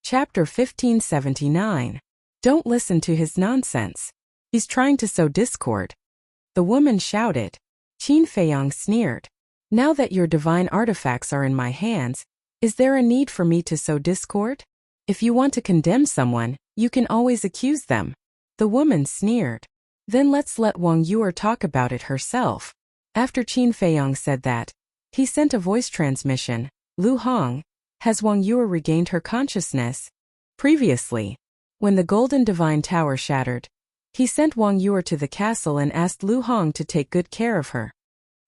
Chapter 1579. Don't listen to his nonsense. He's trying to sow discord. The woman shouted. Qin Feiyang sneered. Now that your divine artifacts are in my hands, is there a need for me to sow discord? If you want to condemn someone, you can always accuse them. The woman sneered. Then let's let Wang Yuer talk about it herself. After Qin Feiyang said that, he sent a voice transmission. Lu Hong, has Wang Yuer regained her consciousness? Previously, when the Golden Divine Tower shattered, he sent Wang Yuer to the castle and asked Lu Hong to take good care of her.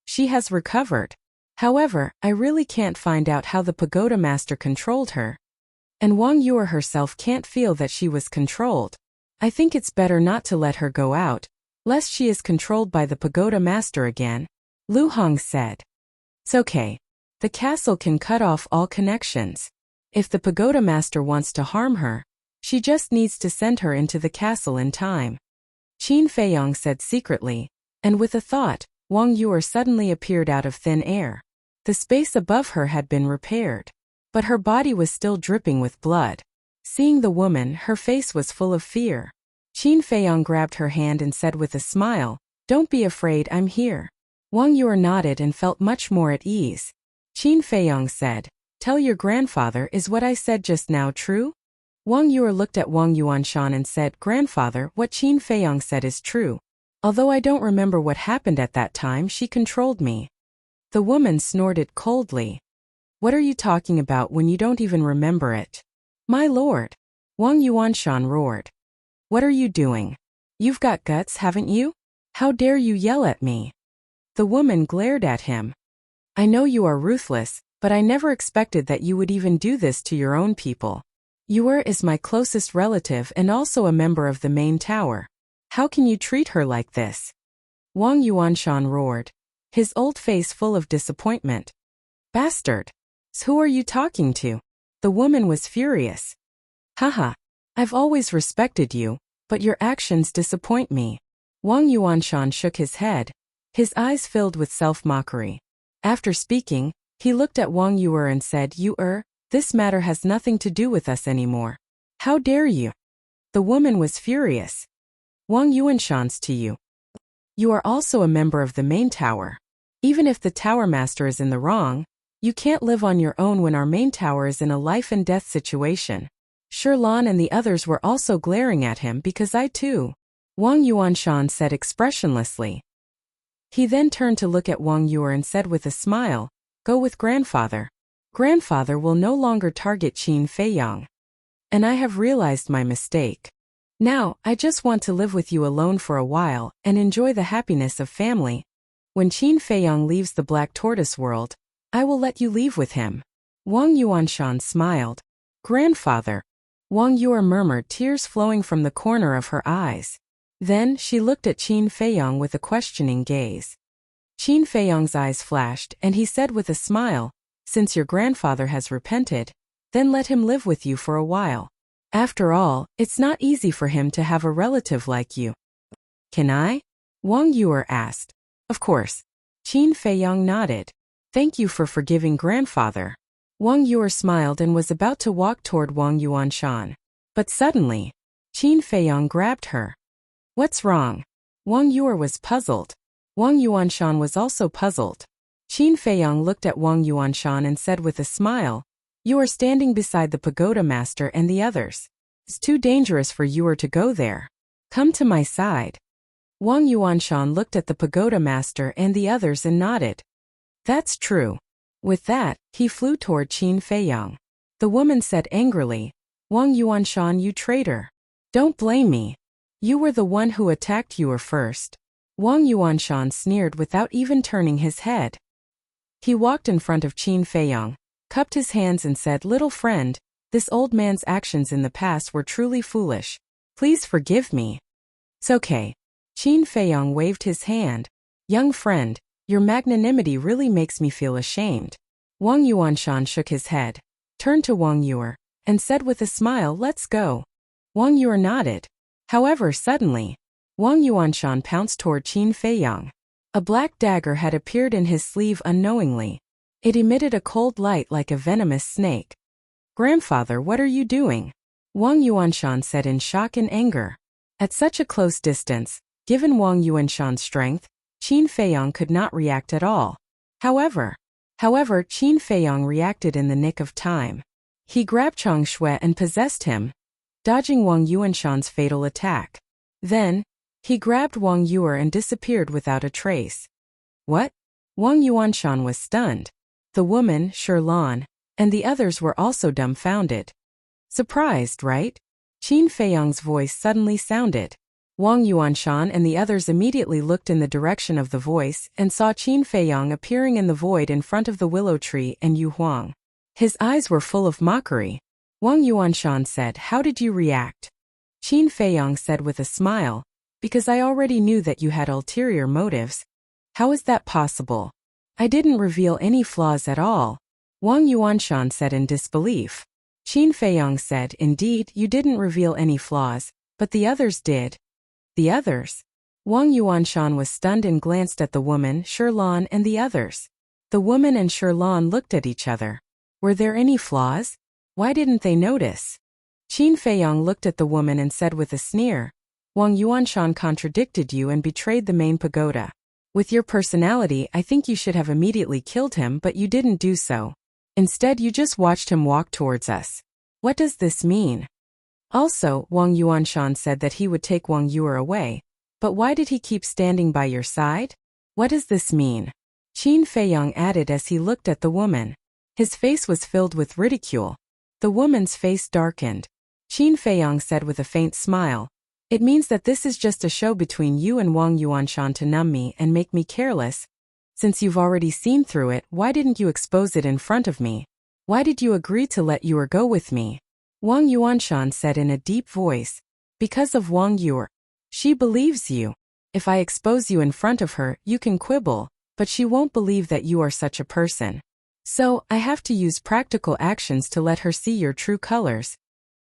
She has recovered. However, I really can't find out how the pagoda master controlled her. And Wang Yuer herself can't feel that she was controlled. I think it's better not to let her go out, lest she is controlled by the pagoda master again. Lu Hong said. It's okay. The castle can cut off all connections. If the pagoda master wants to harm her, she just needs to send her into the castle in time. Qin Feiyang said secretly, and with a thought, Wang Yuer suddenly appeared out of thin air. The space above her had been repaired, but her body was still dripping with blood. Seeing the woman, her face was full of fear. Qin Feiyang grabbed her hand and said with a smile, "Don't be afraid, I'm here." Wang Yuer nodded and felt much more at ease. Qin Feiyang said, "Tell your grandfather, is what I said just now true?" Wang Yuer looked at Wang Yuanshan and said, "Grandfather, what Qin Feiyang said is true. Although I don't remember what happened at that time, she controlled me." The woman snorted coldly. "What are you talking about when you don't even remember it?" "My lord," Wang Yuanshan roared. "What are you doing? You've got guts, haven't you? How dare you yell at me?" The woman glared at him. "I know you are ruthless, but I never expected that you would even do this to your own people. Yuer is my closest relative and also a member of the main tower. How can you treat her like this?" Wang Yuanshan roared, his old face full of disappointment. "Bastard! Who are you talking to?" The woman was furious. "Haha, I've always respected you, but your actions disappoint me." Wang Yuanshan shook his head, his eyes filled with self-mockery. After speaking, he looked at Wang Yuer and said, "Yuer, this matter has nothing to do with us anymore. How dare you?" The woman was furious. "Wang Yuanshan's to you. You are also a member of the main tower. Even if the tower master is in the wrong, you can't live on your own when our main tower is in a life-and-death situation." Shirlan and the others were also glaring at him because I too. Wang Yuanshan said expressionlessly. He then turned to look at Wang Yuer and said with a smile, "Go with grandfather. Grandfather will no longer target Qin Feiyang. And I have realized my mistake. Now, I just want to live with you alone for a while and enjoy the happiness of family. When Qin Feiyang leaves the Black Tortoise world, I will let you leave with him." Wang Yuanshan smiled. "Grandfather." Wang Yuer murmured, tears flowing from the corner of her eyes. Then, she looked at Qin Feiyang with a questioning gaze. Qin Feiyang's eyes flashed, and he said with a smile, "Since your grandfather has repented, then let him live with you for a while. After all, it's not easy for him to have a relative like you." "Can I?" Wang Yuer asked. "Of course." Qin Feiyang nodded. "Thank you for forgiving grandfather." Wang Yuer smiled and was about to walk toward Wang Yuanshan. But suddenly, Qin Feiyang grabbed her. "What's wrong?" Wang Yuer was puzzled. Wang Yuanshan was also puzzled. Qin Feiyang looked at Wang Yuanshan and said with a smile, "You are standing beside the pagoda master and the others. It's too dangerous for you to go there. Come to my side." Wang Yuanshan looked at the pagoda master and the others and nodded. "That's true." With that, he flew toward Qin Feiyang. The woman said angrily, "Wang Yuanshan, you traitor. Don't blame me. You were the one who attacked Yuer first." Wang Yuanshan sneered without even turning his head. He walked in front of Qin Feiyang, cupped his hands and said, "Little friend, this old man's actions in the past were truly foolish. Please forgive me." "It's okay." Qin Feiyang waved his hand. "Young friend, your magnanimity really makes me feel ashamed." Wang Yuanshan shook his head, turned to Wang Yuer, and said with a smile, "Let's go." Wang Yuer nodded. However, suddenly, Wang Yuanshan pounced toward Qin Feiyang. A black dagger had appeared in his sleeve unknowingly. It emitted a cold light like a venomous snake. Grandfather, what are you doing? Wang Yuanshan said in shock and anger. At such a close distance, given Wang Yuanshan's strength, Qin Feiyong could not react at all. However, Qin Feiyong reacted in the nick of time. He grabbed Chang Shui and possessed him, dodging Wang Yuanshan's fatal attack. Then, he grabbed Wang Yuer and disappeared without a trace. What? Wang Yuanshan was stunned. The woman, Shirlan, and the others were also dumbfounded. Surprised, right? Qin Feiyong's voice suddenly sounded. Wang Yuanshan and the others immediately looked in the direction of the voice and saw Qin Feiyong appearing in the void in front of the willow tree and Yu Huang. His eyes were full of mockery. Wang Yuanshan said, "How did you react?" Qin Feiyong said with a smile, "Because I already knew that you had ulterior motives." "How is that possible? I didn't reveal any flaws at all," Wang Yuanshan said in disbelief. Qin Feiyong said, "Indeed, you didn't reveal any flaws, but the others did." "The others?" Wang Yuanshan was stunned and glanced at the woman, Shirlan, and the others. The woman and Shirlan looked at each other. Were there any flaws? Why didn't they notice? Qin Feiyong looked at the woman and said with a sneer, "Wang Yuanshan contradicted you and betrayed the main pagoda. With your personality, I think you should have immediately killed him, but you didn't do so. Instead, you just watched him walk towards us. What does this mean?" Also, Wang Yuanshan said that he would take Wang Yuer away. "But why did he keep standing by your side? What does this mean?" Qin Feiyong added as he looked at the woman. His face was filled with ridicule. The woman's face darkened. Qin Feiyong said with a faint smile, "It means that this is just a show between you and Wang Yuanshan to numb me and make me careless. Since you've already seen through it, why didn't you expose it in front of me? Why did you agree to let Yuer go with me?" Wang Yuanshan said in a deep voice, "Because of Wang Yuer. She believes you. If I expose you in front of her, you can quibble, but she won't believe that you are such a person. So, I have to use practical actions to let her see your true colors.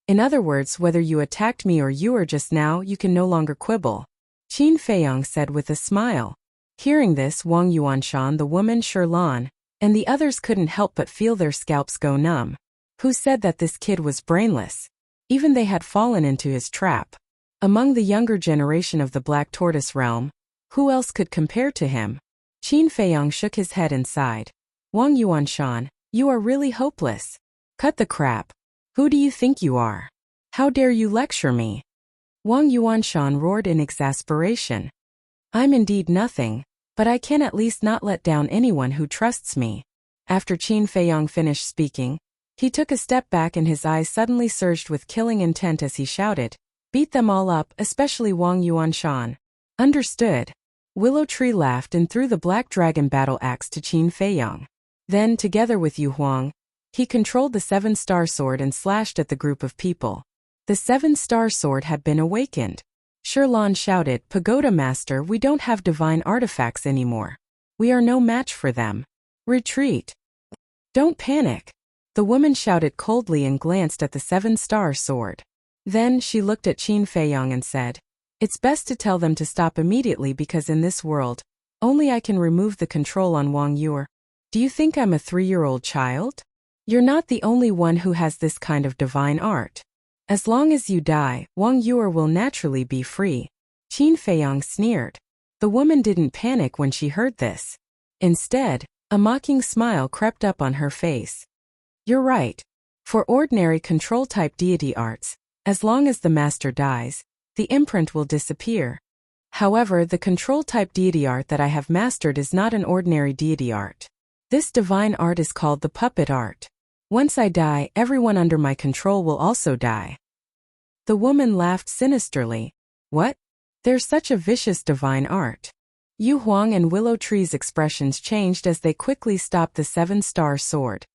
In other words, whether you attacked me or Yuer just now, you can no longer quibble." Qin Feiyong said with a smile. Hearing this, Wang Yuanshan, the woman Shirlan, and the others couldn't help but feel their scalps go numb. Who said that this kid was brainless? Even they had fallen into his trap. Among the younger generation of the Black Tortoise realm, who else could compare to him? Qin Feiyong shook his head and sighed. "Wang Yuanshan, you are really hopeless. Cut the crap. Who do you think you are? How dare you lecture me?" Wang Yuanshan roared in exasperation. "I'm indeed nothing, but I can at least not let down anyone who trusts me." After Qin Feiyong finished speaking, he took a step back and his eyes suddenly surged with killing intent as he shouted, "Beat them all up, especially Wang Yuanshan." "Understood." Willow Tree laughed and threw the Black Dragon battle axe to Qin Feiyong. Then, together with Yu Huang, he controlled the seven-star sword and slashed at the group of people. The seven-star sword had been awakened. Shirlan shouted, "Pagoda Master, we don't have divine artifacts anymore. We are no match for them. Retreat." "Don't panic." The woman shouted coldly and glanced at the seven-star sword. Then she looked at Qin Feiyong and said, "It's best to tell them to stop immediately because in this world, only I can remove the control on Wang Yuer. Do you think I'm a 3-year-old child? You're not the only one who has this kind of divine art. As long as you die, Wang Yuer will naturally be free." Qin Feiyong sneered. The woman didn't panic when she heard this. Instead, a mocking smile crept up on her face. "You're right. For ordinary control-type deity arts, as long as the master dies, the imprint will disappear. However, the control-type deity art that I have mastered is not an ordinary deity art. This divine art is called the puppet art. Once I die, everyone under my control will also die." The woman laughed sinisterly. "What? There's such a vicious divine art." Yu Huang and Willow Tree's expressions changed as they quickly stopped the seven-star sword.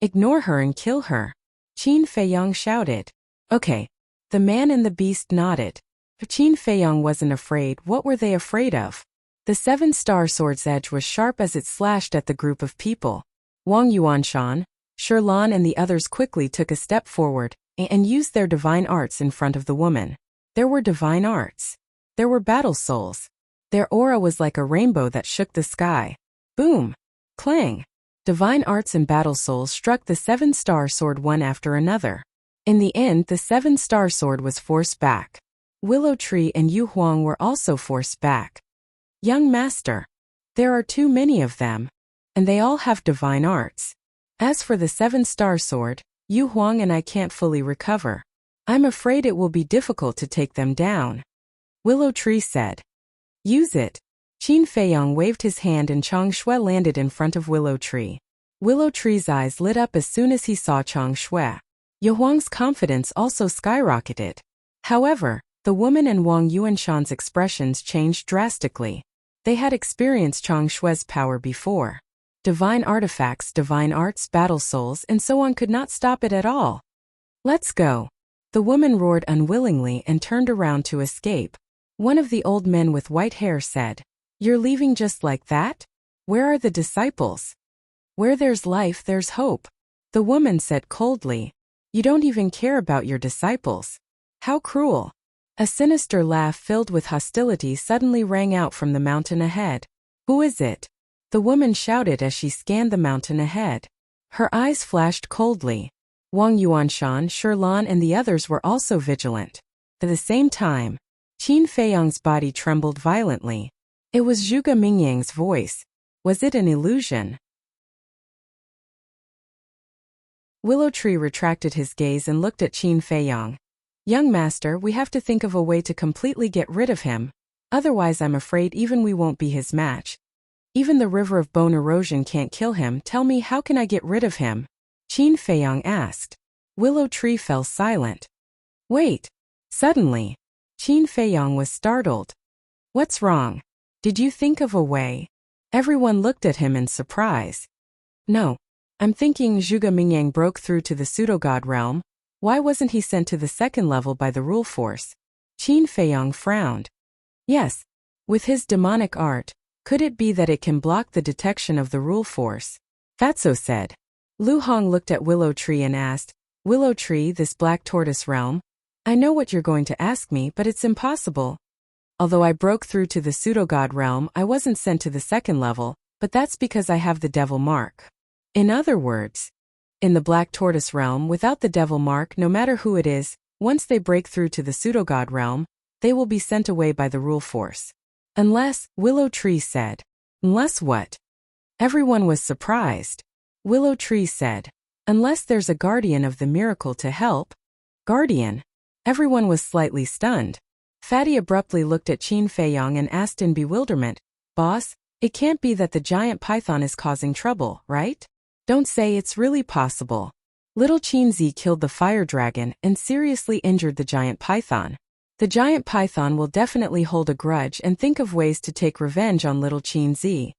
"Ignore her and kill her," Qin Feiyong shouted. "Okay." The man and the beast nodded. But Qin Feiyong wasn't afraid. What were they afraid of? The seven-star sword's edge was sharp as it slashed at the group of people. Wang Yuanshan, Shirlan and the others quickly took a step forward and used their divine arts in front of the woman. There were divine arts. There were battle souls. Their aura was like a rainbow that shook the sky. Boom! Clang! Divine arts and battle souls struck the seven-star sword one after another. In the end, the seven-star sword was forced back. Willow Tree and Yu Huang were also forced back. Young master, there are too many of them, and they all have divine arts. As for the seven-star sword, Yu Huang and I can't fully recover. I'm afraid it will be difficult to take them down. Willow Tree said. Use it. Qin Feiyong waved his hand and Chang Shui landed in front of Willow Tree. Willow Tree's eyes lit up as soon as he saw Chang Shui. Yu Huang's confidence also skyrocketed. However, the woman and Wang Yuanshan's expressions changed drastically. They had experienced Chang Shui's power before. Divine artifacts, divine arts, battle souls, and so on could not stop it at all. Let's go. The woman roared unwillingly and turned around to escape. One of the old men with white hair said, You're leaving just like that? Where are the disciples? Where there's life, there's hope. The woman said coldly, You don't even care about your disciples. How cruel. A sinister laugh filled with hostility suddenly rang out from the mountain ahead. Who is it? The woman shouted as she scanned the mountain ahead. Her eyes flashed coldly. Wang Yuanshan, Shirlan and the others were also vigilant. At the same time, Qin Feiyong's body trembled violently. It was Zhuge Mingyang's voice. Was it an illusion? Willow Tree retracted his gaze and looked at Qin Feiyong. Young master, we have to think of a way to completely get rid of him. Otherwise I'm afraid even we won't be his match. Even the river of bone erosion can't kill him. Tell me, how can I get rid of him? Qin Feiyong asked. Willow Tree fell silent. Wait. Suddenly, Qin Feiyong was startled. What's wrong? Did you think of a way? Everyone looked at him in surprise. No. I'm thinking Zhuge Mingyang broke through to the pseudo-god realm. Why wasn't he sent to the second level by the rule force? Qin Feiyong frowned. Yes. With his demonic art, could it be that it can block the detection of the rule force? Fatso said. Lu Hong looked at Willow Tree and asked, Willow Tree, this black tortoise realm? I know what you're going to ask me, but it's impossible. Although I broke through to the pseudo-god realm, I wasn't sent to the second level, but that's because I have the devil mark. In other words, in the black tortoise realm, without the devil mark, no matter who it is, once they break through to the pseudo-god realm, they will be sent away by the rule force. Unless, Willow Tree said. Unless what? Everyone was surprised. Willow Tree said. Unless there's a guardian of the miracle to help. Guardian? Everyone was slightly stunned. Fatty abruptly looked at Qin Feiyong and asked in bewilderment, Boss, it can't be that the giant python is causing trouble, right? Don't say it's really possible. Little Qinzi killed the fire dragon and seriously injured the giant python. The giant python will definitely hold a grudge and think of ways to take revenge on little Qinzi.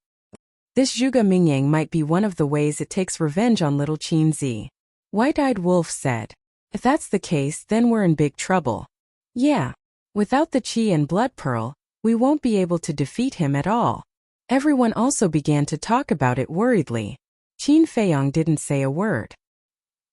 This Zhuge Mingyang might be one of the ways it takes revenge on little Qinzi. White-Eyed Wolf said. If that's the case, then we're in big trouble. Yeah. Without the Qi and Blood Pearl, we won't be able to defeat him at all. Everyone also began to talk about it worriedly. Qin Feiyong didn't say a word.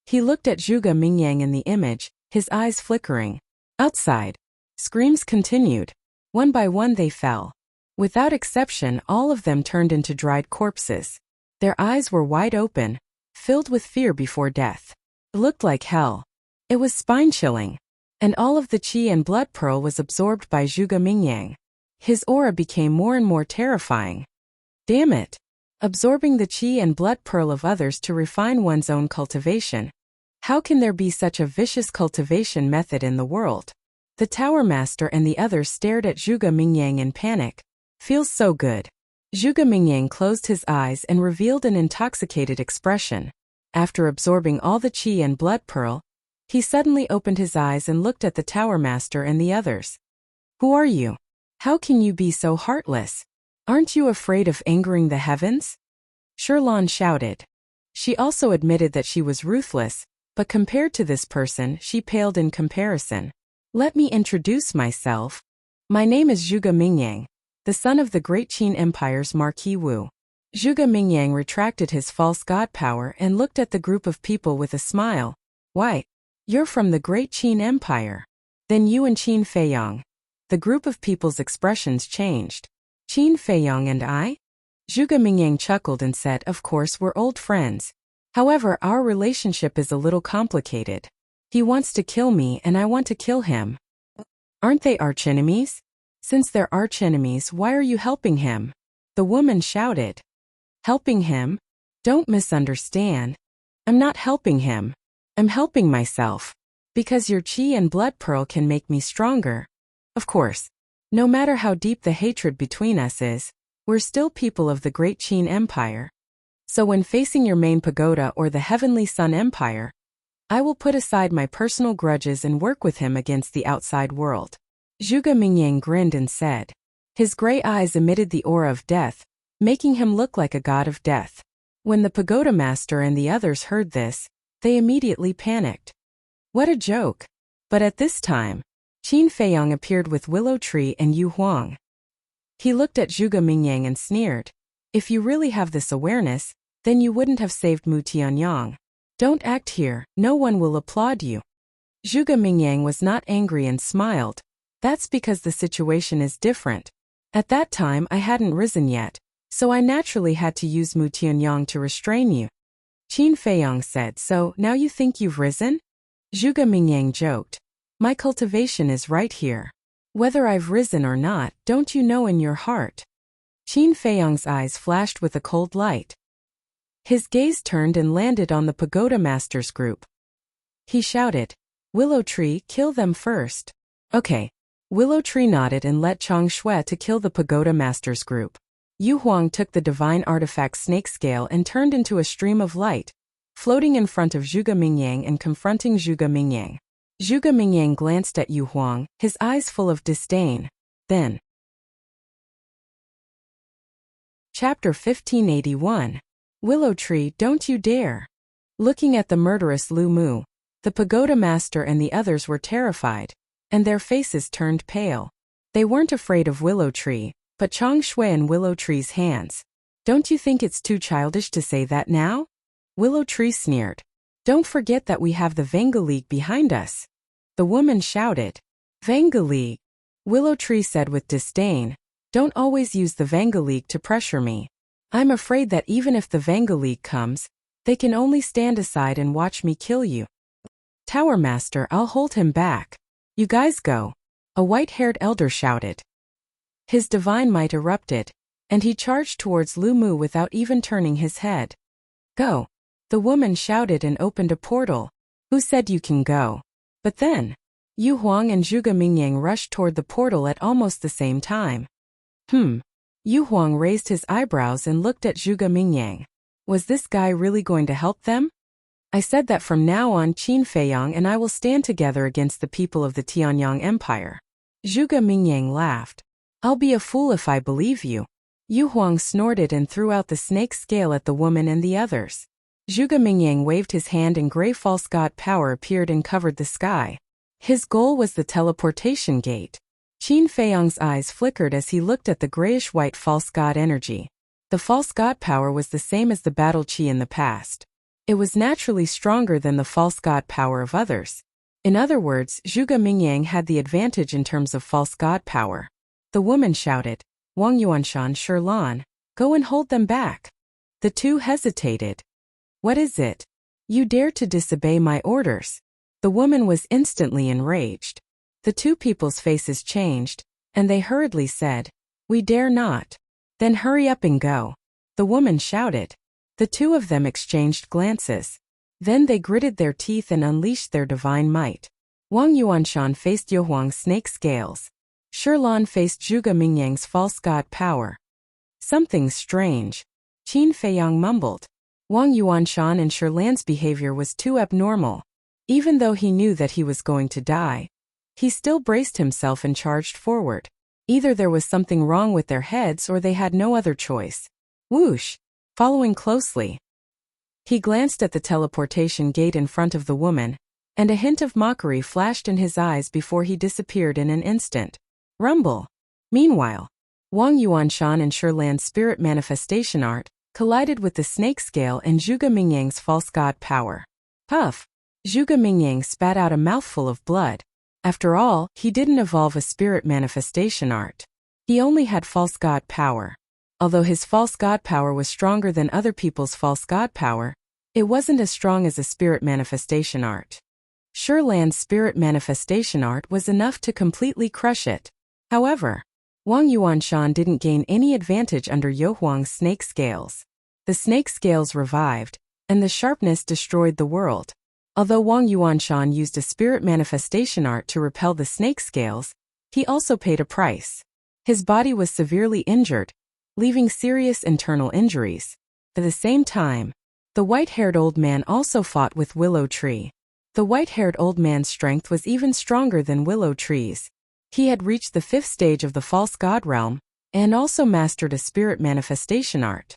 He looked at Zhuge Mingyang in the image, his eyes flickering. Outside, screams continued. One by one they fell. Without exception, all of them turned into dried corpses. Their eyes were wide open, filled with fear before death. It looked like hell. It was spine-chilling. And all of the Qi and Blood Pearl was absorbed by Zhuge Mingyang. His aura became more and more terrifying. Damn it! Absorbing the Qi and Blood Pearl of others to refine one's own cultivation. How can there be such a vicious cultivation method in the world? The Tower Master and the others stared at Zhuge Mingyang in panic. Feels so good. Zhuge Mingyang closed his eyes and revealed an intoxicated expression. After absorbing all the Qi and Blood Pearl, he suddenly opened his eyes and looked at the Tower Master and the others. Who are you? How can you be so heartless? Aren't you afraid of angering the heavens? Shirlan shouted. She also admitted that she was ruthless, but compared to this person, she paled in comparison. Let me introduce myself. My name is Zhuge Mingyang, the son of the Great Qin Empire's Marquis Wu. Zhuge Mingyang retracted his false god power and looked at the group of people with a smile. Why? You're from the Great Qin Empire. Then you and Qin Feiyong. The group of people's expressions changed. Qin Feiyong and I? Zhuge Mingyang chuckled and said, "Of course, we're old friends. However, our relationship is a little complicated. He wants to kill me and I want to kill him. Aren't they archenemies? Since they're archenemies, why are you helping him?" The woman shouted. "Helping him? Don't misunderstand. I'm not helping him. I'm helping myself. Because your chi and blood pearl can make me stronger. Of course, no matter how deep the hatred between us is, we're still people of the great Qin Empire. So when facing your main pagoda or the Heavenly Sun Empire, I will put aside my personal grudges and work with him against the outside world." Zhuge Mingyang grinned and said. His gray eyes emitted the aura of death, making him look like a god of death. When the pagoda master and the others heard this, they immediately panicked. What a joke! But at this time, Qin Feiyang appeared with Willow Tree and Yu Huang. He looked at Zhuge Mingyang and sneered. "If you really have this awareness, then you wouldn't have saved Mu Tianyang. Don't act here, no one will applaud you." Zhuge Mingyang was not angry and smiled. "That's because the situation is different. At that time I hadn't risen yet, so I naturally had to use Mu Tianyang to restrain you." Qin Feiyang said, "So, now you think you've risen?" Zhuge Mingyang joked. "My cultivation is right here. Whether I've risen or not, don't you know in your heart?" Qin Feiyang's eyes flashed with a cold light. His gaze turned and landed on the pagoda master's group. He shouted, "Willow Tree, kill them first." "Okay." Willow Tree nodded and let Chang Shui to kill the pagoda master's group. Yu Huang took the divine artifact snake scale and turned into a stream of light, floating in front of Zhuge Mingyang and confronting Zhuge Mingyang. Zhuge Mingyang glanced at Yu Huang, his eyes full of disdain. Then. Chapter 1581. Willow Tree, don't you dare. Looking at the murderous Lu Mu, the pagoda master and the others were terrified, and their faces turned pale. They weren't afraid of Willow Tree, but Chang Shui and Willow Tree's hands. "Don't you think it's too childish to say that now?" Willow Tree sneered. "Don't forget that we have the Venga League behind us." The woman shouted. "Venga League?" Willow Tree said with disdain. "Don't always use the Venga League to pressure me. I'm afraid that even if the Venga League comes, they can only stand aside and watch me kill you." "Tower Master, I'll hold him back. You guys go," a white-haired elder shouted. His divine might erupted, and he charged towards Lu Mu without even turning his head. "Go." The woman shouted and opened a portal. "Who said you can go?" But then, Yu Huang and Zhuge Mingyang rushed toward the portal at almost the same time. Yu Huang raised his eyebrows and looked at Zhuge Mingyang. Was this guy really going to help them? "I said that from now on Qin Feiyang and I will stand together against the people of the Tianyang Empire." Zhuge Mingyang laughed. "I'll be a fool if I believe you." Yu Huang snorted and threw out the snake scale at the woman and the others. Zhuge Mingyang waved his hand and gray false god power appeared and covered the sky. His goal was the teleportation gate. Qin Feiyang's eyes flickered as he looked at the grayish-white false god energy. The false god power was the same as the battle chi in the past. It was naturally stronger than the false god power of others. In other words, Zhuge Mingyang had the advantage in terms of false god power. The woman shouted, "Wang Yuanshan, Sherlan, go and hold them back." The two hesitated. "What is it? You dare to disobey my orders?" The woman was instantly enraged. The two people's faces changed, and they hurriedly said, "We dare not." "Then hurry up and go," the woman shouted. The two of them exchanged glances. Then they gritted their teeth and unleashed their divine might. Wang Yuanshan faced Yu Huang's snake scales. Sherlan faced Zhuge Mingyang's false god power. "Something's strange," Qin Feiyang mumbled. Wang Yuanshan and Sherlan's behavior was too abnormal. Even though he knew that he was going to die, he still braced himself and charged forward. Either there was something wrong with their heads or they had no other choice. Whoosh! Following closely. He glanced at the teleportation gate in front of the woman, and a hint of mockery flashed in his eyes before he disappeared in an instant. Rumble. Meanwhile, Wang Yuanshan and Sherlan's spirit manifestation art collided with the snake scale and Zhuge Mingyang's false god power. Puff! Zhuge Mingyang spat out a mouthful of blood. After all, he didn't evolve a spirit manifestation art. He only had false god power. Although his false god power was stronger than other people's false god power, it wasn't as strong as a spirit manifestation art. Sherlan's spirit manifestation art was enough to completely crush it. However, Wang Yuanshan didn't gain any advantage under Yo Huang's snake scales. The snake scales revived, and the sharpness destroyed the world. Although Wang Yuanshan used a spirit manifestation art to repel the snake scales, he also paid a price. His body was severely injured, leaving serious internal injuries. At the same time, the white-haired old man also fought with Willow Tree. The white-haired old man's strength was even stronger than Willow Tree's. He had reached the 5th stage of the false god realm, and also mastered a spirit manifestation art.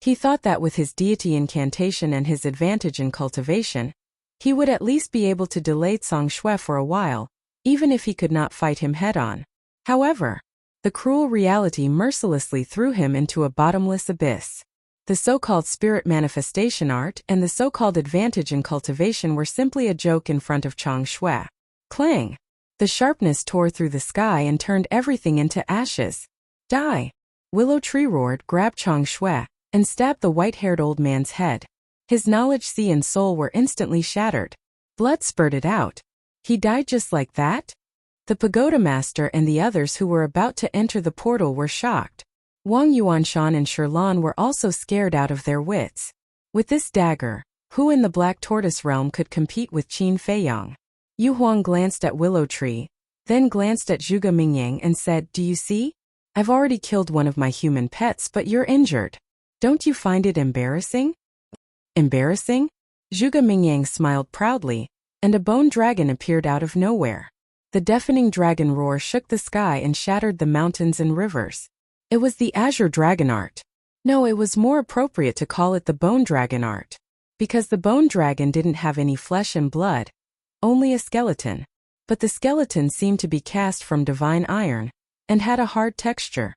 He thought that with his deity incantation and his advantage in cultivation, he would at least be able to delay Zhang Shui for a while, even if he could not fight him head-on. However, the cruel reality mercilessly threw him into a bottomless abyss. The so-called spirit manifestation art and the so-called advantage in cultivation were simply a joke in front of Zhang Shui. Clang! The sharpness tore through the sky and turned everything into ashes. Die! Willow Tree roared, grabbed Zhang Shui, and stabbed the white-haired old man's head. His knowledge sea and soul were instantly shattered. Blood spurted out. He died just like that? The pagoda master and the others who were about to enter the portal were shocked. Wang Yuanshan and Sherlan were also scared out of their wits. With this dagger, who in the Black Tortoise realm could compete with Qin Feiyang? Yu Huang glanced at Willow Tree, then glanced at Zhuge Mingyang and said, "Do you see? I've already killed one of my human pets, but you're injured. Don't you find it embarrassing?" Embarrassing? Zhuge Mingyang smiled proudly, and a bone dragon appeared out of nowhere. The deafening dragon roar shook the sky and shattered the mountains and rivers. It was the Azure Dragon art. No, it was more appropriate to call it the Bone Dragon art, because the bone dragon didn't have any flesh and blood, only a skeleton. But the skeleton seemed to be cast from divine iron, and had a hard texture.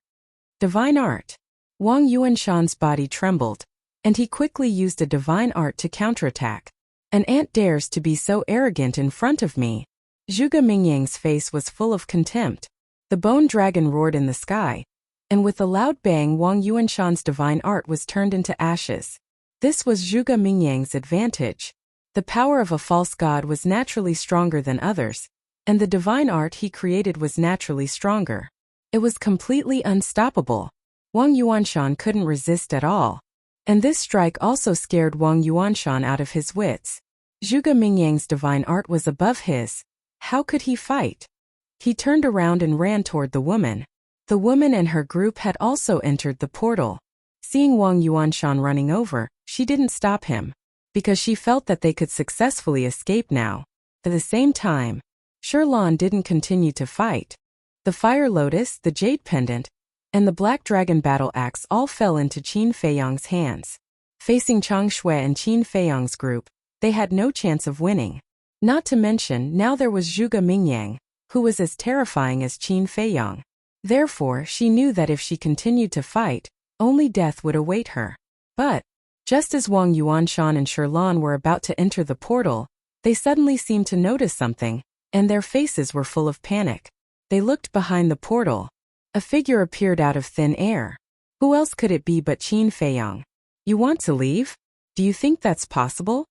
Divine art. Wang Yuanshan's body trembled, and he quickly used a divine art to counterattack. An ant dares to be so arrogant in front of me. Zhuge Mingyang's face was full of contempt. The bone dragon roared in the sky, and with a loud bang Wang Yuanshan's divine art was turned into ashes. This was Zhuge Mingyang's advantage. The power of a false god was naturally stronger than others, and the divine art he created was naturally stronger. It was completely unstoppable. Wang Yuanshan couldn't resist at all. And this strike also scared Wang Yuanshan out of his wits. Zhuge Mingyang's divine art was above his. How could he fight? He turned around and ran toward the woman. The woman and her group had also entered the portal. Seeing Wang Yuanshan running over, she didn't stop him, because she felt that they could successfully escape now. At the same time, Sherlan didn't continue to fight. The Fire Lotus, the Jade Pendant, and the Black Dragon Battle Axe all fell into Qin Feiyang's hands. Facing Zhang Shui and Qin Feiyang's group, they had no chance of winning. Not to mention, now there was Zhuge Mingyang, who was as terrifying as Qin Feiyang. Therefore, she knew that if she continued to fight, only death would await her. But, just as Wang Yuanshan and Sherlan were about to enter the portal, they suddenly seemed to notice something, and their faces were full of panic. They looked behind the portal. A figure appeared out of thin air. Who else could it be but Qin Feiyang? "You want to leave? Do you think that's possible?"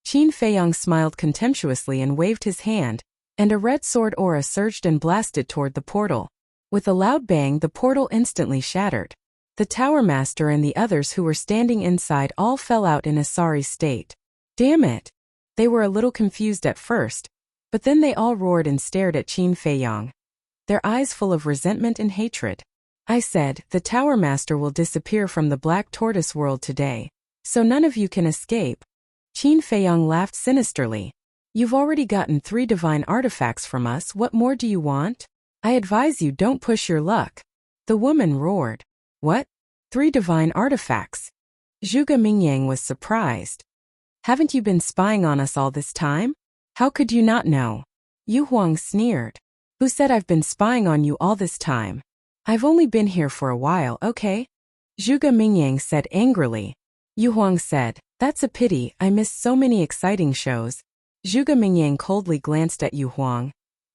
Qin Feiyang smiled contemptuously and waved his hand, and a red sword aura surged and blasted toward the portal. With a loud bang, the portal instantly shattered. The Tower Master and the others who were standing inside all fell out in a sorry state. Damn it! They were a little confused at first, but then they all roared and stared at Qin Feiyang, their eyes full of resentment and hatred. "I said, the Tower Master will disappear from the Black Tortoise world today, so none of you can escape." Qin Feiyang laughed sinisterly. "You've already gotten 3 divine artifacts from us, what more do you want? I advise you don't push your luck." The woman roared. "What? 3 divine artifacts?" Zhuge Mingyang was surprised. "Haven't you been spying on us all this time? How could you not know?" Yu Huang sneered. "Who said I've been spying on you all this time? I've only been here for a while, okay?" Zhuge Mingyang said angrily. Yu Huang said, "That's a pity, I missed so many exciting shows." Zhuge Mingyang coldly glanced at Yu Huang,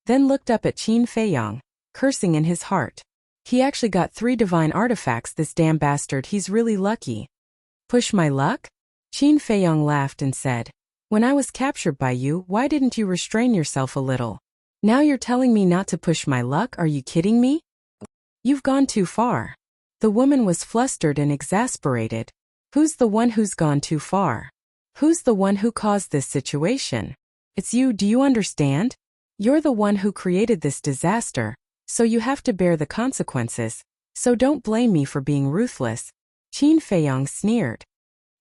then looked up at Qin Feiyang, cursing in his heart. He actually got 3 divine artifacts, this damn bastard, he's really lucky. Push my luck? Qin Feiyong laughed and said, when I was captured by you, why didn't you restrain yourself a little? Now you're telling me not to push my luck, are you kidding me? You've gone too far. The woman was flustered and exasperated. Who's the one who's gone too far? Who's the one who caused this situation? It's you, do you understand? You're the one who created this disaster, so you have to bear the consequences. So don't blame me for being ruthless. Qin Feiyong sneered.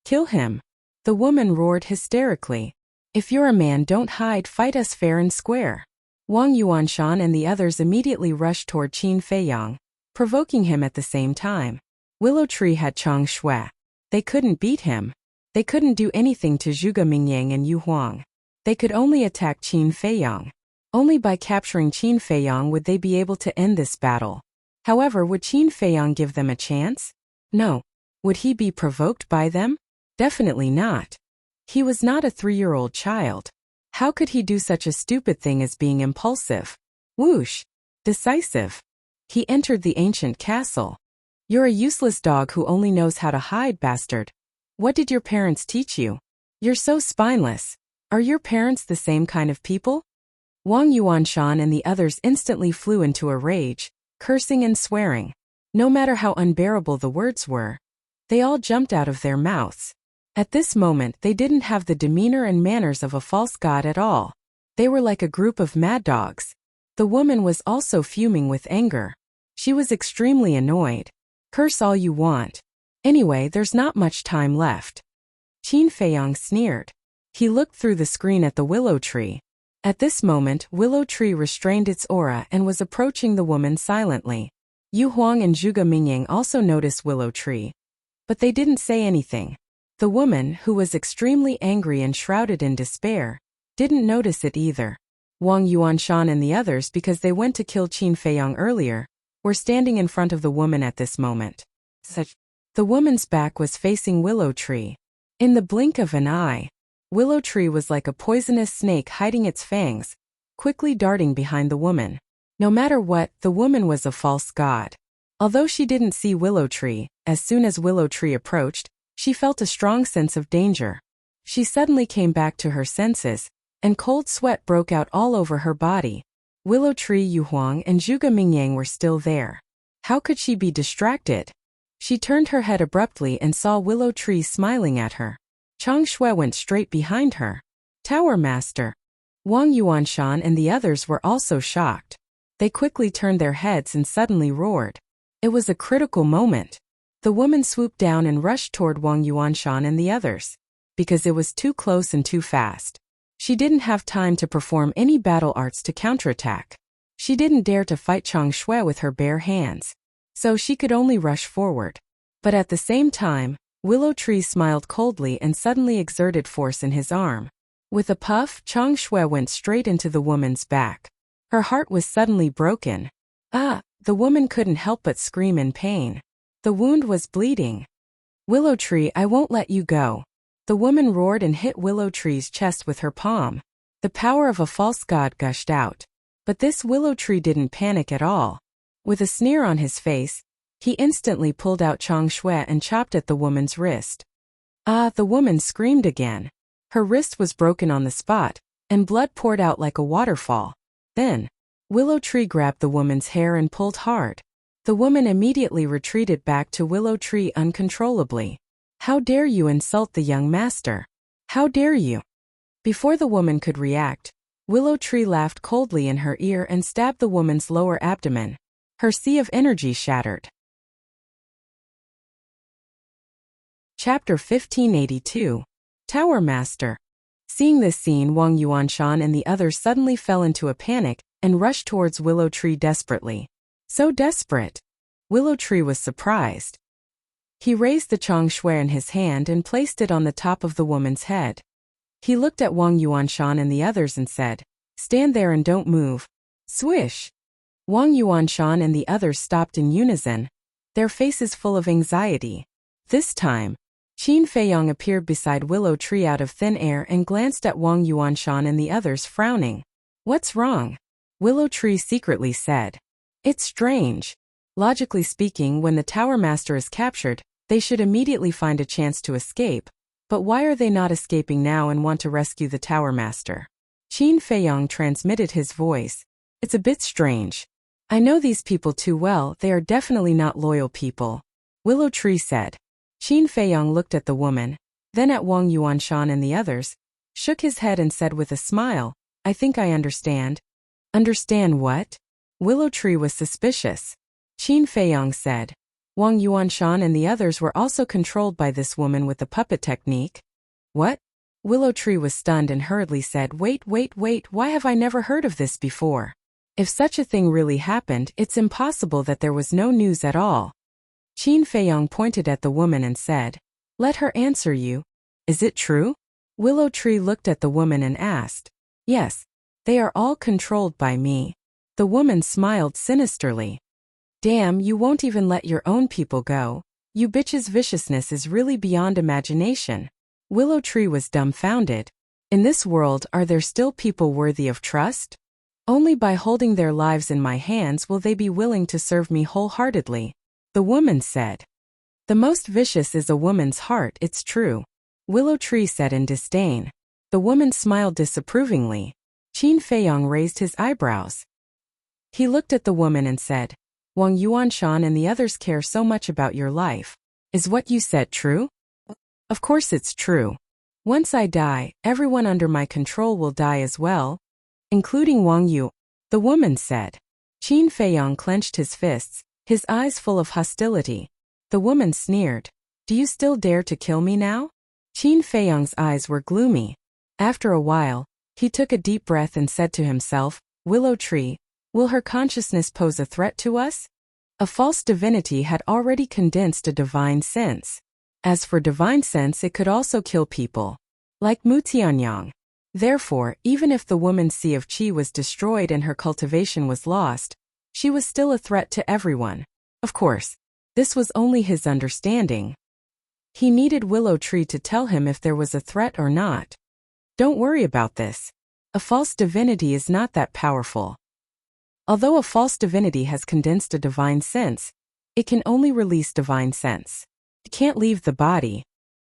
Kill him. The woman roared hysterically. If you're a man, don't hide, fight us fair and square. Wang Yuanshan and the others immediately rushed toward Qin Feiyong, provoking him at the same time. Willow Tree had Chang Shui. They couldn't beat him. They couldn't do anything to Zhuge Mingyang and Yu Huang. They could only attack Qin Feiyong. Only by capturing Qin Feiyong would they be able to end this battle. However, would Qin Feiyong give them a chance? No. Would he be provoked by them? Definitely not. He was not a 3-year-old child. How could he do such a stupid thing as being impulsive? Whoosh! Decisive. He entered the ancient castle. You're a useless dog who only knows how to hide, bastard. What did your parents teach you? You're so spineless. Are your parents the same kind of people? Wang Yuanshan and the others instantly flew into a rage, cursing and swearing. No matter how unbearable the words were, they all jumped out of their mouths. At this moment, they didn't have the demeanor and manners of a false god at all. They were like a group of mad dogs. The woman was also fuming with anger. She was extremely annoyed. Curse all you want. Anyway, there's not much time left. Qin Feiyong sneered. He looked through the screen at the willow tree. At this moment, Willow Tree restrained its aura and was approaching the woman silently. Yu Huang and Zhuge Mingyang also noticed Willow Tree, but they didn't say anything. The woman, who was extremely angry and shrouded in despair, didn't notice it either. Wang Yuanshan and the others, because they went to kill Qin Feiyong earlier, were standing in front of the woman at this moment. The woman's back was facing Willow Tree. In the blink of an eye, Willow Tree was like a poisonous snake hiding its fangs, quickly darting behind the woman. No matter what, the woman was a false god. Although she didn't see Willow Tree, as soon as Willow Tree approached, she felt a strong sense of danger. She suddenly came back to her senses, and cold sweat broke out all over her body. Willow Tree, Yu Huang, and Zhuge Mingyang were still there. How could she be distracted? She turned her head abruptly and saw Willow Tree smiling at her. Chang Shui went straight behind her. Tower Master. Wang Yuanshan and the others were also shocked. They quickly turned their heads and suddenly roared. It was a critical moment. The woman swooped down and rushed toward Wang Yuanshan and the others. Because it was too close and too fast. She didn't have time to perform any battle arts to counterattack. She didn't dare to fight Chang Shui with her bare hands. So she could only rush forward. But at the same time, Willow Tree smiled coldly and suddenly exerted force in his arm. With a puff, Chang Shui went straight into the woman's back. Her heart was suddenly broken. Ah! The woman couldn't help but scream in pain. The wound was bleeding. Willow Tree, I won't let you go. The woman roared and hit Willow Tree's chest with her palm. The power of a false god gushed out. But this Willow Tree didn't panic at all. With a sneer on his face, he instantly pulled out Chang Shui and chopped at the woman's wrist. Ah! The woman screamed again. Her wrist was broken on the spot, and blood poured out like a waterfall. Then, Willow Tree grabbed the woman's hair and pulled hard. The woman immediately retreated back to Willow Tree uncontrollably. How dare you insult the young master? How dare you? Before the woman could react, Willow Tree laughed coldly in her ear and stabbed the woman's lower abdomen. Her sea of energy shattered. Chapter 1582. Tower Master. Seeing this scene, Wang Yuanshan and the others suddenly fell into a panic and rushed towards Willow Tree desperately. So desperate. Willow Tree was surprised. He raised the Chang Shui in his hand and placed it on the top of the woman's head. He looked at Wang Yuanshan and the others and said, "Stand there and don't move." Swish! Wang Yuanshan and the others stopped in unison, their faces full of anxiety. This time, Qin Feiyong appeared beside Willow Tree out of thin air and glanced at Wang Yuanshan and the others, frowning. "What's wrong?" Willow Tree secretly said. "It's strange. Logically speaking, when the Tower Master is captured, they should immediately find a chance to escape. But why are they not escaping now and want to rescue the Tower Master? Qin Feiyong transmitted his voice. It's a bit strange. I know these people too well, they are definitely not loyal people. Willow Tree said. Qin Feiyong looked at the woman, then at Wang Yuanshan and the others, shook his head and said with a smile, I think I understand. Understand what? Willow Tree was suspicious. Qin Feiyong said. Wang Yuanshan and the others were also controlled by this woman with the puppet technique. What? Willow Tree was stunned and hurriedly said, wait, why have I never heard of this before? If such a thing really happened, it's impossible that there was no news at all. Qin Feiyong pointed at the woman and said, let her answer you. Is it true? Willow Tree looked at the woman and asked. Yes, they are all controlled by me. The woman smiled sinisterly. Damn, you won't even let your own people go. You bitch's viciousness is really beyond imagination. Willow Tree was dumbfounded. In this world, are there still people worthy of trust? Only by holding their lives in my hands will they be willing to serve me wholeheartedly. The woman said. The most vicious is a woman's heart, it's true. Willow Tree said in disdain. The woman smiled disapprovingly. Qin Feiyong raised his eyebrows. He looked at the woman and said, Wang Yuanshan and the others care so much about your life. Is what you said true? Of course it's true. Once I die, everyone under my control will die as well, including Wang Yu, the woman said. Qin Feiyong clenched his fists, his eyes full of hostility. The woman sneered. Do you still dare to kill me now? Qin Feiyong's eyes were gloomy. After a while, he took a deep breath and said to himself, Willow Tree, will her consciousness pose a threat to us? A false divinity had already condensed a divine sense. As for divine sense, it could also kill people. Like Mu Tianyang. Therefore, even if the woman's sea of qi was destroyed and her cultivation was lost, she was still a threat to everyone. Of course, this was only his understanding. He needed Willow Tree to tell him if there was a threat or not. Don't worry about this. A false divinity is not that powerful. Although a false divinity has condensed a divine sense, it can only release divine sense. It can't leave the body.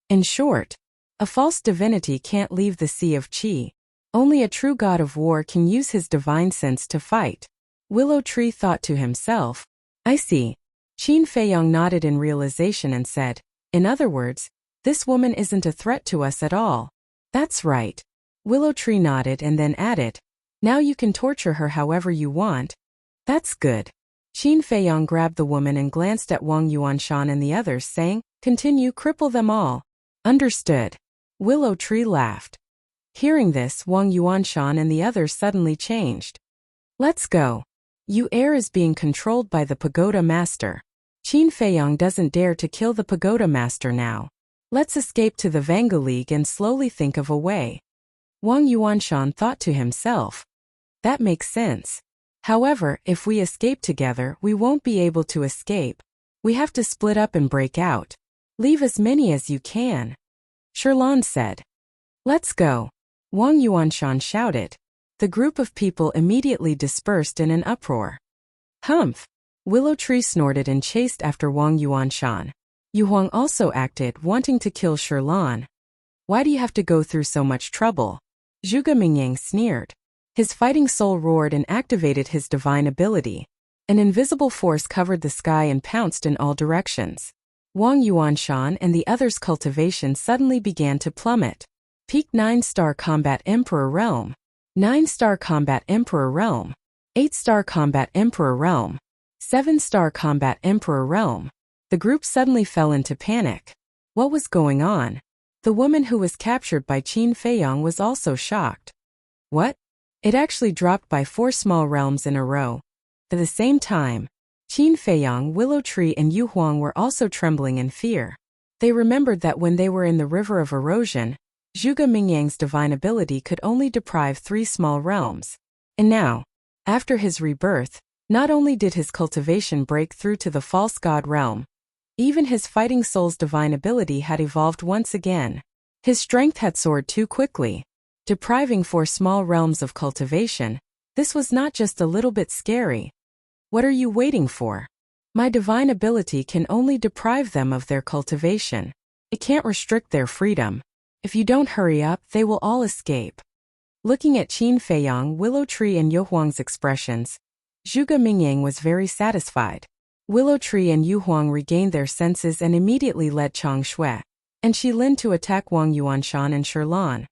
In short, a false divinity can't leave the sea of qi. Only a true god of war can use his divine sense to fight. Willow Tree thought to himself. I see. Qin Feiyong nodded in realization and said, in other words, this woman isn't a threat to us at all. That's right. Willow Tree nodded and then added, now you can torture her however you want. That's good. Qin Feiyong grabbed the woman and glanced at Wang Yuanshan and the others, saying, continue, cripple them all. Understood. Willow Tree laughed. Hearing this, Wang Yuanshan and the others suddenly changed. Let's go. Yu Air is being controlled by the Pagoda Master. Qin Feiyong doesn't dare to kill the Pagoda Master now. Let's escape to the Vanga League and slowly think of a way. Wang Yuanshan thought to himself. That makes sense. However, if we escape together, we won't be able to escape. We have to split up and break out. Leave as many as you can. Sherlan said. Let's go. Wang Yuanshan shouted. The group of people immediately dispersed in an uproar. Humph! Willow Tree snorted and chased after Wang Yuanshan. Yu Huang also acted, wanting to kill Sherlan. Why do you have to go through so much trouble? Zhuge Mingyang sneered. His fighting soul roared and activated his divine ability. An invisible force covered the sky and pounced in all directions. Wang Yuanshan and the others' cultivation suddenly began to plummet. Peak 9-star Combat Emperor Realm. 9-star Combat Emperor Realm. 8-star Combat Emperor Realm. 7-star Combat Emperor Realm. The group suddenly fell into panic. What was going on? The woman who was captured by Qin Feiyong was also shocked. What? It actually dropped by 4 small realms in a row. At the same time, Qin Feiyong, Willow Tree and Yu Huang were also trembling in fear. They remembered that when they were in the River of Erosion, Zhuge Mingyang's divine ability could only deprive 3 small realms. And now, after his rebirth, not only did his cultivation break through to the false god realm, even his fighting soul's divine ability had evolved once again. His strength had soared too quickly. Depriving 4 small realms of cultivation, this was not just a little bit scary. What are you waiting for? My divine ability can only deprive them of their cultivation. It can't restrict their freedom. If you don't hurry up, they will all escape. Looking at Qin Feiyang, Willow Tree and Yu Huang's expressions, Zhuge Mingyang was very satisfied. Willow Tree and Yu Huang regained their senses and immediately led Chang Shui and Shi Lin to attack Wang Yuanshan and Sherlan.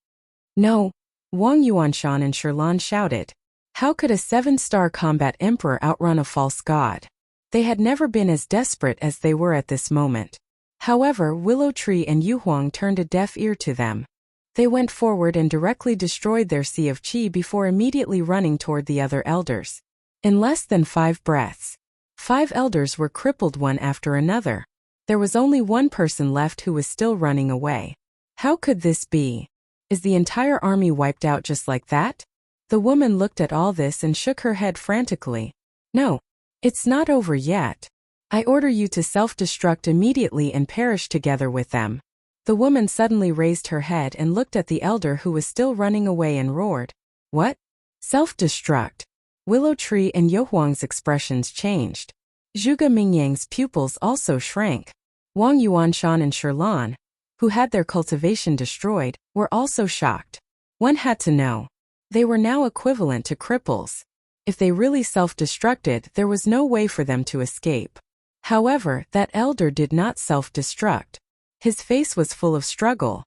No! Wang Yuanshan and Sherlan shouted. How could a 7-star combat emperor outrun a false god? They had never been as desperate as they were at this moment. However, Willow Tree and Yu Huang turned a deaf ear to them. They went forward and directly destroyed their sea of qi before immediately running toward the other elders. In less than 5 breaths, 5 elders were crippled one after another. There was only one person left who was still running away. How could this be? Is the entire army wiped out just like that? The woman looked at all this and shook her head frantically. No, it's not over yet. I order you to self-destruct immediately and perish together with them. The woman suddenly raised her head and looked at the elder who was still running away and roared. What? Self-destruct? Willow Tree and Yu Huang's expressions changed. Zhuge Mingyang's pupils also shrank. Wang Yuanshan and Sherlan, who had their cultivation destroyed, were also shocked. One had to know. They were now equivalent to cripples. If they really self-destructed, there was no way for them to escape. However, that elder did not self-destruct. His face was full of struggle.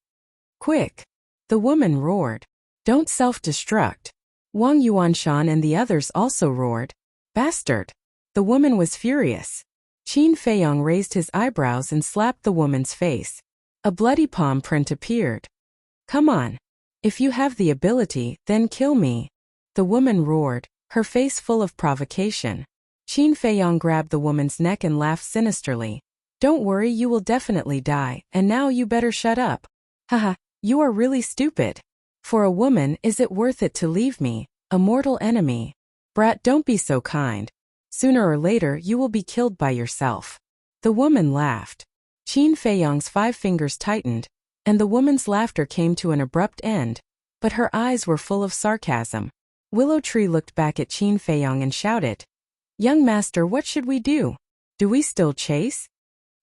Quick! The woman roared. Don't self-destruct. Wang Yuanshan and the others also roared. Bastard! The woman was furious. Qin Feiyang raised his eyebrows and slapped the woman's face. A bloody palm print appeared. Come on. If you have the ability, then kill me. The woman roared, her face full of provocation. Qin Feiyang grabbed the woman's neck and laughed sinisterly. Don't worry, you will definitely die, and now you better shut up. Haha, you are really stupid. For a woman, is it worth it to leave me, a mortal enemy? Brat, don't be so kind. Sooner or later, you will be killed by yourself. The woman laughed. Qin Feiyang's 5 fingers tightened, and the woman's laughter came to an abrupt end, but her eyes were full of sarcasm. Willow Tree looked back at Qin Feiyang and shouted, Young master, what should we do? Do we still chase?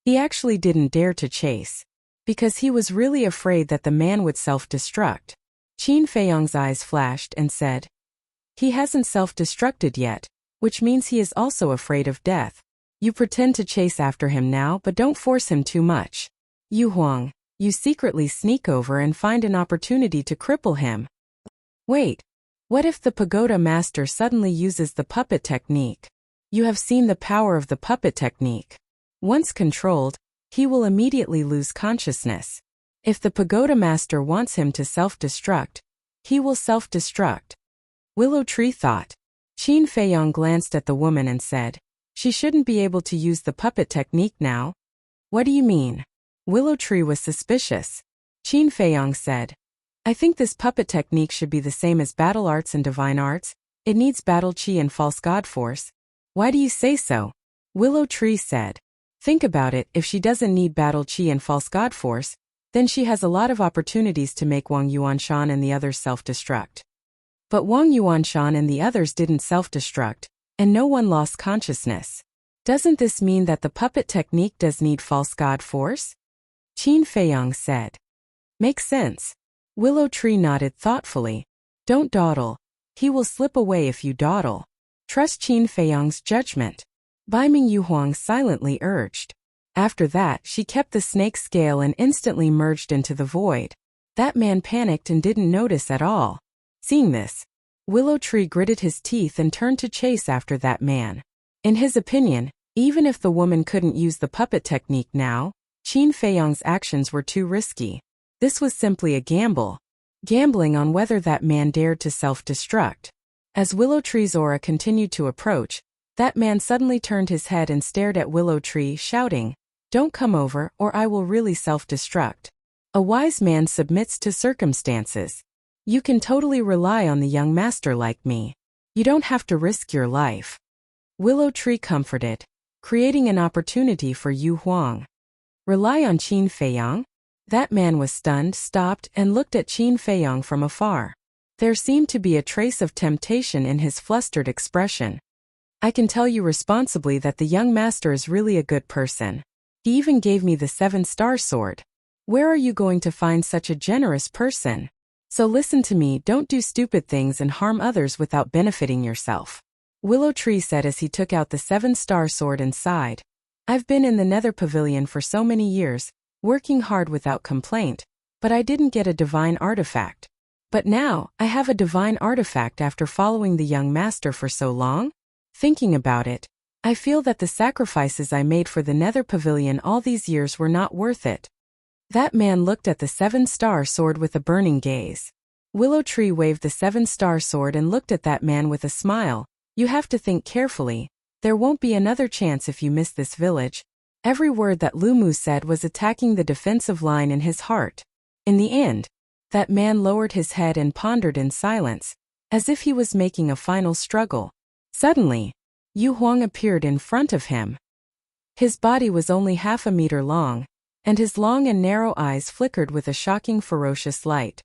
He actually didn't dare to chase, because he was really afraid that the man would self-destruct. Qin Feiyang's eyes flashed and said, He hasn't self-destructed yet, which means he is also afraid of death. You pretend to chase after him now, but don't force him too much. Yu Huang, you secretly sneak over and find an opportunity to cripple him. Wait, what if the pagoda master suddenly uses the puppet technique? You have seen the power of the puppet technique. Once controlled, he will immediately lose consciousness. If the pagoda master wants him to self-destruct, he will self-destruct. Willow Tree thought. Qin Feiyang glanced at the woman and said, She shouldn't be able to use the puppet technique now. What do you mean? Willow Tree was suspicious. Qin Feiyang said, I think this puppet technique should be the same as battle arts and divine arts. It needs battle chi and false god force. Why do you say so? Willow Tree said, Think about it, if she doesn't need battle chi and false god force, then she has a lot of opportunities to make Wang Yuanshan and the others self-destruct. But Wang Yuanshan and the others didn't self-destruct, and no one lost consciousness. Doesn't this mean that the puppet technique does need false god force? Qin Feiyang said. Makes sense. Willow Tree nodded thoughtfully. Don't dawdle. He will slip away if you dawdle. Trust Qin Feiyang's judgment. Baiming Yu Huang silently urged. After that, she kept the snake scale and instantly merged into the void. That man panicked and didn't notice at all. Seeing this, Willow Tree gritted his teeth and turned to chase after that man. In his opinion, even if the woman couldn't use the puppet technique now, Qin Feiyang's actions were too risky. This was simply a gamble. Gambling on whether that man dared to self-destruct. As Willow Tree's aura continued to approach, that man suddenly turned his head and stared at Willow Tree, shouting, Don't come over, or I will really self-destruct. A wise man submits to circumstances. You can totally rely on the young master like me. You don't have to risk your life. Willow Tree comforted, creating an opportunity for Yu Huang. Rely on Qin Feiyang? That man was stunned, stopped, and looked at Qin Feiyang from afar. There seemed to be a trace of temptation in his flustered expression. I can tell you responsibly that the young master is really a good person. He even gave me the 7-star sword. Where are you going to find such a generous person? So listen to me, don't do stupid things and harm others without benefiting yourself. Willow Tree said as he took out the 7-star sword and sighed. I've been in the Nether Pavilion for so many years, working hard without complaint, but I didn't get a divine artifact. But now, I have a divine artifact after following the young master for so long? Thinking about it, I feel that the sacrifices I made for the Nether Pavilion all these years were not worth it. That man looked at the 7-star sword with a burning gaze. Willow Tree waved the 7-star sword and looked at that man with a smile. You have to think carefully. There won't be another chance if you miss this village. Every word that Lumu said was attacking the defensive line in his heart. In the end, that man lowered his head and pondered in silence, as if he was making a final struggle. Suddenly, Yu Huang appeared in front of him. His body was only half a meter long, and his long and narrow eyes flickered with a shocking ferocious light.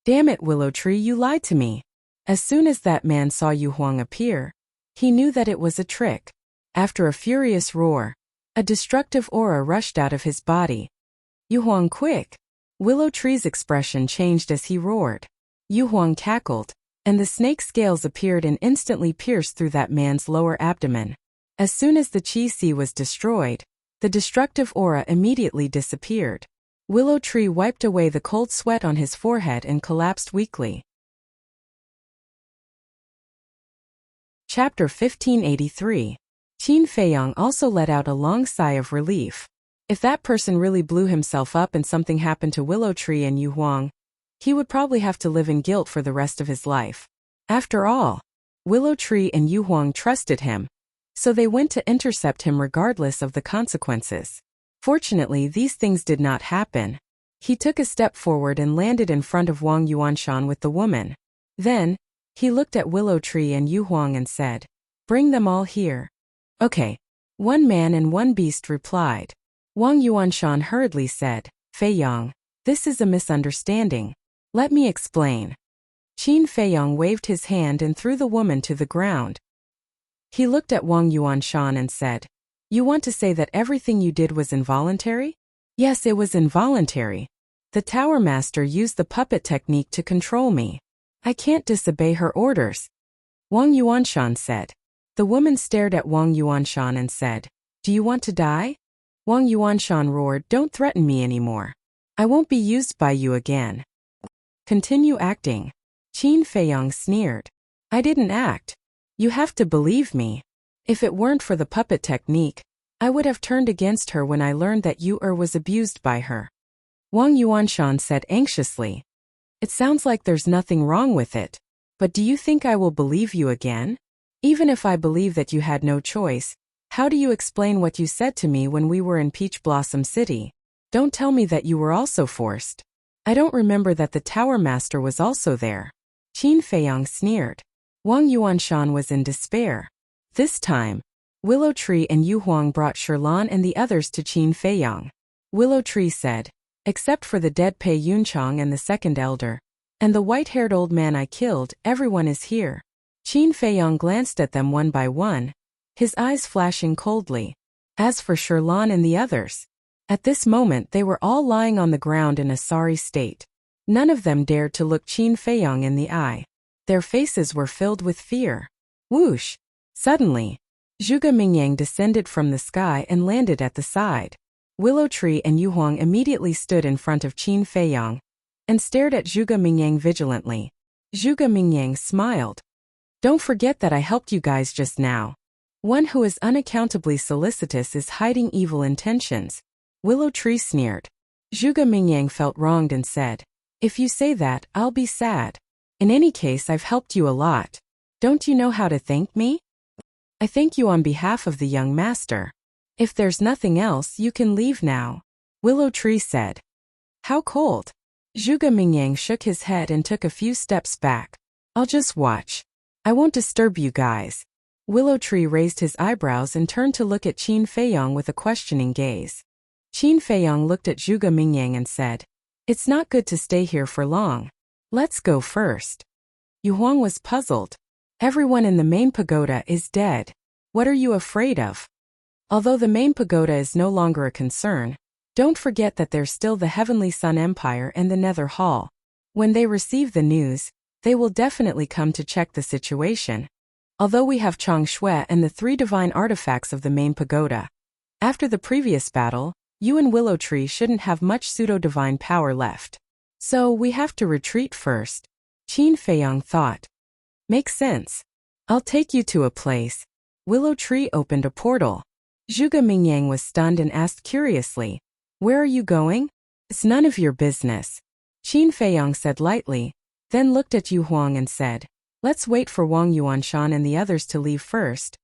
Damn it, Willow Tree, you lied to me. As soon as that man saw Yu Huang appear, he knew that it was a trick. After a furious roar, a destructive aura rushed out of his body. Yu Huang, quick! Willow Tree's expression changed as he roared. Yu Huang cackled, and the snake scales appeared and instantly pierced through that man's lower abdomen. As soon as the Qi Si was destroyed, the destructive aura immediately disappeared. Willow Tree wiped away the cold sweat on his forehead and collapsed weakly. Chapter 1583. Qin Feiyang also let out a long sigh of relief. If that person really blew himself up and something happened to Willow Tree and Yu Huang, he would probably have to live in guilt for the rest of his life. After all, Willow Tree and Yu Huang trusted him, so they went to intercept him regardless of the consequences. Fortunately, these things did not happen. He took a step forward and landed in front of Wang Yuanshan with the woman. Then, he looked at Willow Tree and Yu Huang and said, "Bring them all here." "Okay." One man and one beast replied. Wang Yuanshan hurriedly said, "Feiyang, this is a misunderstanding. Let me explain." Qin Feiyang waved his hand and threw the woman to the ground. He looked at Wang Yuanshan and said, "You want to say that everything you did was involuntary?" "Yes, it was involuntary. The Tower Master used the puppet technique to control me. I can't disobey her orders," Wang Yuanshan said. The woman stared at Wang Yuanshan and said, "Do you want to die?" Wang Yuanshan roared, "Don't threaten me anymore. I won't be used by you again. Continue acting." Qin Feiyang sneered. "I didn't act. You have to believe me. If it weren't for the puppet technique, I would have turned against her when I learned that Yu was abused by her." Wang Yuanshan said anxiously, "It sounds like there's nothing wrong with it. But do you think I will believe you again? Even if I believe that you had no choice, how do you explain what you said to me when we were in Peach Blossom City? Don't tell me that you were also forced. I don't remember that the Tower Master was also there." Qin Feiyang sneered. Wang Yuanshan was in despair. This time, Willow Tree and Yu Huang brought Shirlan and the others to Qin Feiyang. Willow Tree said, "Except for the dead Pei Yunchang and the second elder, and the white-haired old man I killed, everyone is here." Qin Feiyang glanced at them one by one, his eyes flashing coldly. As for Shirlan and the others, at this moment they were all lying on the ground in a sorry state. None of them dared to look Qin Feiyang in the eye. Their faces were filled with fear. Whoosh! Suddenly, Zhuge Mingyang descended from the sky and landed at the side. Willow Tree and Yu Huang immediately stood in front of Qin Feiyang and stared at Zhuge Mingyang vigilantly. Zhuge Mingyang smiled. "Don't forget that I helped you guys just now. One who is unaccountably solicitous is hiding evil intentions." Willow Tree sneered. Zhuge Mingyang felt wronged and said, "If you say that, I'll be sad. In any case, I've helped you a lot. Don't you know how to thank me?" "I thank you on behalf of the young master. If there's nothing else, you can leave now," Willow Tree said. "How cold." Zhuge Mingyang shook his head and took a few steps back. "I'll just watch. I won't disturb you guys." Willow Tree raised his eyebrows and turned to look at Qin Feiyang with a questioning gaze. Qin Feiyang looked at Zhuge Mingyang and said, "It's not good to stay here for long. Let's go first." Yu Huang was puzzled. Everyone in the main pagoda is dead. What are you afraid of? Although the main pagoda is no longer a concern, don't forget that there's still the Heavenly Sun Empire and the Nether Hall. When they receive the news, they will definitely come to check the situation. Although we have Chang Shui and the 3 divine artifacts of the main pagoda, after the previous battle, you and Willow Tree shouldn't have much pseudo-divine power left. So we have to retreat first. Qin Feiyong thought. Makes sense. I'll take you to a place. Willow Tree opened a portal. Zhuge Mingyang was stunned and asked curiously, "Where are you going?" "It's none of your business," Qin Feiyong said lightly, then looked at Yu Huang and said, "Let's wait for Wang Yuanshan and the others to leave first."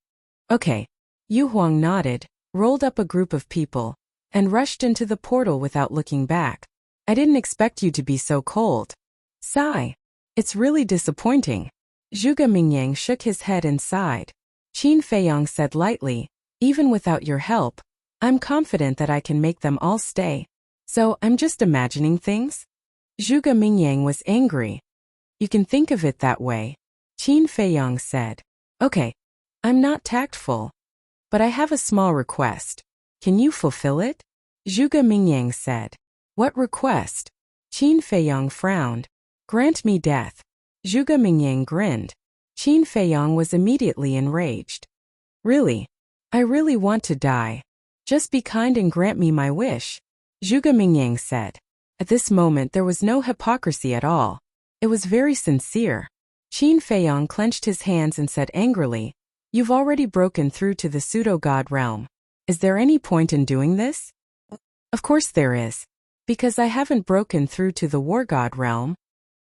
"Okay." Yu Huang nodded, rolled up a group of people, and rushed into the portal without looking back. "I didn't expect you to be so cold." Sigh. "It's really disappointing." Zhuge Mingyang shook his head and sighed. Qin Feiyong said lightly, "Even without your help, I'm confident that I can make them all stay. So I'm just imagining things?" Zhuge Mingyang was angry. "You can think of it that way," Qin Feiyong said. "Okay. I'm not tactful. But I have a small request. Can you fulfill it?" Zhuge Mingyang said. "What request?" Qin Feiyong frowned. "Grant me death." Zhuge Mingyang grinned. Qin Feiyong was immediately enraged. "Really? I really want to die. Just be kind and grant me my wish," Zhuge Mingyang said. At this moment there was no hypocrisy at all. It was very sincere. Qin Feiyong clenched his hands and said angrily, "You've already broken through to the pseudo-god realm. Is there any point in doing this?" "Of course there is. Because I haven't broken through to the war god realm.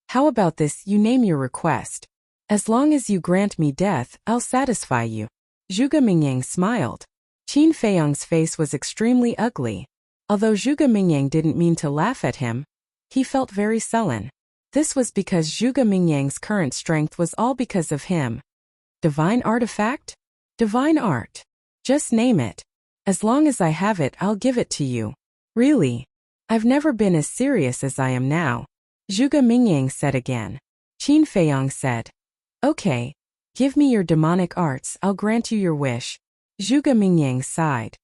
How about this, you name your request. As long as you grant me death, I'll satisfy you." Zhuge Mingyang smiled. Qin Feiyong's face was extremely ugly. Although Zhuge Mingyang didn't mean to laugh at him, he felt very sullen. This was because Zhuge Mingyang's current strength was all because of him. Divine artifact? Divine art. Just name it. As long as I have it, I'll give it to you. Really? I've never been as serious as I am now, Zhuge Mingyang said again. Qin Feiyong said, "Okay. Give me your demonic arts, I'll grant you your wish." Zhuge Mingyang sighed.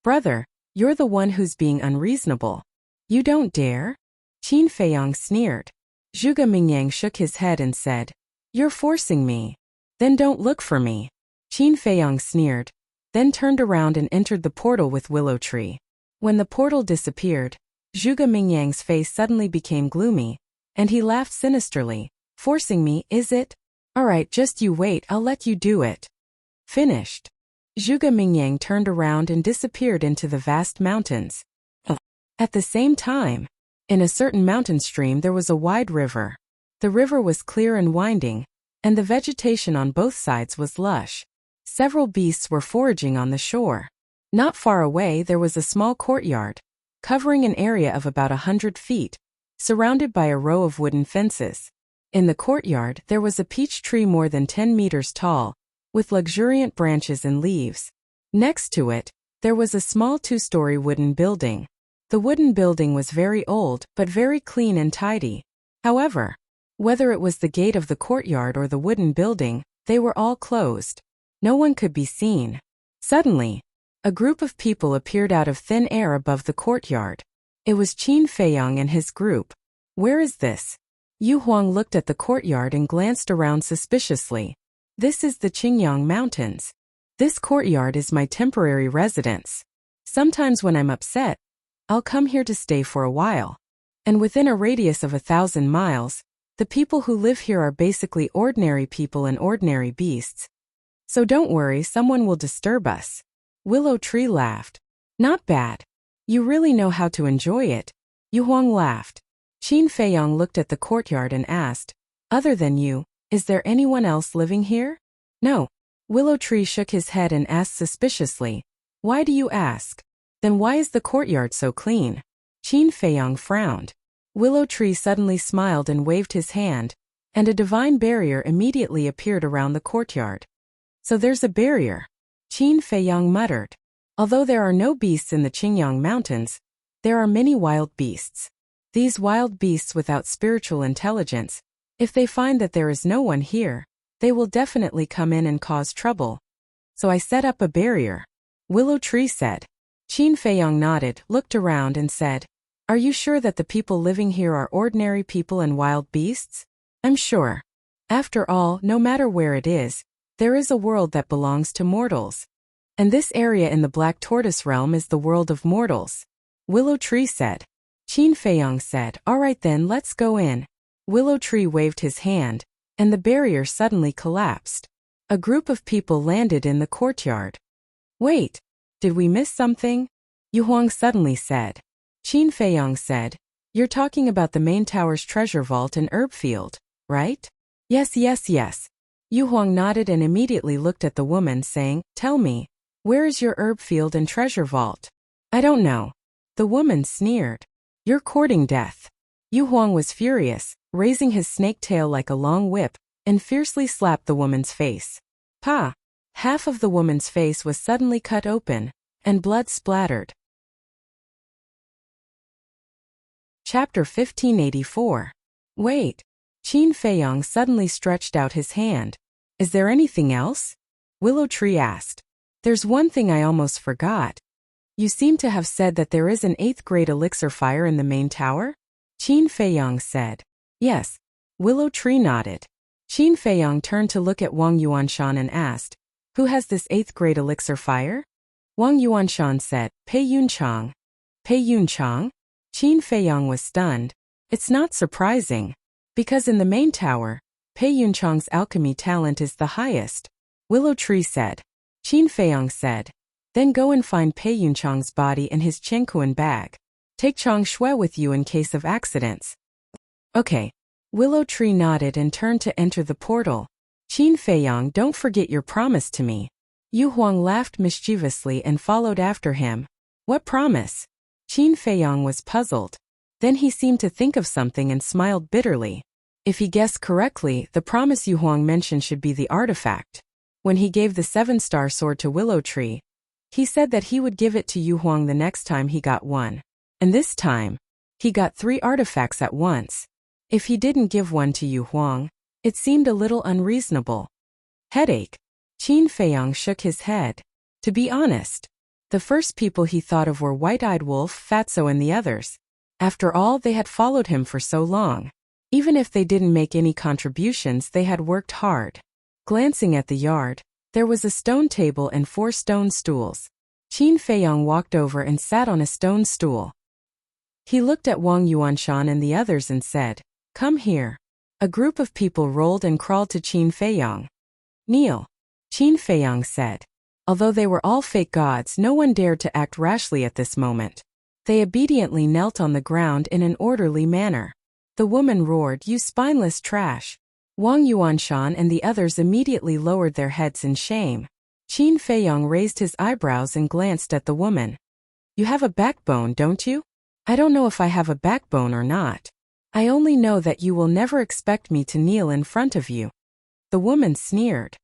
"Brother, you're the one who's being unreasonable. You don't dare?" Qin Feiyong sneered. Zhuge Mingyang shook his head and said, "You're forcing me. Then don't look for me." Qin Feiyong sneered, then turned around and entered the portal with Willow Tree. When the portal disappeared, Zhuge Mingyang's face suddenly became gloomy, and he laughed sinisterly. "Forcing me, is it? All right, just you wait, I'll let you do it." Finished. Zhuge Mingyang turned around and disappeared into the vast mountains. At the same time, in a certain mountain stream there was a wide river. The river was clear and winding, and the vegetation on both sides was lush. Several beasts were foraging on the shore. Not far away there was a small courtyard, covering an area of about 100 feet, surrounded by a row of wooden fences. In the courtyard there was a peach tree more than 10 meters tall, with luxuriant branches and leaves. Next to it, there was a small 2-story wooden building. The wooden building was very old, but very clean and tidy. However, whether it was the gate of the courtyard or the wooden building, they were all closed. No one could be seen. Suddenly, a group of people appeared out of thin air above the courtyard. It was Qin Feiyong and his group. "Where is this?" Yu Huang looked at the courtyard and glanced around suspiciously. "This is the Qingyang Mountains. This courtyard is my temporary residence. Sometimes when I'm upset, I'll come here to stay for a while. And within a radius of 1,000 miles, the people who live here are basically ordinary people and ordinary beasts. So don't worry, someone will disturb us." Willow Tree laughed. "Not bad. You really know how to enjoy it." Yu Huang laughed. Qin Feiyong looked at the courtyard and asked, "Other than you, is there anyone else living here?" "No." Willow Tree shook his head and asked suspiciously, "Why do you ask? Then why is the courtyard so clean?" Qin Feiyong frowned. Willow Tree suddenly smiled and waved his hand, and a divine barrier immediately appeared around the courtyard. "So there's a barrier," Qin Feiyong muttered. "Although there are no beasts in the Qingyang Mountains, there are many wild beasts. These wild beasts without spiritual intelligence, if they find that there is no one here, they will definitely come in and cause trouble. so I set up a barrier. Willow Tree said. Qin Feiyong nodded, looked around and said, Are you sure that the people living here are ordinary people and wild beasts? I'm sure. After all, no matter where it is, there is a world that belongs to mortals. And this area in the Black Tortoise realm is the world of mortals. Willow Tree said. Qin Feiyong said, All right then, let's go in. Willow Tree waved his hand, and the barrier suddenly collapsed. A group of people landed in the courtyard. Wait, did we miss something? Yu Huang suddenly said. Qin Feiyong said, You're talking about the main tower's treasure vault and herb field, right? Yes. Yu Huang nodded and immediately looked at the woman saying, Tell me, where is your herb field and treasure vault? I don't know. The woman sneered. You're courting death. Yu Huang was furious, raising his snake tail like a long whip, and fiercely slapped the woman's face. Pa! Half of the woman's face was suddenly cut open, and blood splattered. Chapter 1584. Wait. Qin Feiyong suddenly stretched out his hand. Is there anything else? Willow Tree asked. There's one thing I almost forgot. You seem to have said that there is an 8th grade elixir fire in the main tower? Qin Feiyong said. Yes. Willow Tree nodded. Qin Feiyong turned to look at Wang Yuanshan and asked, Who has this 8th grade elixir fire? Wang Yuanshan said, Pei Yunchang. Pei Yunchang? Qin Feiyong was stunned. It's not surprising. Because in the main tower, Pei Yunchang's alchemy talent is the highest. Willow Tree said. Qin Feiyong said. Then go and find Pei Yunchang's body and his Chenkuan bag. Take Chang Shui with you in case of accidents. Okay. Willow Tree nodded and turned to enter the portal. Qin Feiyong, don't forget your promise to me. Yu Huang laughed mischievously and followed after him. What promise? Qin Feiyong was puzzled. Then he seemed to think of something and smiled bitterly. If he guessed correctly, the promise Yu Huang mentioned should be the artifact. When he gave the 7-star sword to Willow Tree, he said that he would give it to Yu Huang the next time he got one. And this time, he got 3 artifacts at once. If he didn't give one to Yu Huang, it seemed a little unreasonable. Headache. Qin Feiyong shook his head. To be honest, the first people he thought of were White-Eyed Wolf, Fatso and the others. After all, they had followed him for so long. Even if they didn't make any contributions, they had worked hard. Glancing at the yard, there was a stone table and 4 stone stools. Qin Feiyong walked over and sat on a stone stool. He looked at Wang Yuanshan and the others and said, Come here. A group of people rolled and crawled to Qin Feiyong. Kneel. Qin Feiyong said. Although they were all fake gods, no one dared to act rashly at this moment. They obediently knelt on the ground in an orderly manner. The woman roared, You spineless trash. Wang Yuanshan and the others immediately lowered their heads in shame. Qin Feiyong raised his eyebrows and glanced at the woman. You have a backbone, don't you? I don't know if I have a backbone or not. I only know that you will never expect me to kneel in front of you. The woman sneered.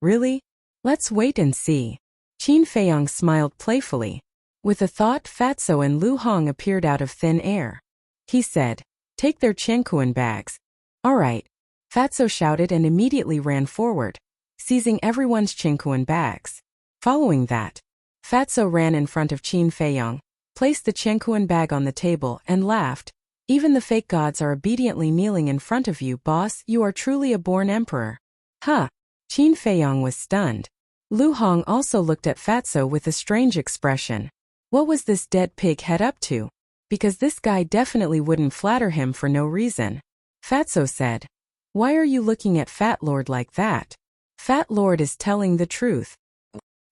Really? Let's wait and see. Qin Feiyong smiled playfully. With a thought, Fatso and Lu Hong appeared out of thin air. He said, Take their Chenkuan bags. All right. Fatso shouted and immediately ran forward, seizing everyone's Chenkuan bags. Following that, Fatso ran in front of Qin Feiyong, placed the Chenkuan bag on the table and laughed. Even the fake gods are obediently kneeling in front of you, boss. You are truly a born emperor. Huh. Qin Feiyong was stunned. Lu Hong also looked at Fatso with a strange expression. What was this dead pig head up to? Because this guy definitely wouldn't flatter him for no reason. Fatso said, Why are you looking at Fat Lord like that? Fat Lord is telling the truth.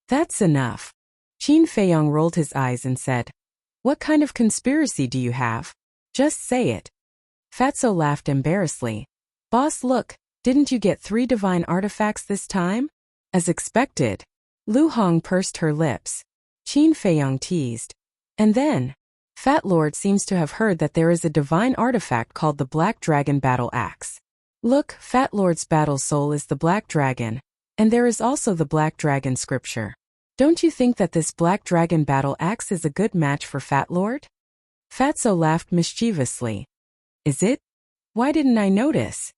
That's enough. Qin Feiyong rolled his eyes and said, What kind of conspiracy do you have? Just say it. Fatso laughed embarrassedly. Boss, look, didn't you get 3 divine artifacts this time? As expected. Lu Hong pursed her lips. Qin Feiyong teased. And then, Fat Lord seems to have heard that there is a divine artifact called the Black Dragon Battle Axe. Look, Fat Lord's battle soul is the Black Dragon, and there is also the Black Dragon scripture. Don't you think that this Black Dragon Battle Axe is a good match for Fat Lord? Fatso laughed mischievously. Is it? Why didn't I notice?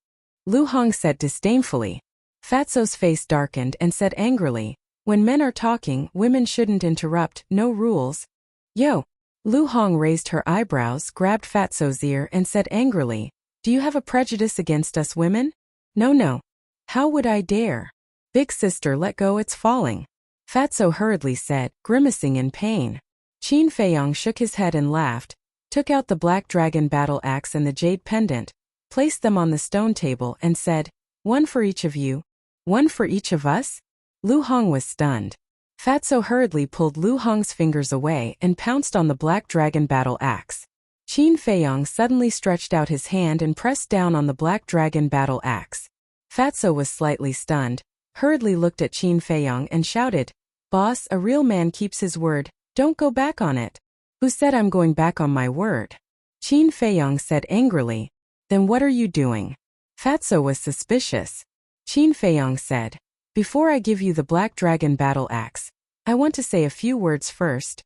Lu Hong said disdainfully. Fatso's face darkened and said angrily, When men are talking, women shouldn't interrupt, no rules. Yo. Lu Hong raised her eyebrows, grabbed Fatso's ear and said angrily, do you have a prejudice against us women? No. How would I dare? Big sister, let go, it's falling. Fatso hurriedly said, grimacing in pain. Qin Feiyong shook his head and laughed, took out the black dragon battle axe and the jade pendant, placed them on the stone table and said, one for each of you. One for each of us? Lu Hong was stunned. Fatso hurriedly pulled Lu Hong's fingers away and pounced on the black dragon battle axe. Qin Feiyong suddenly stretched out his hand and pressed down on the black dragon battle axe. Fatso was slightly stunned, hurriedly looked at Qin Feiyong and shouted, boss, a real man keeps his word, don't go back on it. Who said I'm going back on my word? Qin Feiyong said angrily, then what are you doing? Fatso was suspicious. Qin Feiyong said, before I give you the black dragon battle axe, I want to say a few words first.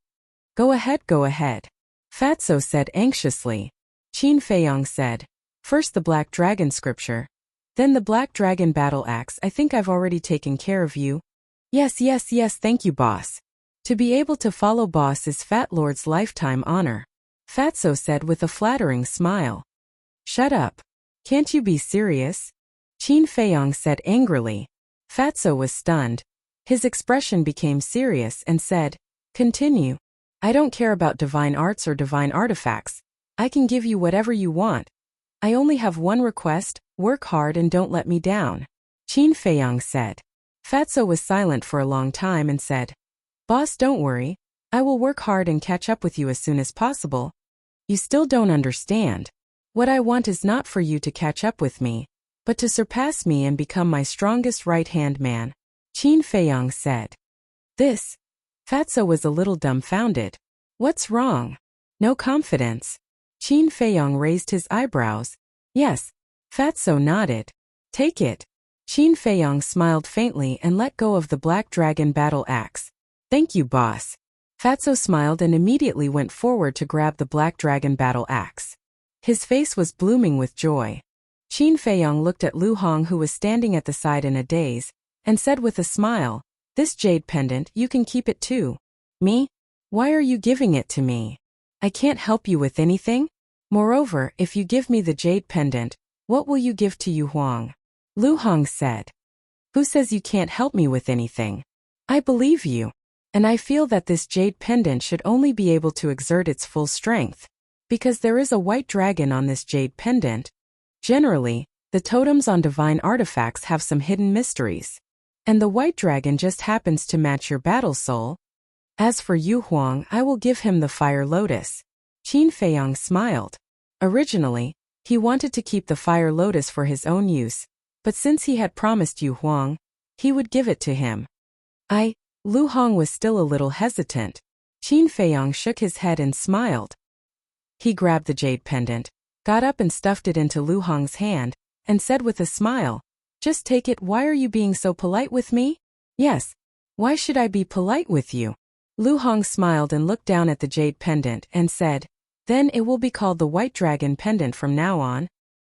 Go ahead. Fatso said anxiously. Qin Feiyong said, first the black dragon scripture, then the black dragon battle axe. I think I've already taken care of you. Yes, thank you, boss. To be able to follow boss is Fat Lord's lifetime honor. Fatso said with a flattering smile. Shut up. Can't you be serious? Qin Feiyong said angrily. Fatso was stunned. His expression became serious and said, continue. I don't care about divine arts or divine artifacts. I can give you whatever you want. I only have one request, work hard and don't let me down. Qin Feiyong said. Fatso was silent for a long time and said, boss, don't worry. I will work hard and catch up with you as soon as possible. You still don't understand. What I want is not for you to catch up with me, but to surpass me and become my strongest right-hand man. Qin Feiyong said. This? Fatso was a little dumbfounded. What's wrong? No confidence. Qin Feiyong raised his eyebrows. Yes. Fatso nodded. Take it. Qin Feiyong smiled faintly and let go of the black dragon battle axe. Thank you, boss. Fatso smiled and immediately went forward to grab the black dragon battle axe. His face was blooming with joy. Qin Feiyong looked at Lu Hong, who was standing at the side in a daze, and said with a smile, this jade pendant, you can keep it too. Me? Why are you giving it to me? I can't help you with anything. Moreover, if you give me the jade pendant, what will you give to Yu Huang? Lu Hong said. Who says you can't help me with anything? I believe you. And I feel that this jade pendant should only be able to exert its full strength, because there is a white dragon on this jade pendant. Generally, the totems on divine artifacts have some hidden mysteries. And the white dragon just happens to match your battle soul. As for Yu Huang, I will give him the fire lotus. Qin Feiyong smiled. Originally, he wanted to keep the fire lotus for his own use, but since he had promised Yu Huang, he would give it to him. Lu Hong was still a little hesitant. Qin Feiyong shook his head and smiled. He grabbed the jade pendant, got up and stuffed it into Lu Hong's hand, and said with a smile, just take it. Why are you being so polite with me? Yes. Why should I be polite with you? Lu Hong smiled and looked down at the jade pendant and said, then it will be called the white dragon pendant from now on.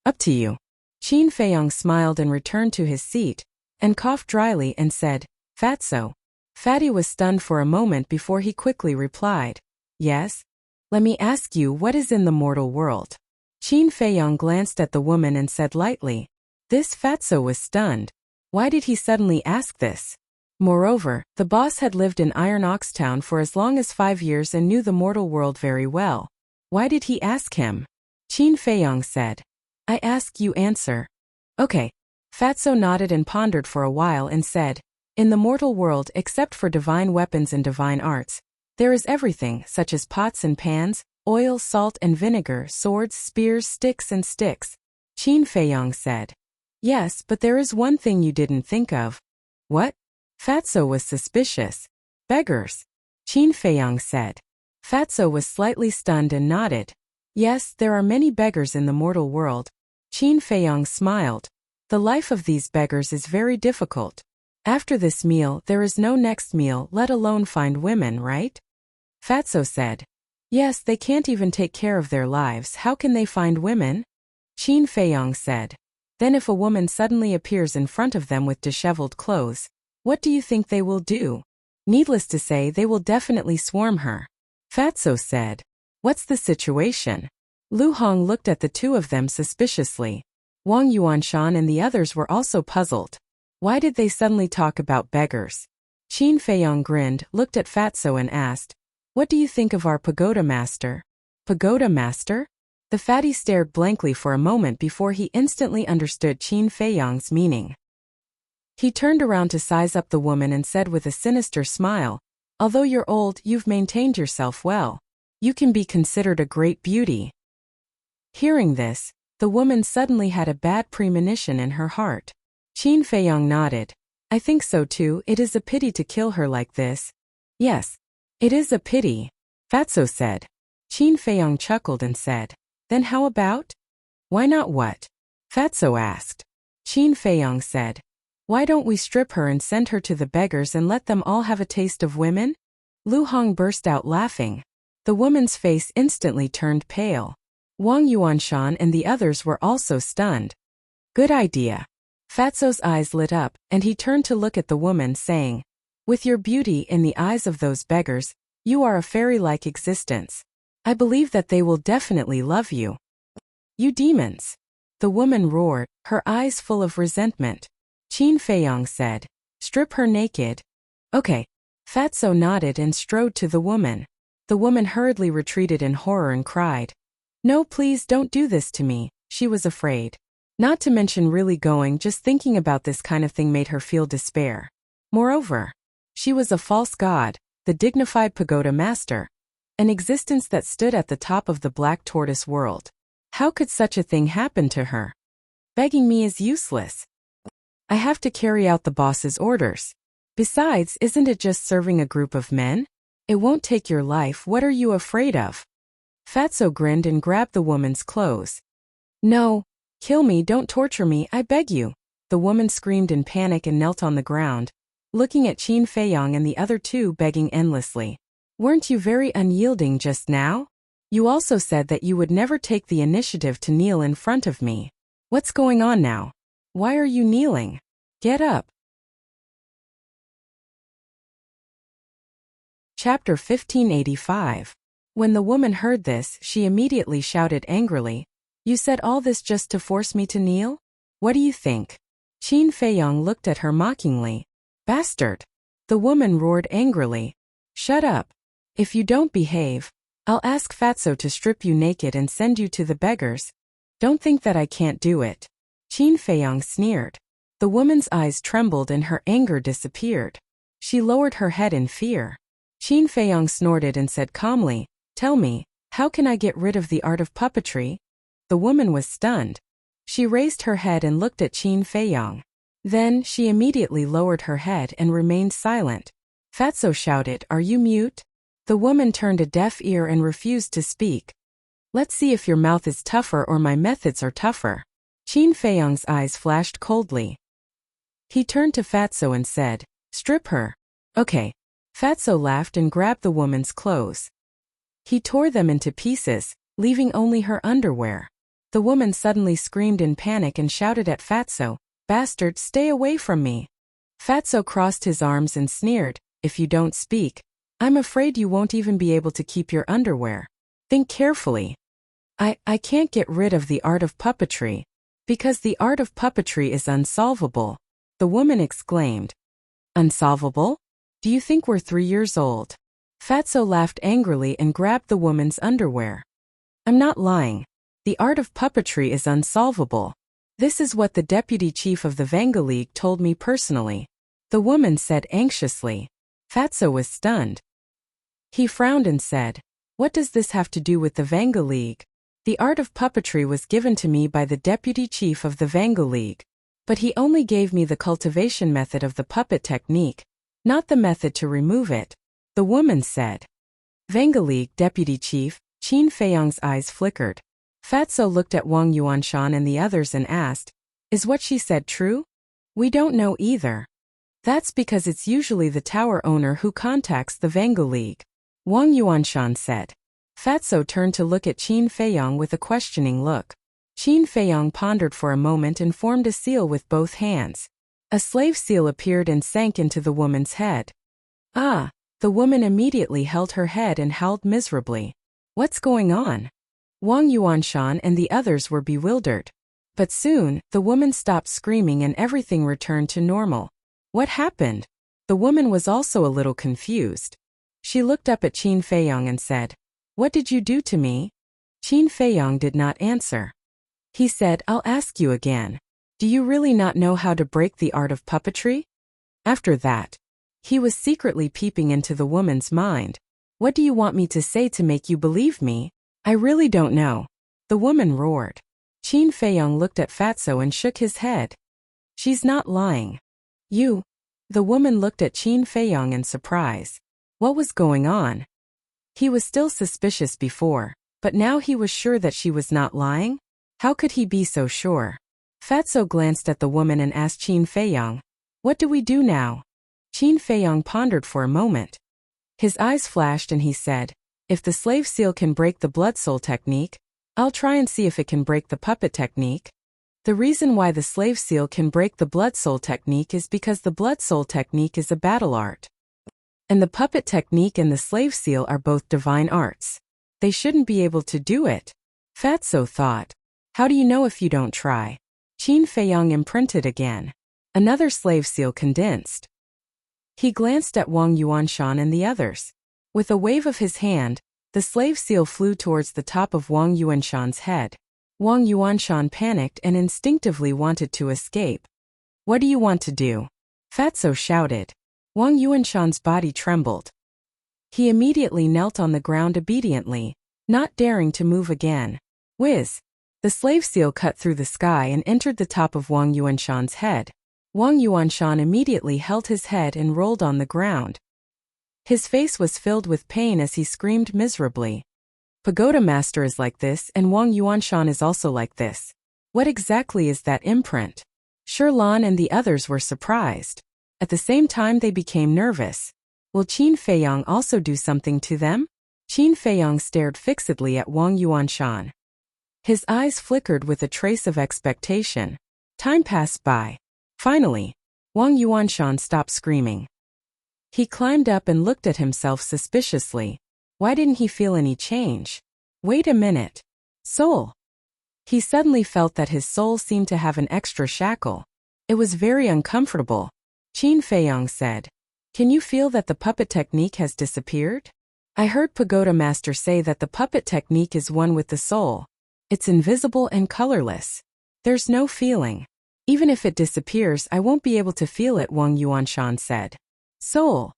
Up to you. Qin Feiyong smiled and returned to his seat, and coughed dryly and said, Fatso. Fatty was stunned for a moment before he quickly replied, yes? Let me ask you, what is in the mortal world? Qin Feiyong glanced at the woman and said lightly. This Fatso was stunned. Why did he suddenly ask this? Moreover, the boss had lived in Iron Ox Town for as long as 5 years and knew the mortal world very well. Why did he ask him? Qin Feiyong said. I ask, you answer. Okay. Fatso nodded and pondered for a while and said, in the mortal world, except for divine weapons and divine arts, there is everything, such as pots and pans, oil, salt and vinegar, swords, spears, sticks and sticks. Qin Feiyong said. Yes, but there is one thing you didn't think of. What? Fatso was suspicious. Beggars. Qin Feiyong said. Fatso was slightly stunned and nodded. Yes, there are many beggars in the mortal world. Qin Feiyong smiled. The life of these beggars is very difficult. After this meal, there is no next meal, let alone find women, right? Fatso said. Yes, they can't even take care of their lives. How can they find women? Qin Feiyong said. Then if a woman suddenly appears in front of them with disheveled clothes, What do you think they will do? Needless to say, they will definitely swarm her. Fatso said. What's the situation? Lu Hong looked at the two of them suspiciously. Wang Yuanshan and the others were also puzzled. Why did they suddenly talk about beggars? Qin Feiyong grinned, looked at Fatso and asked, What do you think of our pagoda master? Pagoda master? The fatty stared blankly for a moment before he instantly understood Qin Feiyong's meaning. He turned around to size up the woman and said with a sinister smile, Although you're old, you've maintained yourself well. You can be considered a great beauty. Hearing this, the woman suddenly had a bad premonition in her heart. Qin Feiyong nodded. I think so too. It is a pity to kill her like this. Yes, it is a pity, Fatso said. Qin Feiyong chuckled and said, Then how about? Why not what? Fatso asked. Qin Feiyong said, Why don't we strip her and send her to the beggars and let them all have a taste of women? Lu Hong burst out laughing. The woman's face instantly turned pale. Wang Yuanshan and the others were also stunned. Good idea. Fatso's eyes lit up, and he turned to look at the woman saying, With your beauty in the eyes of those beggars, you are a fairy-like existence. I believe that they will definitely love you. You demons! The woman roared, her eyes full of resentment. Qin Feiyong said, Strip her naked. Okay. Fatso nodded and strode to the woman. The woman hurriedly retreated in horror and cried, No, please don't do this to me. She was afraid. Not to mention really going, just thinking about this kind of thing made her feel despair. Moreover, she was a false god, the dignified pagoda master, an existence that stood at the top of the black tortoise world. How could such a thing happen to her? Begging me is useless. I have to carry out the boss's orders. Besides, isn't it just serving a group of men? It won't take your life. What are you afraid of? Fatso grinned and grabbed the woman's clothes. No. Kill me, don't torture me, I beg you. The woman screamed in panic and knelt on the ground, looking at Qin Feiyong and the other two begging endlessly. Weren't you very unyielding just now? You also said that you would never take the initiative to kneel in front of me. What's going on now? Why are you kneeling? Get up. Chapter 1585. When the woman heard this, she immediately shouted angrily, You said all this just to force me to kneel? What do you think? Qin Feiyong looked at her mockingly. Bastard! The woman roared angrily. Shut up. If you don't behave, I'll ask Fatso to strip you naked and send you to the beggars. Don't think that I can't do it. Qin Feiyong sneered. The woman's eyes trembled and her anger disappeared. She lowered her head in fear. Qin Feiyong snorted and said calmly, Tell me, how can I get rid of the art of puppetry? The woman was stunned. She raised her head and looked at Qin Feiyong. Then, she immediately lowered her head and remained silent. Fatso shouted, Are you mute? The woman turned a deaf ear and refused to speak. Let's see if your mouth is tougher or my methods are tougher. Qin Feiyong's eyes flashed coldly. He turned to Fatso and said, Strip her. Okay. Fatso laughed and grabbed the woman's clothes. He tore them into pieces, leaving only her underwear. The woman suddenly screamed in panic and shouted at Fatso, Bastard, stay away from me. Fatso crossed his arms and sneered, If you don't speak, I'm afraid you won't even be able to keep your underwear. Think carefully. I can't get rid of the art of puppetry, because the art of puppetry is unsolvable, the woman exclaimed. Unsolvable? Do you think we're 3 years old? Fatso laughed angrily and grabbed the woman's underwear. I'm not lying. The art of puppetry is unsolvable. This is what the deputy chief of the Vanga League told me personally. The woman said anxiously. Fatso was stunned. He frowned and said, What does this have to do with the Vanga League? The art of puppetry was given to me by the deputy chief of the Vanga League. But he only gave me the cultivation method of the puppet technique, not the method to remove it, the woman said. Vanga League deputy chief, Qin Feiyong's eyes flickered. Fatso looked at Wang Yuanshan and the others and asked, Is what she said true? We don't know either. That's because it's usually the tower owner who contacts the Vanga League, Wang Yuanshan said. Fatso turned to look at Qin Feiyong with a questioning look. Qin Feiyong pondered for a moment and formed a seal with both hands. A slave seal appeared and sank into the woman's head. Ah! The woman immediately held her head and howled miserably. What's going on? Wang Yuanshan and the others were bewildered. But soon, the woman stopped screaming and everything returned to normal. What happened? The woman was also a little confused. She looked up at Qin Feiyang and said, "What did you do to me?" Qin Feiyang did not answer. He said, "I'll ask you again. Do you really not know how to break the art of puppetry?" After that, he was secretly peeping into the woman's mind. "What do you want me to say to make you believe me? I really don't know." The woman roared. Qin Feiyang looked at Fatso and shook his head. "She's not lying." "You?" The woman looked at Qin Feiyang in surprise. What was going on? He was still suspicious before, but now he was sure that she was not lying? How could he be so sure? Fatso glanced at the woman and asked Qin Feiyang, "What do we do now?" Qin Feiyang pondered for a moment. His eyes flashed and he said, "If the slave seal can break the blood soul technique, I'll try and see if it can break the puppet technique." The reason why the slave seal can break the blood soul technique is because the blood soul technique is a battle art. And the puppet technique and the slave seal are both divine arts. They shouldn't be able to do it. Fatso thought. How do you know if you don't try? Qin Feiyang imprinted again. Another slave seal condensed. He glanced at Wang Yuanshan and the others. With a wave of his hand, the slave seal flew towards the top of Wang Yuanshan's head. Wang Yuanshan panicked and instinctively wanted to escape. "What do you want to do?" Fatso shouted. Wang Yuanshan's body trembled. He immediately knelt on the ground obediently, not daring to move again. Whiz! The slave seal cut through the sky and entered the top of Wang Yuanshan's head. Wang Yuanshan immediately held his head and rolled on the ground. His face was filled with pain as he screamed miserably. Pagoda Master is like this and Wang Yuanshan is also like this. What exactly is that imprint? Sherlan and the others were surprised. At the same time they became nervous. Will Qin Feiyang also do something to them? Qin Feiyang stared fixedly at Wang Yuanshan. His eyes flickered with a trace of expectation. Time passed by. Finally, Wang Yuanshan stopped screaming. He climbed up and looked at himself suspiciously. Why didn't he feel any change? Wait a minute. Soul. He suddenly felt that his soul seemed to have an extra shackle. It was very uncomfortable. Qin Feiyang said, "Can you feel that the puppet technique has disappeared? I heard Pagoda Master say that the puppet technique is one with the soul. It's invisible and colorless. There's no feeling. Even if it disappears, I won't be able to feel it," Wang Yuanshan said. Soul.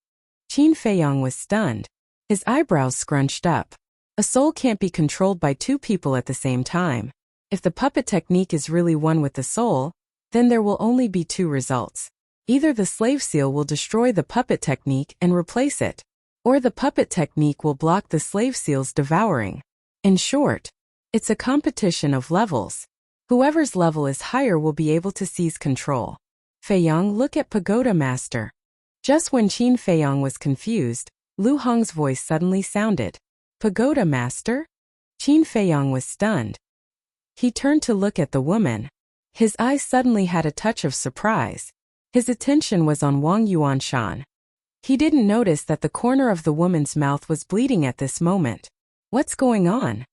Qin Feiyang was stunned. His eyebrows scrunched up. A soul can't be controlled by two people at the same time. If the puppet technique is really one with the soul, then there will only be two results. Either the slave seal will destroy the puppet technique and replace it, or the puppet technique will block the slave seal's devouring. In short, it's a competition of levels. Whoever's level is higher will be able to seize control. Feiyang, look at Pagoda Master. Just when Qin Feiyang was confused, Lu Hong's voice suddenly sounded. Pagoda Master? Qin Feiyang was stunned. He turned to look at the woman. His eyes suddenly had a touch of surprise. His attention was on Wang Yuanshan. He didn't notice that the corner of the woman's mouth was bleeding at this moment. What's going on?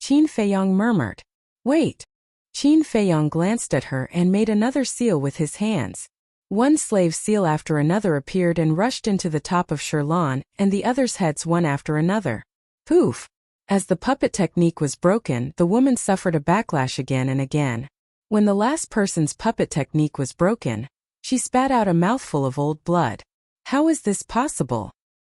Qin Feiyang murmured. Wait. Qin Feiyang glanced at her and made another seal with his hands. One slave seal after another appeared and rushed into the top of Sherlan and the others' heads one after another. Poof! As the puppet technique was broken, the woman suffered a backlash again and again. When the last person's puppet technique was broken, she spat out a mouthful of old blood. How is this possible?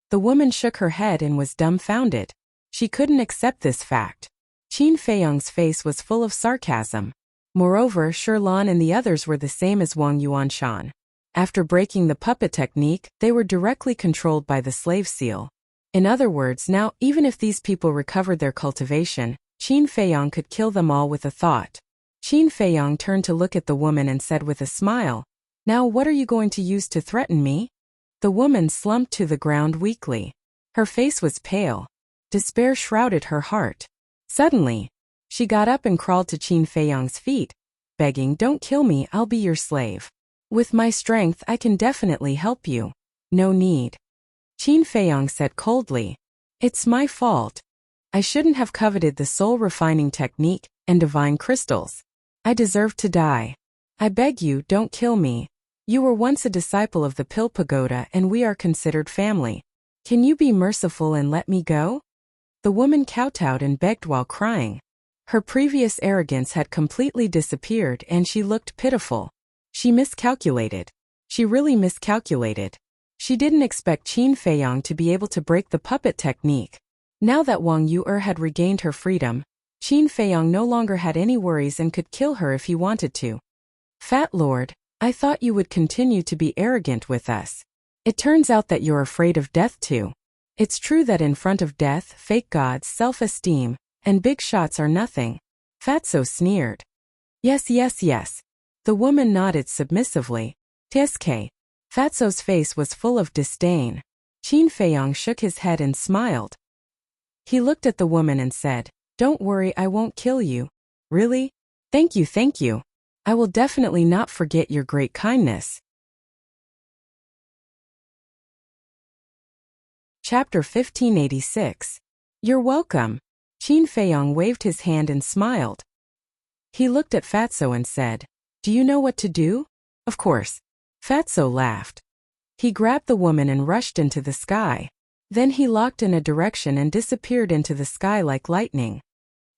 The woman shook her head and was dumbfounded. She couldn't accept this fact. Qin Feiyang's face was full of sarcasm. Moreover, Sherlan and the others were the same as Wang Yuanshan. After breaking the puppet technique, they were directly controlled by the slave seal. In other words, now, even if these people recovered their cultivation, Qin Feiyang could kill them all with a thought. Qin Feiyang turned to look at the woman and said with a smile, "Now what are you going to use to threaten me?" The woman slumped to the ground weakly. Her face was pale. Despair shrouded her heart. Suddenly, she got up and crawled to Qin Feiyang's feet, begging, "Don't kill me, I'll be your slave." With my strength I can definitely help you. No need. Qin Feiyang said coldly. It's my fault. I shouldn't have coveted the soul refining technique and divine crystals. I deserve to die. I beg you, don't kill me. You were once a disciple of the Pill Pagoda and we are considered family. Can you be merciful and let me go? The woman kowtowed and begged while crying. Her previous arrogance had completely disappeared and she looked pitiful. She miscalculated. She really miscalculated. She didn't expect Qin Feiyang to be able to break the puppet technique. Now that Wang Yu'er had regained her freedom, Qin Feiyang no longer had any worries and could kill her if he wanted to. Fat Lord, I thought you would continue to be arrogant with us. It turns out that you're afraid of death too. It's true that in front of death, fake gods, self-esteem, and big shots are nothing. Fatso sneered. Yes. The woman nodded submissively. Tsk. Fatso's face was full of disdain. Qin Feiyang shook his head and smiled. He looked at the woman and said, Don't worry, I won't kill you. Really? Thank you. I will definitely not forget your great kindness. Chapter 1586. You're welcome. Qin Feiyang waved his hand and smiled. He looked at Fatso and said, Do you know what to do? Of course. Fatso laughed. He grabbed the woman and rushed into the sky. Then he locked in a direction and disappeared into the sky like lightning.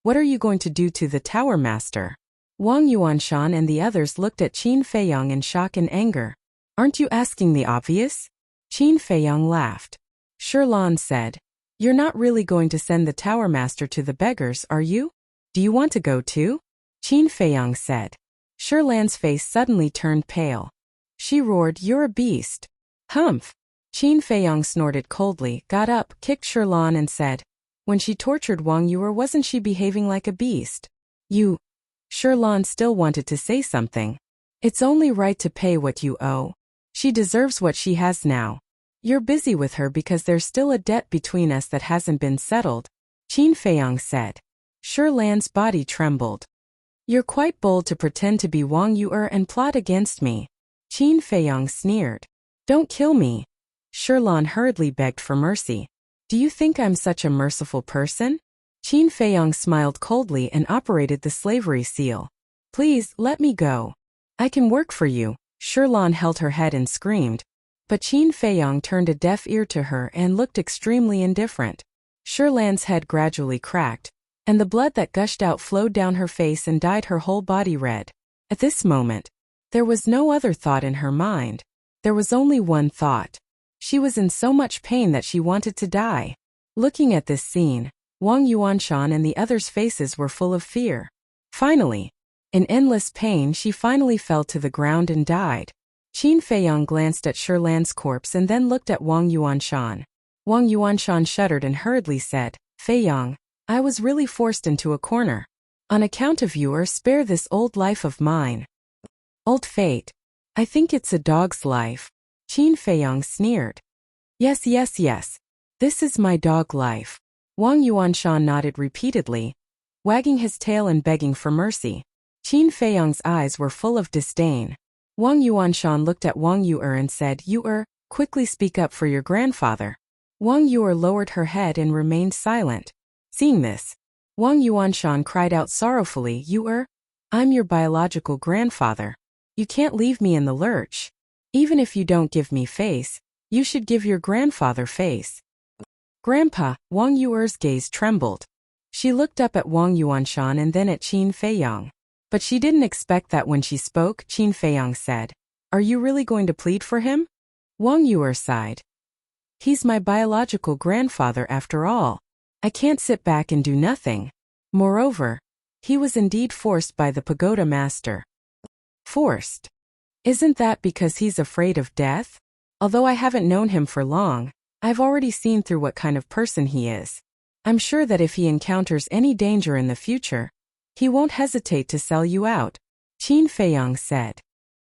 What are you going to do to the Tower Master? Wang Yuanshan and the others looked at Qin Feiyang in shock and anger. Aren't you asking the obvious? Qin Feiyang laughed. Shirlan said, You're not really going to send the Tower Master to the beggars, are you? Do you want to go too? Qin Feiyang said. Shirlan's face suddenly turned pale. She roared, You're a beast. Humph. Qin Feiyang snorted coldly, got up, kicked Shirlan and said, When she tortured Wang Yu'er, wasn't she behaving like a beast? You. Shirlan still wanted to say something. It's only right to pay what you owe. She deserves what she has now. You're busy with her because there's still a debt between us that hasn't been settled, Qin Feiyang said. Shirlan's body trembled. You're quite bold to pretend to be Wang Yu'er and plot against me. Qin Feiyang sneered. Don't kill me. Shirlan hurriedly begged for mercy. Do you think I'm such a merciful person? Qin Feiyang smiled coldly and operated the slavery seal. Please, let me go. I can work for you. Shirlan held her head and screamed. But Qin Feiyang turned a deaf ear to her and looked extremely indifferent. Shirlan's head gradually cracked, and the blood that gushed out flowed down her face and dyed her whole body red. At this moment, there was no other thought in her mind. There was only one thought. She was in so much pain that she wanted to die. Looking at this scene, Wang Yuanshan and the others' faces were full of fear. Finally, in endless pain, she finally fell to the ground and died. Qin Feiyang glanced at Shirlan's corpse and then looked at Wang Yuanshan. Wang Yuanshan shuddered and hurriedly said, Feiyang, I was really forced into a corner. On account of you, spare this old life of mine. Old fate. I think it's a dog's life. Qin Feiyang sneered. Yes. This is my dog life. Wang Yuanshan nodded repeatedly, wagging his tail and begging for mercy. Qin Feiyang's eyes were full of disdain. Wang Yuanshan looked at Wang Yu'er and said, Yu'er, quickly speak up for your grandfather. Wang Yu'er lowered her head and remained silent. Seeing this, Wang Yuanshan cried out sorrowfully, Yu'er, I'm your biological grandfather. You can't leave me in the lurch. Even if you don't give me face, you should give your grandfather face. Grandpa, Wang Yu'er's gaze trembled. She looked up at Wang Yuanshan and then at Qin Feiyang. But she didn't expect that when she spoke, Qin Feiyang said, Are you really going to plead for him? Wang Yu'er sighed. He's my biological grandfather after all. I can't sit back and do nothing. Moreover, he was indeed forced by the pagoda master. Forced? Isn't that because he's afraid of death? Although I haven't known him for long, I've already seen through what kind of person he is. I'm sure that if he encounters any danger in the future, he won't hesitate to sell you out, Qin Feiyang said.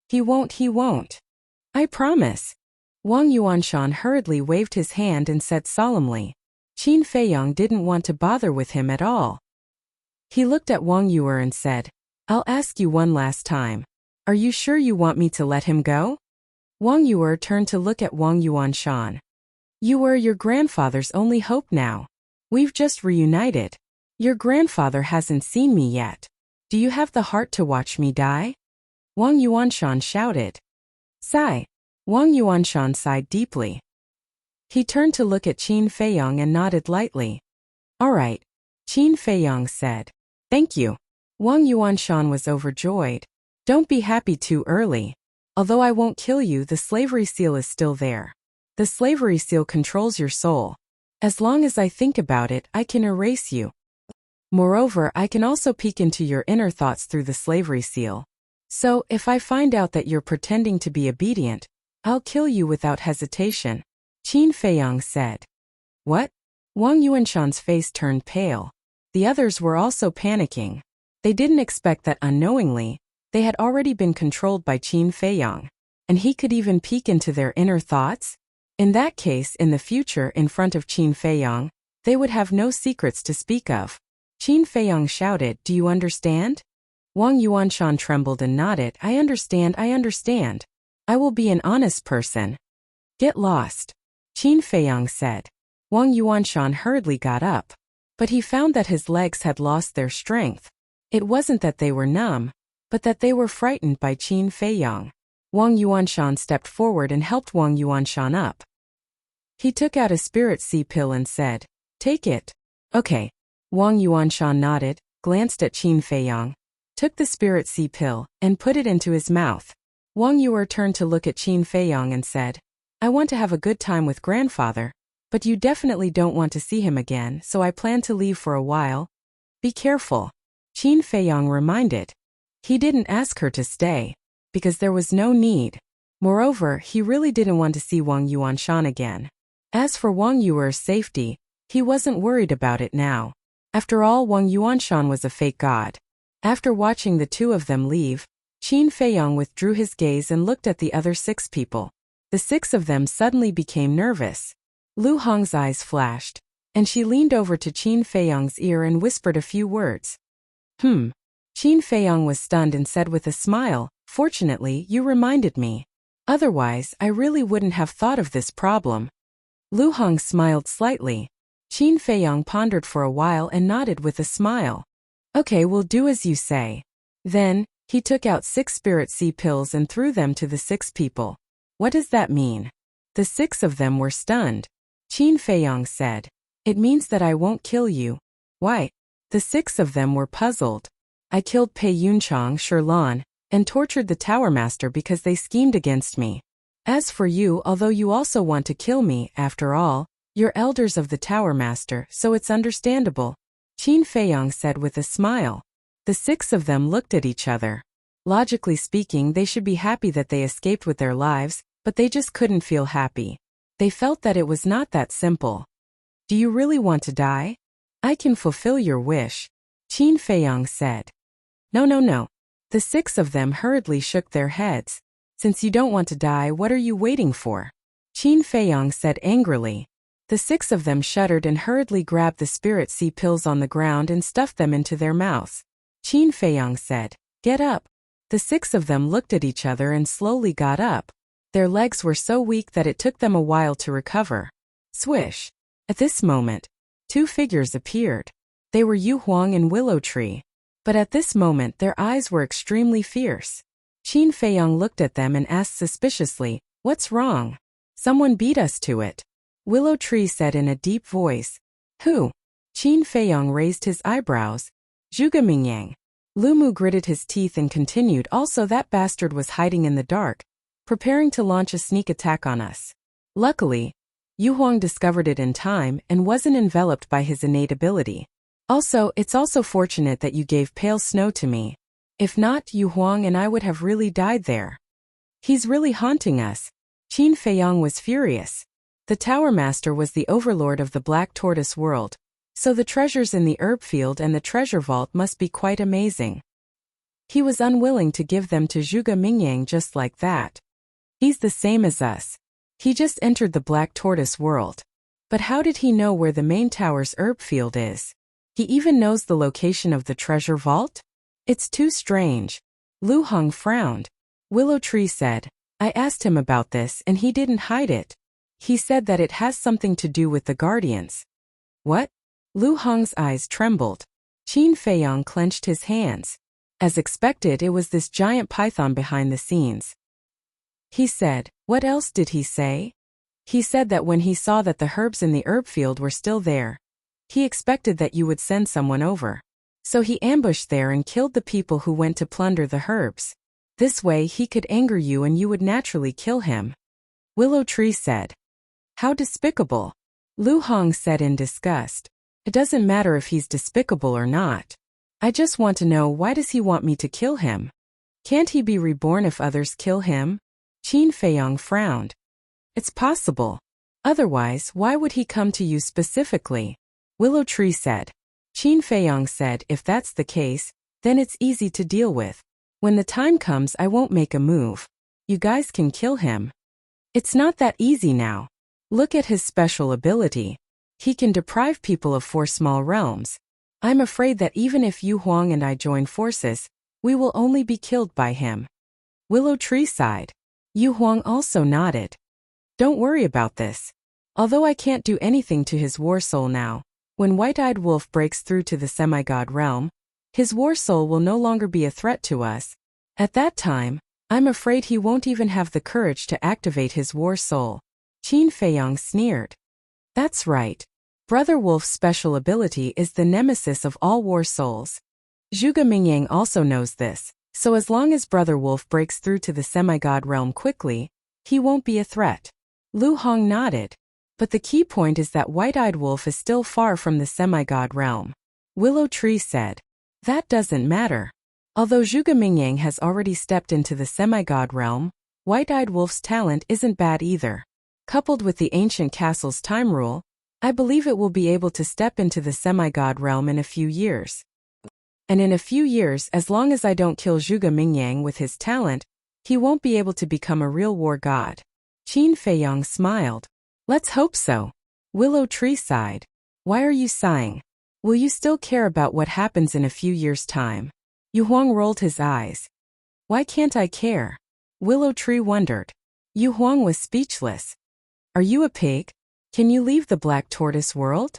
He won't. I promise. Wang Yuanshan hurriedly waved his hand and said solemnly. Qin Feiyang didn't want to bother with him at all. He looked at Wang Yu'er and said, I'll ask you one last time. Are you sure you want me to let him go? Wang Yuer turned to look at Wang Yuanshan. You were your grandfather's only hope now. We've just reunited. Your grandfather hasn't seen me yet. Do you have the heart to watch me die? Wang Yuanshan shouted. Sigh. Wang Yuanshan sighed deeply. He turned to look at Qin Feiyang and nodded lightly. All right, Qin Feiyang said. Thank you. Wang Yuanshan was overjoyed. Don't be happy too early. Although I won't kill you, the slavery seal is still there. The slavery seal controls your soul. As long as I think about it, I can erase you. Moreover, I can also peek into your inner thoughts through the slavery seal. So, if I find out that you're pretending to be obedient, I'll kill you without hesitation. Qin Feiyang said. What? Wang Yuanshan's face turned pale. The others were also panicking. They didn't expect that unknowingly, they had already been controlled by Qin Feiyang. And he could even peek into their inner thoughts? In that case, in the future, in front of Qin Feiyang, they would have no secrets to speak of. Qin Feiyang shouted, Do you understand? Wang Yuanshan trembled and nodded, I understand. I will be an honest person. Get lost. Qin Feiyang said. Wang Yuanshan hurriedly got up. But he found that his legs had lost their strength. It wasn't that they were numb, but that they were frightened by Qin Feiyang. Wang Yuanshan stepped forward and helped Wang Yuanshan up. He took out a spirit sea pill and said, Take it. Okay. Wang Yuanshan nodded, glanced at Qin Feiyang, took the spirit sea pill, and put it into his mouth. Wang Yuer turned to look at Qin Feiyang and said, I want to have a good time with grandfather, but you definitely don't want to see him again, so I plan to leave for a while. Be careful. Qin Feiyang reminded. He didn't ask her to stay, because there was no need. Moreover, he really didn't want to see Wang Yuanshan again. As for Wang Yuer's safety, he wasn't worried about it now. After all, Wang Yuanshan was a fake god. After watching the two of them leave, Qin Feiyang withdrew his gaze and looked at the other 6 people. The 6 of them suddenly became nervous. Lu Hong's eyes flashed, and she leaned over to Qin Feiyang's ear and whispered a few words. Qin Feiyang was stunned and said with a smile, Fortunately, you reminded me. Otherwise, I really wouldn't have thought of this problem. Lu Hong smiled slightly. Qin Feiyang pondered for a while and nodded with a smile. Okay, we'll do as you say. Then, he took out 6 spirit sea pills and threw them to the 6 people. What does that mean? The 6 of them were stunned. Qin Feiyang said, It means that I won't kill you. Why? The 6 of them were puzzled. I killed Pei Yunchang, Sherlan, and tortured the Tower Master because they schemed against me. As for you, although you also want to kill me, after all, you're elders of the Tower Master, so it's understandable. Qin Feiyang said with a smile. The 6 of them looked at each other. Logically speaking, they should be happy that they escaped with their lives, but they just couldn't feel happy. They felt that it was not that simple. Do you really want to die? I can fulfill your wish, Qin Feiyang said. No. The 6 of them hurriedly shook their heads. Since you don't want to die, what are you waiting for? Qin Feiyang said angrily. The 6 of them shuddered and hurriedly grabbed the spirit sea pills on the ground and stuffed them into their mouths. Qin Feiyang said, Get up. The 6 of them looked at each other and slowly got up. Their legs were so weak that it took them a while to recover. Swish. At this moment, 2 figures appeared. They were Yu Huang and Willow Tree. But at this moment their eyes were extremely fierce. Qin Feiyang looked at them and asked suspiciously, What's wrong? Someone beat us to it. Willow Tree said in a deep voice. Who? Qin Feiyang raised his eyebrows. Zhuge Mingyang. Lumu gritted his teeth and continued, Also that bastard was hiding in the dark, preparing to launch a sneak attack on us. Luckily, Yu Huang discovered it in time and wasn't enveloped by his innate ability. Also, it's also fortunate that you gave pale snow to me. If not, Yu Huang and I would have really died there. He's really haunting us. Qin Feiyang was furious. The Tower Master was the overlord of the Black Tortoise world, so the treasures in the herb field and the treasure vault must be quite amazing. He was unwilling to give them to Zhuge Mingyang just like that. He's the same as us. He just entered the Black Tortoise world. But how did he know where the main tower's herb field is? He even knows the location of the treasure vault? It's too strange. Lu Hong frowned. Willow Tree said, I asked him about this and he didn't hide it. He said that it has something to do with the guardians. What? Lu Hong's eyes trembled. Qin Feiyong clenched his hands. As expected, it was this giant python behind the scenes. He said, what else did he say? He said that when he saw that the herbs in the herb field were still there, he expected that you would send someone over. So he ambushed there and killed the people who went to plunder the herbs. This way he could anger you and you would naturally kill him. Willow Tree said. How despicable. Lu Hong said in disgust. It doesn't matter if he's despicable or not. I just want to know, why does he want me to kill him? Can't he be reborn if others kill him? Qin Feiyong frowned. It's possible. Otherwise, why would he come to you specifically? Willow Tree said. Qin Feiyong said, if that's the case, then it's easy to deal with. When the time comes, I won't make a move. You guys can kill him. It's not that easy now. Look at his special ability. He can deprive people of 4 small realms. I'm afraid that even if Yu Huang and I join forces, we will only be killed by him. Willow Tree sighed. Yu Huang also nodded. Don't worry about this. Although I can't do anything to his war soul now, when White-Eyed Wolf breaks through to the semi-god realm, his war soul will no longer be a threat to us. At that time, I'm afraid he won't even have the courage to activate his war soul. Qin Feiyong sneered. That's right. Brother Wolf's special ability is the nemesis of all war souls. Zhuge Mingyang also knows this, so as long as Brother Wolf breaks through to the semi-god realm quickly, he won't be a threat. Lu Hong nodded. But the key point is that White-Eyed Wolf is still far from the semi-god realm. Willow Tree said. That doesn't matter. Although Zhuge Mingyang has already stepped into the semi-god realm, White-Eyed Wolf's talent isn't bad either. Coupled with the ancient castle's time rule, I believe it will be able to step into the semi-god realm in a few years. And in a few years, as long as I don't kill Zhuge Mingyang with his talent, he won't be able to become a real war god. Qin Feiyong smiled. Let's hope so. Willow Tree sighed. Why are you sighing? Will you still care about what happens in a few years' time? Yu Huang rolled his eyes. Why can't I care? Willow Tree wondered. Yu Huang was speechless. Are you a pig? Can you leave the Black Tortoise world?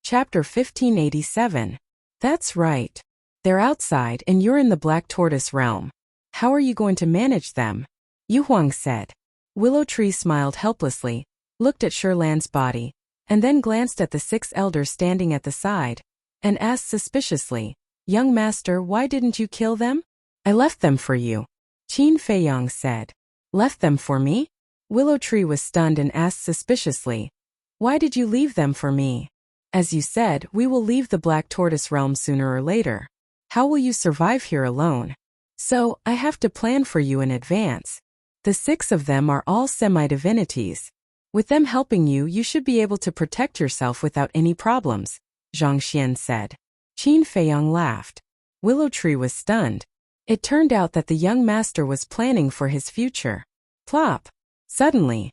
Chapter 1587. That's right. They're outside and you're in the Black Tortoise realm. How are you going to manage them? Yu Huang said. Willow Tree smiled helplessly, looked at Sherlan's body, and then glanced at the 6 elders standing at the side, and asked suspiciously, Young master, why didn't you kill them? I left them for you. Qin Feiyong said. Left them for me? Willow Tree was stunned and asked suspiciously, why did you leave them for me? As you said, we will leave the Black Tortoise realm sooner or later. How will you survive here alone? So, I have to plan for you in advance. The 6 of them are all semi-divinities. With them helping you, you should be able to protect yourself without any problems, Zhang Xian said. Qin Feiyong laughed. Willow Tree was stunned. It turned out that the young master was planning for his future. Plop! Suddenly,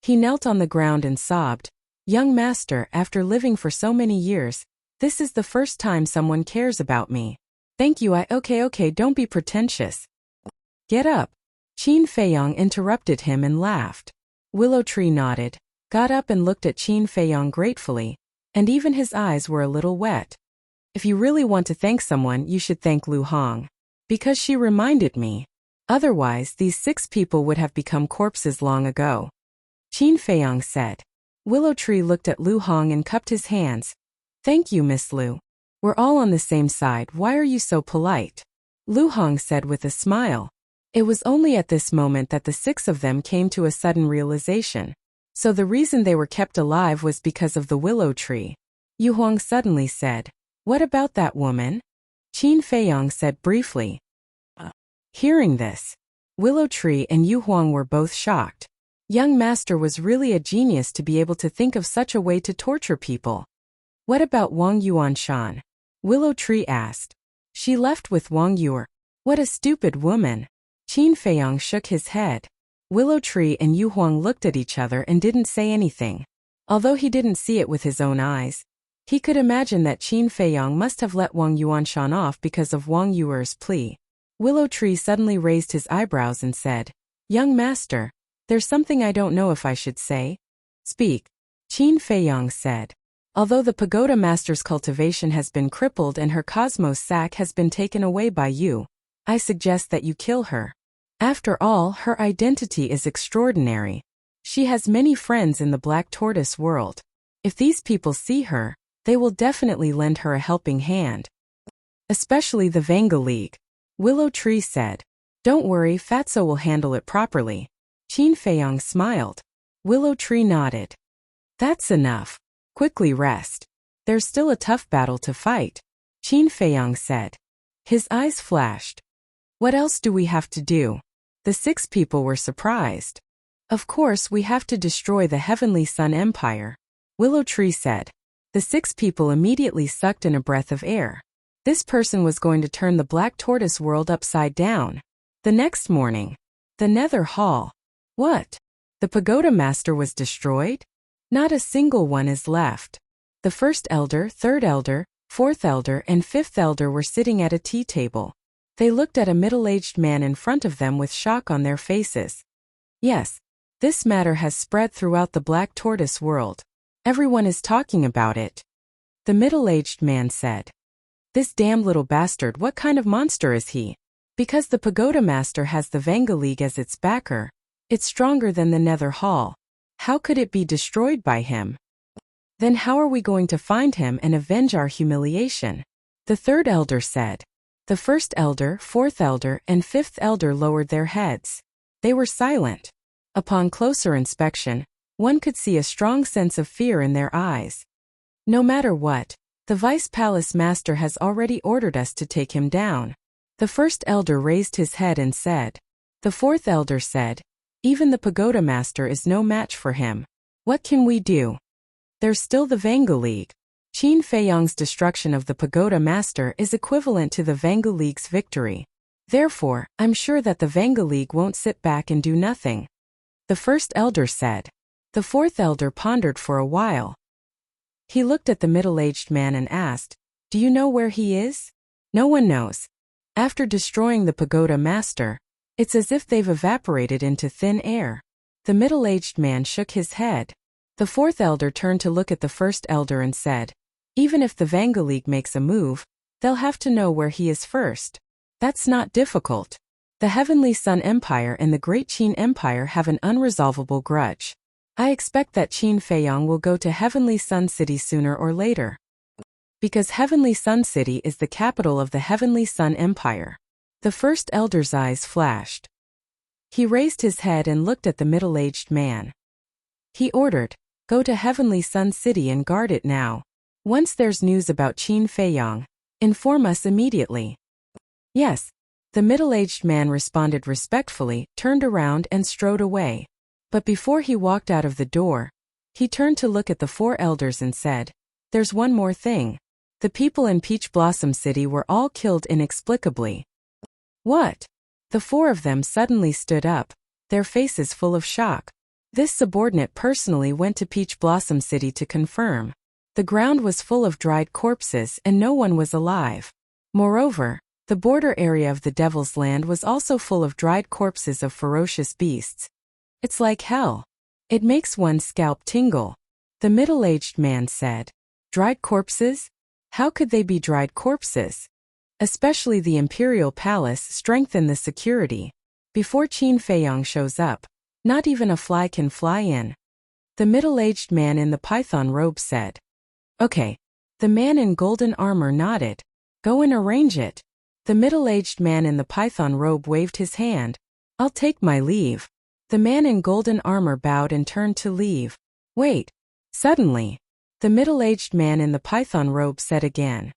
he knelt on the ground and sobbed. Young master, after living for so many years, this is the first time someone cares about me. Thank you. Okay, don't be pretentious. Get up. Qin Feiyong interrupted him and laughed. Willow Tree nodded, got up and looked at Qin Feiyong gratefully, and even his eyes were a little wet. If you really want to thank someone, you should thank Lu Hong. Because she reminded me. Otherwise, these 6 people would have become corpses long ago. Qin Feiyong said. Willow Tree looked at Lu Hong and cupped his hands. Thank you, Miss Lu. We're all on the same side. Why are you so polite? Lu Hong said with a smile. It was only at this moment that the 6 of them came to a sudden realization. So the reason they were kept alive was because of the Willow Tree. Yu Huang suddenly said, What about that woman? Qin Feiyong said briefly. Hearing this, Willow Tree and Yu Huang were both shocked. Young master was really a genius to be able to think of such a way to torture people. What about Wang Yuanshan? Willow Tree asked. She left with Wang Yuer. What a stupid woman. Qin Feiyong shook his head. Willow Tree and Yu Huang looked at each other and didn't say anything. Although he didn't see it with his own eyes, He could imagine that Qin Feiyang must have let Wang Yuanshan off because of Wang Yuer's plea. Willow Tree suddenly raised his eyebrows and said, "Young master, there's something I don't know if I should say." "Speak," Qin Feiyang said. "Although the pagoda master's cultivation has been crippled and her cosmos sac has been taken away by you, I suggest that you kill her. After all, her identity is extraordinary. She has many friends in the Black Tortoise world. If these people see her, they will definitely lend her a helping hand. Especially the Vanga League," Willow Tree said. "Don't worry, Fatso will handle it properly." Qin Feiyang smiled. Willow Tree nodded. "That's enough. Quickly rest. There's still a tough battle to fight," Qin Feiyang said. His eyes flashed. "What else do we have to do?" The 6 people were surprised. "Of course, we have to destroy the Heavenly Sun Empire," Willow Tree said. The 6 people immediately sucked in a breath of air. This person was going to turn the Black Tortoise world upside down. The next morning, the Nether Hall. What? The pagoda master was destroyed? Not a single one is left. The first elder, third elder, fourth elder, and fifth elder were sitting at a tea table. They looked at a middle-aged man in front of them with shock on their faces. Yes, this matter has spread throughout the Black Tortoise world. Everyone is talking about it. The middle-aged man said, "This damn little bastard, what kind of monster is he? Because the pagoda master has the Vanga League as its backer. It's stronger than the Nether Hall. How could it be destroyed by him? Then how are we going to find him and avenge our humiliation?" The third elder said. The first elder, fourth elder, and fifth elder lowered their heads. They were silent. Upon closer inspection, one could see a strong sense of fear in their eyes. "No matter what, the Vice Palace Master has already ordered us to take him down." The first elder raised his head and said. The fourth elder said, "Even the pagoda master is no match for him. What can we do? There's still the Vanga League." Qin Feiyang's destruction of the pagoda master is equivalent to the Vanga League's victory. Therefore, I'm sure that the Vanga League won't sit back and do nothing. The first elder said. The fourth elder pondered for a while. He looked at the middle-aged man and asked, "Do you know where he is?" "No one knows. After destroying the pagoda master, it's as if they've evaporated into thin air." The middle-aged man shook his head. The fourth elder turned to look at the first elder and said, "Even if the Vanga League makes a move, they'll have to know where he is first. That's not difficult. The Heavenly Sun Empire and the Great Qin Empire have an unresolvable grudge. I expect that Qin Feiyang will go to Heavenly Sun City sooner or later. Because Heavenly Sun City is the capital of the Heavenly Sun Empire." The first elder's eyes flashed. He raised his head and looked at the middle-aged man. He ordered, "Go to Heavenly Sun City and guard it now. Once there's news about Qin Feiyang, inform us immediately." "Yes." The middle-aged man responded respectfully, turned around and strode away. But before he walked out of the door, he turned to look at the 4 elders and said, "There's one more thing. The people in Peach Blossom City were all killed inexplicably." "What?" The 4 of them suddenly stood up, their faces full of shock. This subordinate personally went to Peach Blossom City to confirm. The ground was full of dried corpses and no one was alive. Moreover, the border area of the Devil's Land was also full of dried corpses of ferocious beasts. "It's like hell. It makes one's scalp tingle," the middle-aged man said. "Dried corpses? How could they be dried corpses? Especially the Imperial Palace strengthened the security. Before Qin Feiyang shows up, not even a fly can fly in." The middle-aged man in the python robe said. "Okay." The man in golden armor nodded. "Go and arrange it." The middle-aged man in the python robe waved his hand. "I'll take my leave." The man in golden armor bowed and turned to leave. "Wait." Suddenly, the middle-aged man in the python robe said again,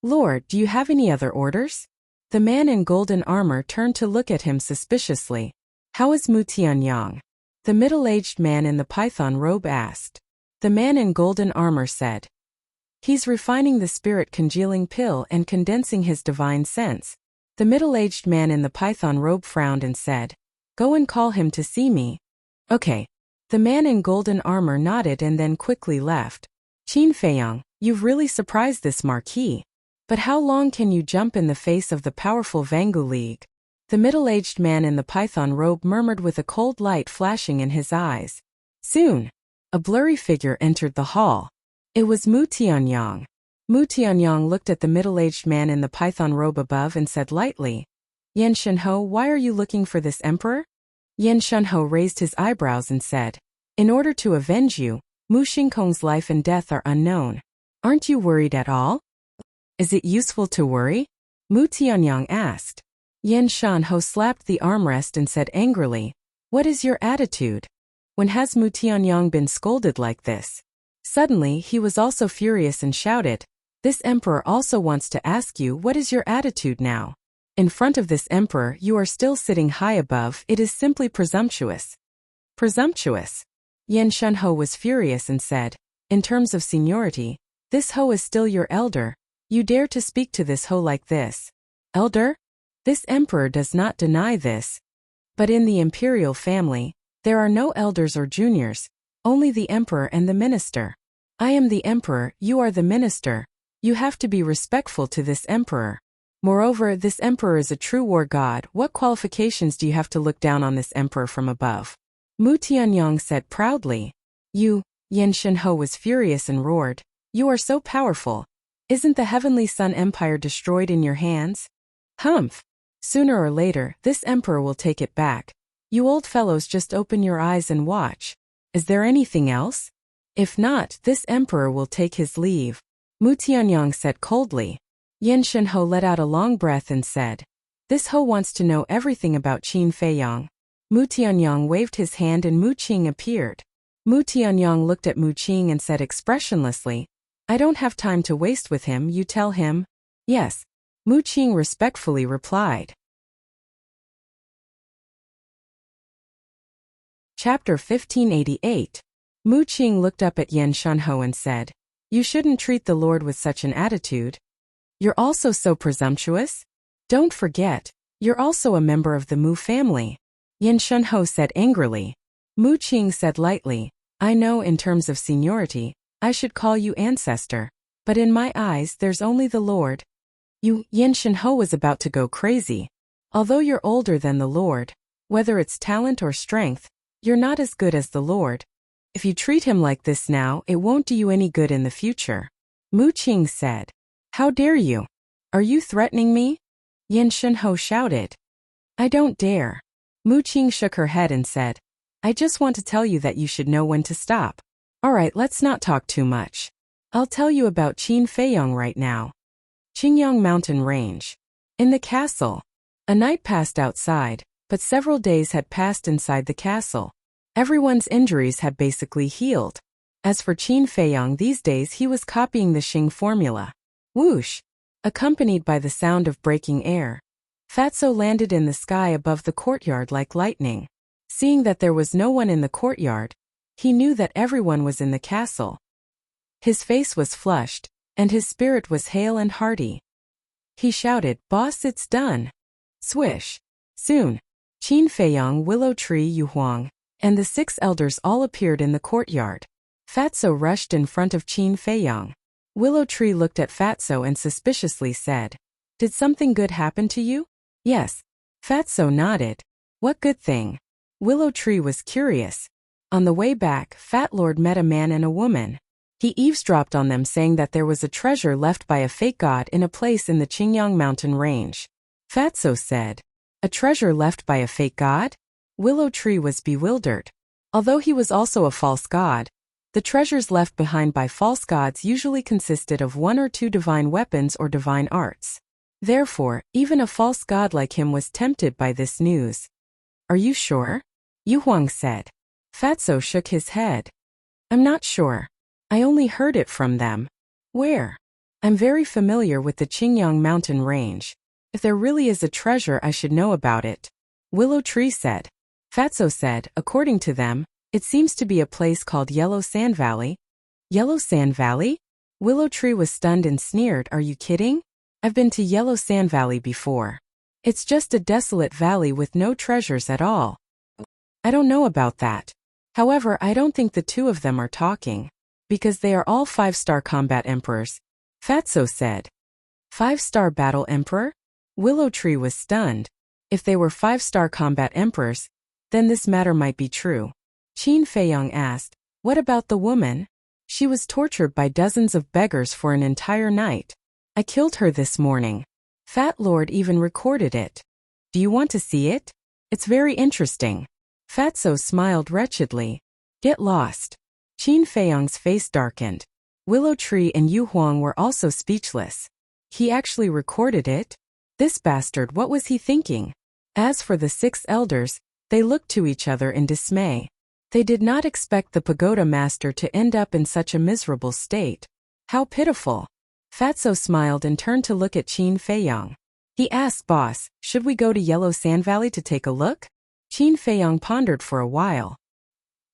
"Lord, do you have any other orders?" The man in golden armor turned to look at him suspiciously. "How is Mu Tianyang?" The middle-aged man in the python robe asked. The man in golden armor said, "He's refining the spirit congealing pill and condensing his divine sense." The middle-aged man in the python robe frowned and said, "Go and call him to see me." "Okay." The man in golden armor nodded and then quickly left. Qin Feiyang, you've really surprised this marquis. But how long can you jump in the face of the powerful Vangu League? The middle-aged man in the python robe murmured with a cold light flashing in his eyes. Soon, a blurry figure entered the hall. It was Mu Tianyang. Mu Tianyang looked at the middle-aged man in the python robe above and said lightly, Yan Shunho, why are you looking for this emperor? Yan Shunho raised his eyebrows and said, in order to avenge you, Mu Xingkong's life and death are unknown. Aren't you worried at all? Is it useful to worry? Mu Tianyang asked. Yan Shunho slapped the armrest and said angrily, what is your attitude? When has Mu Tianyang been scolded like this? Suddenly he was also furious and shouted, this emperor also wants to ask you what is your attitude now? In front of this emperor you are still sitting high above, it is simply presumptuous. Presumptuous? Yan Shunho was furious and said, in terms of seniority, this Ho is still your elder. You dare to speak to this Ho like this? Elder? This emperor does not deny this. But in the imperial family, there are no elders or juniors, only the emperor and the minister. I am the emperor, you are the minister. You have to be respectful to this emperor. Moreover, this emperor is a true war god. What qualifications do you have to look down on this emperor from above? Mu Tianyang said proudly. You, Yan Shunho was furious and roared. You are so powerful. Isn't the Heavenly Sun Empire destroyed in your hands? Humph! Sooner or later, this emperor will take it back. You old fellows just open your eyes and watch. Is there anything else? If not, this emperor will take his leave. Mu Tianyang said coldly. Yan Shunho let out a long breath and said, this Ho wants to know everything about Qin Feiyang. Mu Tianyang waved his hand and Mu Qing appeared. Mu Tianyang looked at Mu Qing and said expressionlessly, I don't have time to waste with him, you tell him. Yes. Mu Qing respectfully replied. Chapter 1588. Mu Qing looked up at Yan Shunho and said, you shouldn't treat the Lord with such an attitude. You're also so presumptuous? Don't forget, you're also a member of the Mu family. Yan Shunho said angrily. Mu Qing said lightly, I know in terms of seniority, I should call you ancestor, but in my eyes there's only the Lord. You, Yan Shunho was about to go crazy. Although you're older than the Lord, whether it's talent or strength, you're not as good as the Lord. If you treat him like this now, it won't do you any good in the future. Mu Qing said. How dare you? Are you threatening me? Yan Shunho shouted. I don't dare. Mu Qing shook her head and said, I just want to tell you that you should know when to stop. Alright, let's not talk too much. I'll tell you about Qin Feiyang right now. Qingyang Mountain Range. In the castle. A night passed outside, but several days had passed inside the castle. Everyone's injuries had basically healed. As for Qin Feiyang, these days he was copying the Xing formula. Whoosh! Accompanied by the sound of breaking air, Fatso landed in the sky above the courtyard like lightning. Seeing that there was no one in the courtyard, he knew that everyone was in the castle. His face was flushed, and his spirit was hale and hearty. He shouted, Boss, it's done. Swish! Soon, Qin Feiyang, Willow Tree, Yu Huang, and the 6 elders all appeared in the courtyard. Fatso rushed in front of Qin Feiyang. Willow Tree looked at Fatso and suspiciously said, Did something good happen to you? Yes. Fatso nodded. What good thing? Willow Tree was curious. On the way back, Fat Lord met a man and a woman. He eavesdropped on them saying that there was a treasure left by a fake god in a place in the Qingyang Mountain Range. Fatso said, A treasure left by a fake god? Willow Tree was bewildered. Although he was also a false god, the treasures left behind by false gods usually consisted of 1 or 2 divine weapons or divine arts. Therefore, even a false god like him was tempted by this news. Are you sure? Yu Huang said. Fatso shook his head. I'm not sure. I only heard it from them. Where? I'm very familiar with the Qingyang Mountain Range. If there really is a treasure, I should know about it. Willow Tree said. Fatso said, according to them, it seems to be a place called Yellow Sand Valley. Yellow Sand Valley? Willow Tree was stunned and sneered, Are you kidding? I've been to Yellow Sand Valley before. It's just a desolate valley with no treasures at all. I don't know about that. However, I don't think the two of them are talking. Because they are all 5-star combat emperors, Fatso said. 5-star battle emperor? Willow Tree was stunned. If they were 5-star combat emperors, then this matter might be true. Qin Feiyong asked, what about the woman? She was tortured by dozens of beggars for an entire night. I killed her this morning. Fat Lord even recorded it. Do you want to see it? It's very interesting. Fatso smiled wretchedly. Get lost. Qin Feiyong's face darkened. Willow Tree and Yu Huang were also speechless. He actually recorded it? This bastard, what was he thinking? As for the 6 elders, they looked to each other in dismay. They did not expect the pagoda master to end up in such a miserable state. How pitiful. Fatso smiled and turned to look at Qin Feiyong. He asked, boss, should we go to Yellow Sand Valley to take a look? Qin Feiyong pondered for a while.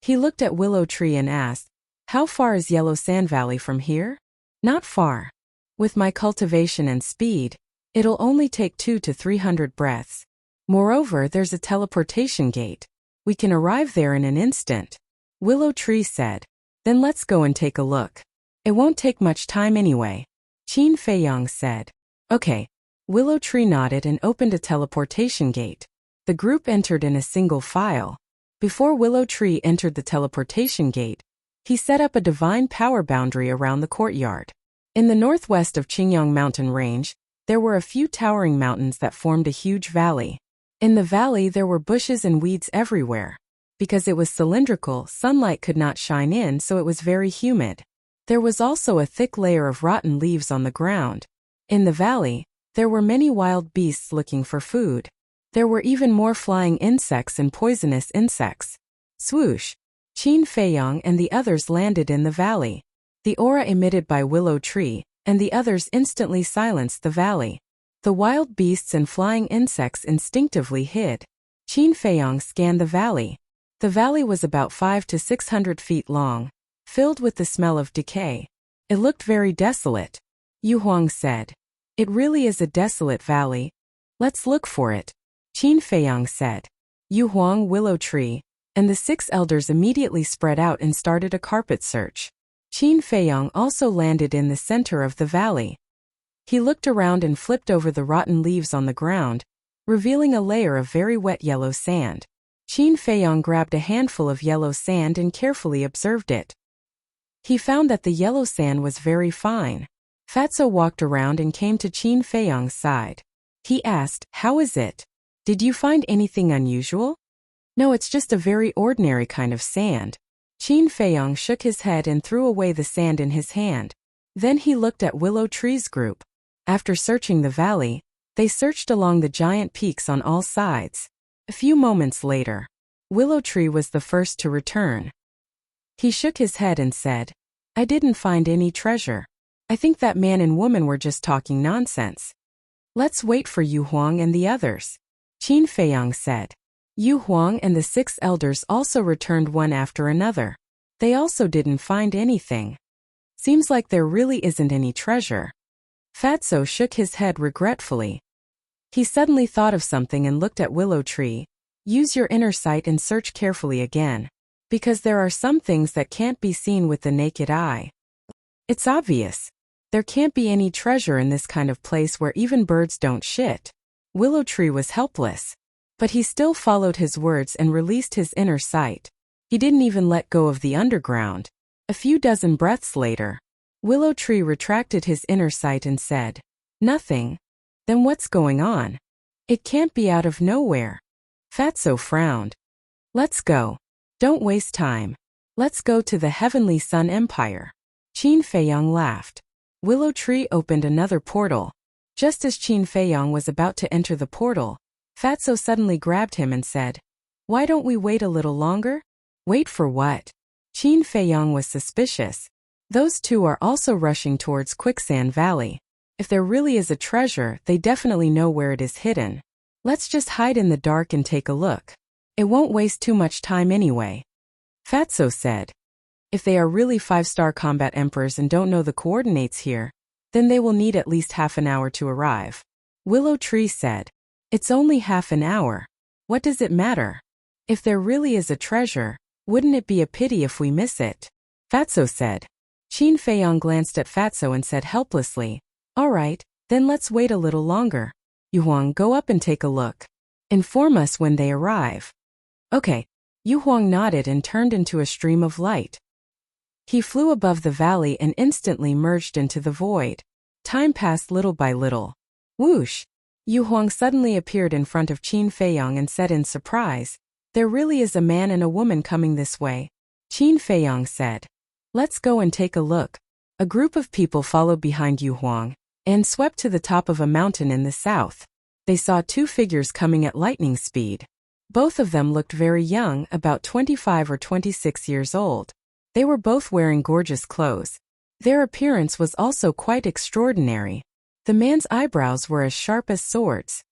He looked at Willow Tree and asked, how far is Yellow Sand Valley from here? Not far. With my cultivation and speed, it'll only take 200 to 300 breaths. Moreover, there's a teleportation gate. We can arrive there in an instant. Willow Tree said. Then let's go and take a look. It won't take much time anyway. Qin Feiyong said. Okay. Willow Tree nodded and opened a teleportation gate. The group entered in a single file. Before Willow Tree entered the teleportation gate, he set up a divine power boundary around the courtyard. In the northwest of Qingyang Mountain Range, there were a few towering mountains that formed a huge valley. In the valley there were bushes and weeds everywhere. Because it was cylindrical, sunlight could not shine in, so it was very humid. There was also a thick layer of rotten leaves on the ground. In the valley, there were many wild beasts looking for food. There were even more flying insects and poisonous insects. Swoosh! Qin Feiyong and the others landed in the valley. The aura emitted by Willow Tree and the others instantly silenced the valley. The wild beasts and flying insects instinctively hid. Qin Feiyong scanned the valley. The valley was about 500 to 600 feet long, filled with the smell of decay. It looked very desolate. Yu Huang said. It really is a desolate valley. Let's look for it. Qin Feiyong said. Yu Huang, Willow Tree, and the 6 elders immediately spread out and started a carpet search. Qin Feiyong also landed in the center of the valley. He looked around and flipped over the rotten leaves on the ground, revealing a layer of very wet yellow sand. Qin Feiyong grabbed a handful of yellow sand and carefully observed it. He found that the yellow sand was very fine. Fatso walked around and came to Qin Feiyong's side. He asked, how is it? Did you find anything unusual? No, it's just a very ordinary kind of sand. Qin Feiyong shook his head and threw away the sand in his hand. Then he looked at Willow Tree's group. After searching the valley, they searched along the giant peaks on all sides. A few moments later, Willow Tree was the first to return. He shook his head and said, I didn't find any treasure. I think that man and woman were just talking nonsense. Let's wait for Yu Huang and the others. Qin Feiyong said. Yu Huang and the 6 elders also returned one after another. They also didn't find anything. Seems like there really isn't any treasure. Fatso shook his head regretfully. He suddenly thought of something and looked at Willow Tree. Use your inner sight and search carefully again. Because there are some things that can't be seen with the naked eye. It's obvious. There can't be any treasure in this kind of place where even birds don't shit. Willow Tree was helpless. But he still followed his words and released his inner sight. He didn't even let go of the underground. A few dozen breaths later, Willow Tree retracted his inner sight and said, Nothing. Then what's going on? It can't be out of nowhere. Fatso frowned. Let's go. Don't waste time. Let's go to the Heavenly Sun Empire. Qin Feiyong laughed. Willow Tree opened another portal. Just as Qin Feiyong was about to enter the portal, Fatso suddenly grabbed him and said, Why don't we wait a little longer? Wait for what? Qin Feiyong was suspicious. Those two are also rushing towards Quicksand Valley. If there really is a treasure, they definitely know where it is hidden. Let's just hide in the dark and take a look. It won't waste too much time anyway. Fatso said. If they are really 5-star combat emperors and don't know the coordinates here, then they will need at least half an hour to arrive. Willow Tree said. It's only half an hour. What does it matter? If there really is a treasure, wouldn't it be a pity if we miss it? Fatso said. Qin Feiyong glanced at Fatso and said helplessly, "All right, then let's wait a little longer. Yu Huang, go up and take a look. Inform us when they arrive." "Okay." Yu Huang nodded and turned into a stream of light. He flew above the valley and instantly merged into the void. Time passed little by little. Whoosh! Yu Huang suddenly appeared in front of Qin Feiyong and said in surprise, "There really is a man and a woman coming this way." Qin Feiyong said, "Let's go and take a look." A group of people followed behind Yu Huang and swept to the top of a mountain in the south. They saw two figures coming at lightning speed. Both of them looked very young, about 25 or 26 years old. They were both wearing gorgeous clothes. Their appearance was also quite extraordinary. The man's eyebrows were as sharp as swords.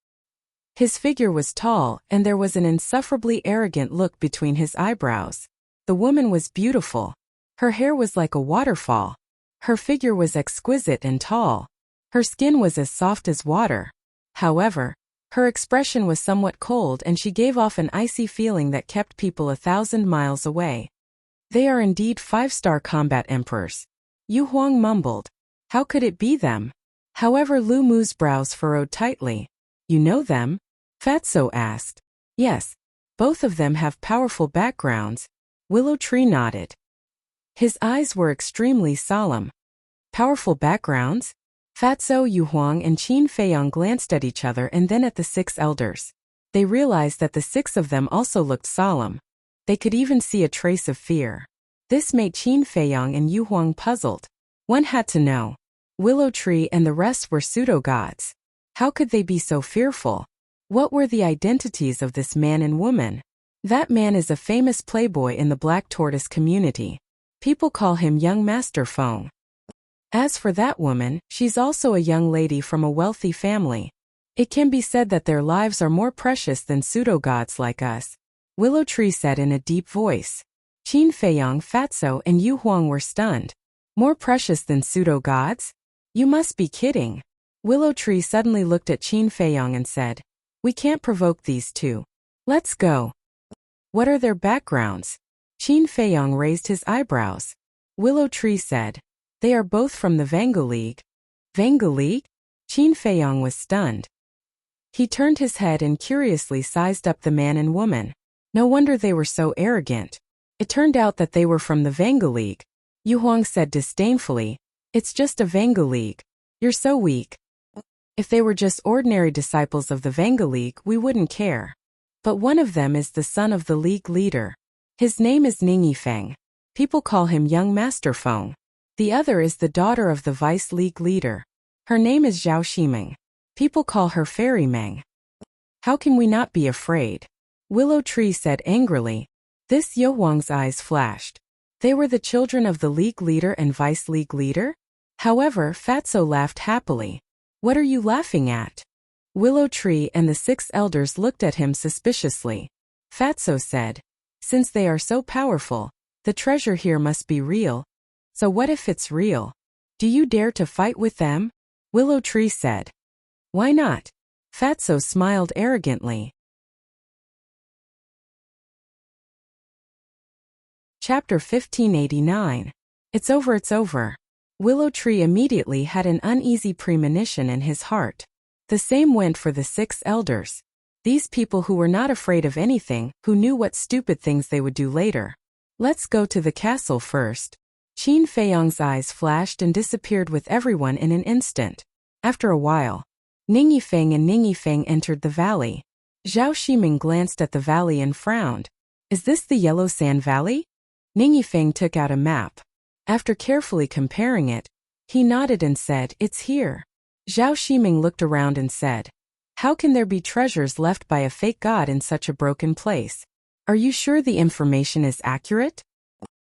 His figure was tall, and there was an insufferably arrogant look between his eyebrows. The woman was beautiful. Her hair was like a waterfall. Her figure was exquisite and tall. Her skin was as soft as water. However, her expression was somewhat cold and she gave off an icy feeling that kept people 1,000 miles away. "They are indeed 5-star combat emperors," Yu Huang mumbled. How could it be them? However, Lu Mu's brows furrowed tightly. "You know them?" Fatso asked. "Yes. Both of them have powerful backgrounds." Willow Tree nodded. His eyes were extremely solemn. "Powerful backgrounds?" Fatso, Yu Huang and Qin Feiyong glanced at each other and then at the 6 elders. They realized that the 6 of them also looked solemn. They could even see a trace of fear. This made Qin Feiyong and Yu Huang puzzled. One had to know. Willow Tree and the rest were pseudo-gods. How could they be so fearful? What were the identities of this man and woman? That man is a famous playboy in the Black Tortoise community. People call him Young Master Feng. As for that woman, she's also a young lady from a wealthy family. It can be said that their lives are more precious than pseudo-gods like us. Willow Tree said in a deep voice. Qin Feiyong, Fatso, and Yu Huang were stunned. More precious than pseudo-gods? You must be kidding. Willow Tree suddenly looked at Qin Feiyong and said, "We can't provoke these two. Let's go." "What are their backgrounds?" Qin Feiyong raised his eyebrows. Willow Tree said, "They are both from the Vangu League." Vangu League? Qin Feiyong was stunned. He turned his head and curiously sized up the man and woman. No wonder they were so arrogant. It turned out that they were from the Vangu League. Yu Huang said disdainfully, "It's just a Vangu League. You're so weak. If they were just ordinary disciples of the Vangu League, we wouldn't care. But one of them is the son of the League leader. His name is Ningyi Feng. People call him Young Master Feng. The other is the daughter of the Vice League leader. Her name is Zhao Ximeng. People call her Fairy Meng. How can we not be afraid?" Willow Tree said angrily. This Yu Huang's eyes flashed. They were the children of the League leader and Vice League leader? However, Fatso laughed happily. "What are you laughing at?" Willow Tree and the 6 elders looked at him suspiciously. Fatso said, "Since they are so powerful, the treasure here must be real. So what if it's real? Do you dare to fight with them?" Willow Tree said. "Why not?" Fatso smiled arrogantly. Chapter 1589. It's over, it's over. Willow Tree immediately had an uneasy premonition in his heart. The same went for the 6 elders. These people who were not afraid of anything, who knew what stupid things they would do later. "Let's go to the castle first." Qin Feiyong's eyes flashed and disappeared with everyone in an instant. After a while, Ningyi Feng and Ningyi Feng entered the valley. Zhao Ximeng glanced at the valley and frowned. "Is this the Yellow Sand Valley?" Ningyi Feng took out a map. After carefully comparing it, he nodded and said, "It's here." Zhao Ximeng looked around and said, "How can there be treasures left by a fake god in such a broken place? Are you sure the information is accurate?"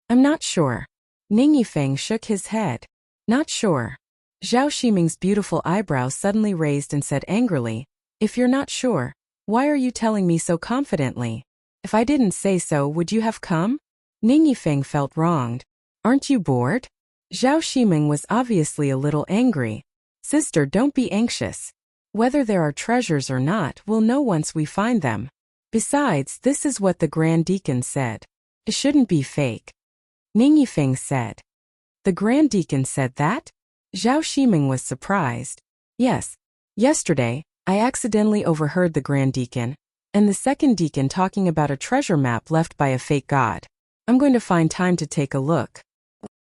"I'm not sure." Ningyi Feng shook his head. "Not sure." Zhao Ximeng's beautiful eyebrows suddenly raised and said angrily, "If you're not sure, why are you telling me so confidently? If I didn't say so, would you have come?" Ningyi Feng felt wronged. "Aren't you bored?" Zhao Ximeng was obviously a little angry. "Sister, don't be anxious. Whether there are treasures or not, we'll know once we find them. Besides, this is what the Grand Deacon said. It shouldn't be fake." Ningyi Feng said. The Grand Deacon said that? Zhao Shiming was surprised. Yes. Yesterday, I accidentally overheard the Grand Deacon and the second deacon talking about a treasure map left by a fake god. I'm going to find time to take a look.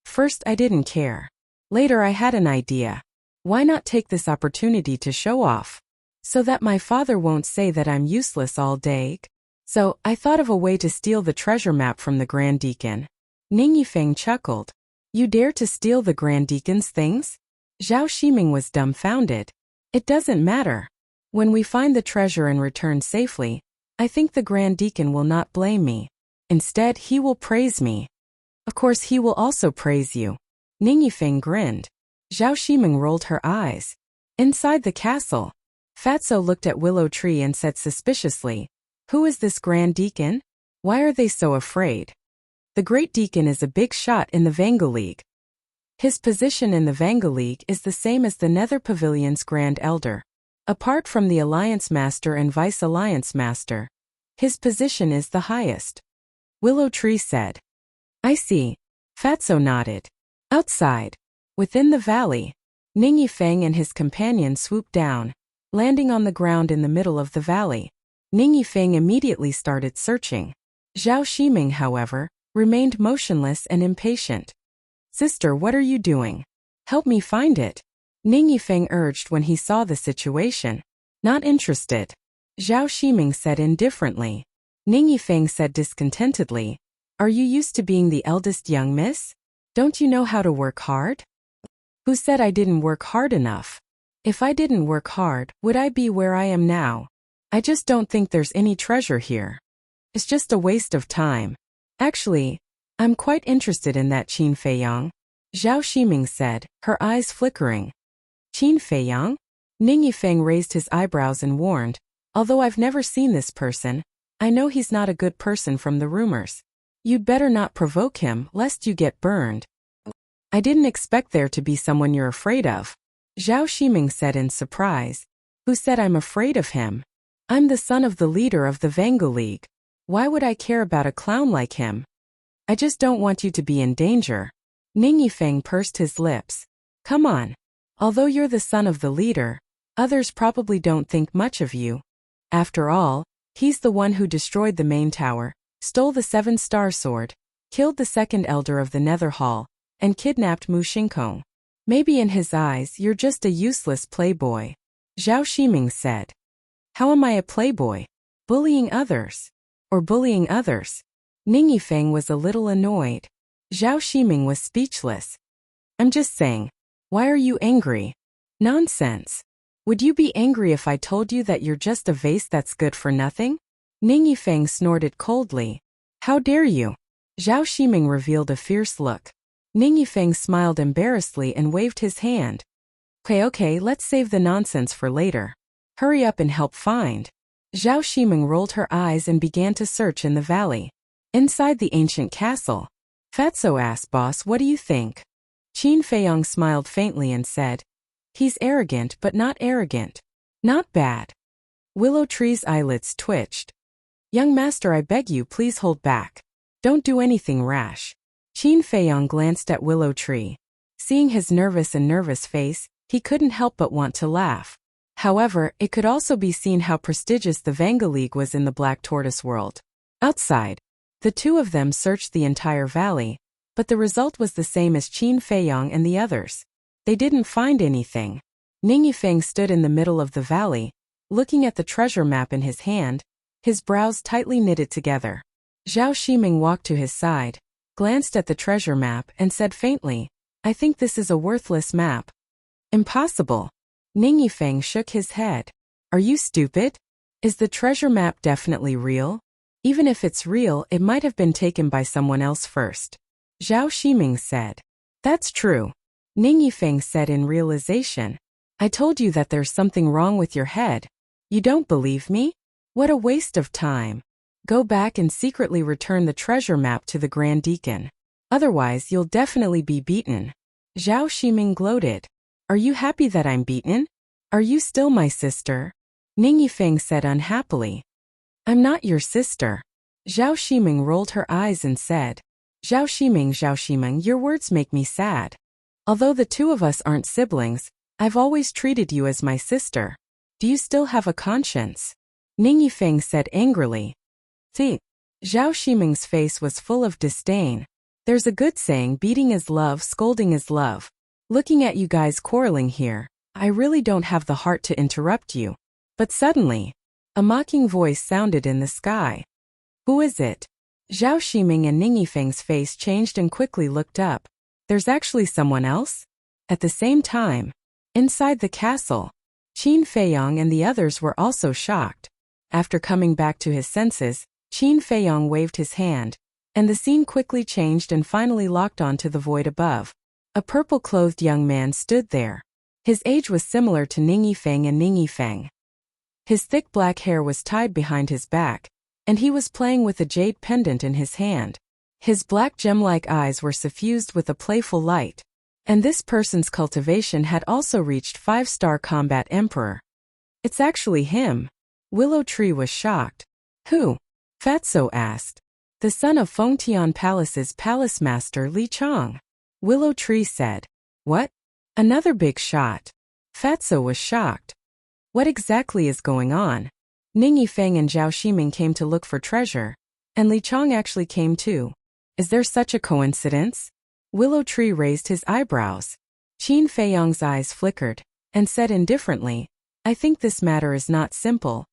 First, I didn't care. Later, I had an idea. Why not take this opportunity to show off? So that my father won't say that I'm useless all day. So, I thought of a way to steal the treasure map from the Grand Deacon. Ning Yifeng chuckled. You dare to steal the Grand Deacon's things? Zhao Shiming was dumbfounded. It doesn't matter. When we find the treasure and return safely, I think the Grand Deacon will not blame me. Instead, he will praise me. Of course, he will also praise you. Ning Yifeng grinned. Zhao Shiming rolled her eyes. Inside the castle, Fatso looked at Willow Tree and said suspiciously, Who is this Grand Deacon? Why are they so afraid? The Great Deacon is a big shot in the Vanga League. His position in the Vanga League is the same as the Nether Pavilion's Grand Elder. Apart from the Alliance Master and Vice Alliance Master, his position is the highest. Willow Tree said. I see. Fatso nodded. Outside, within the valley, Ning Yifeng and his companion swooped down, landing on the ground in the middle of the valley. Ning Yifeng immediately started searching. Zhao Shiming, however, remained motionless and impatient. Sister, what are you doing? Help me find it. Ning Yifeng urged when he saw the situation. Not interested. Zhao Shiming said indifferently. Ning Yifeng said discontentedly, Are you used to being the eldest young miss? Don't you know how to work hard? Who said I didn't work hard enough? If I didn't work hard, would I be where I am now? I just don't think there's any treasure here. It's just a waste of time. Actually, I'm quite interested in that Qin Feiyang. Zhao Shiming said, her eyes flickering. Qin Feiyang? Ning Yifeng raised his eyebrows and warned, Although I've never seen this person, I know he's not a good person from the rumors. You'd better not provoke him, lest you get burned. I didn't expect there to be someone you're afraid of. Zhao Shiming said in surprise. Who said I'm afraid of him? I'm the son of the leader of the Vanga League. Why would I care about a clown like him? I just don't want you to be in danger. Ning Yifeng pursed his lips. Come on. Although you're the son of the leader, others probably don't think much of you. After all, he's the one who destroyed the main tower, stole the 7-star sword, killed the second elder of the Nether Hall, and kidnapped Mu Shinkong. Maybe in his eyes you're just a useless playboy. Zhao Shiming said. How am I a playboy? Bullying others. Or bullying others? Ning Yifeng was a little annoyed. Zhao Shiming was speechless. I'm just saying. Why are you angry? Nonsense. Would you be angry if I told you that you're just a vase that's good for nothing? Ning Yifeng snorted coldly. How dare you? Zhao Shiming revealed a fierce look. Ning Yifeng smiled embarrassedly and waved his hand. Okay, let's save the nonsense for later. Hurry up and help find. Zhao Shiming rolled her eyes and began to search in the valley. Inside the ancient castle, Fatso asked, Boss, what do you think? Qin Feiyang smiled faintly and said, He's arrogant but not arrogant. Not bad. Willow Tree's eyelids twitched. Young master, I beg you, please hold back. Don't do anything rash. Qin Feiyang glanced at Willow Tree. Seeing his nervous face, he couldn't help but want to laugh. However, it could also be seen how prestigious the Vanga League was in the Black Tortoise world. Outside, the two of them searched the entire valley, but the result was the same as Qin Feiyang and the others. They didn't find anything. Ning Yifeng stood in the middle of the valley, looking at the treasure map in his hand, his brows tightly knitted together. Zhao Shiming walked to his side, glanced at the treasure map and said faintly, I think this is a worthless map. Impossible. Ning Yifeng shook his head. Are you stupid? Is the treasure map definitely real? Even if it's real, it might have been taken by someone else first. Zhao Shiming said. That's true. Ning Yifeng said in realization. I told you that there's something wrong with your head. You don't believe me? What a waste of time. Go back and secretly return the treasure map to the Grand Deacon. Otherwise, you'll definitely be beaten. Zhao Shiming gloated. Are you happy that I'm beaten? Are you still my sister? Ning Yifeng said unhappily. I'm not your sister. Zhao Shiming rolled her eyes and said. Zhao Shiming, your words make me sad. Although the two of us aren't siblings, I've always treated you as my sister. Do you still have a conscience? Ning Yifeng said angrily. See, Zhao Shiming's face was full of disdain. There's a good saying, beating is love, scolding is love. Looking at you guys quarreling here, I really don't have the heart to interrupt you. But suddenly, a mocking voice sounded in the sky. Who is it? Zhao Shiming and Ning Yifeng's face changed and quickly looked up. There's actually someone else? At the same time, inside the castle, Qin Feiyong and the others were also shocked. After coming back to his senses, Qin Feiyong waved his hand, and the scene quickly changed and finally locked onto the void above. A purple-clothed young man stood there. His age was similar to Ning Yifeng and Ning Yifeng. His thick black hair was tied behind his back, and he was playing with a jade pendant in his hand. His black gem-like eyes were suffused with a playful light. And this person's cultivation had also reached 5-star combat emperor. It's actually him. Willow Tree was shocked. Who? Fatso asked. The son of Fengtian Palace's palace master Li Chang. Willow Tree said. What? Another big shot. Fatso was shocked. What exactly is going on? Ning Yifeng and Zhao Shiming came to look for treasure, and Li Chang actually came too. Is there such a coincidence? Willow Tree raised his eyebrows. Qin Feiyong's eyes flickered, and said indifferently, I think this matter is not simple.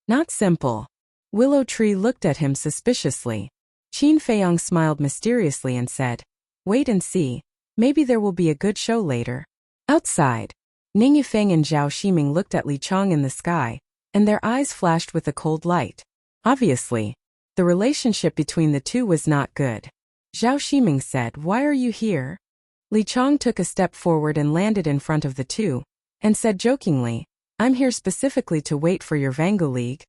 Not simple. Willow Tree looked at him suspiciously. Qin Feiyong smiled mysteriously and said, Wait and see, maybe there will be a good show later. Outside, Ning Yifeng and Zhao Shiming looked at Li Chang in the sky, and their eyes flashed with a cold light. Obviously, the relationship between the two was not good. Zhao Shiming said, Why are you here? Li Chang took a step forward and landed in front of the two, and said jokingly, I'm here specifically to wait for your Vangu League.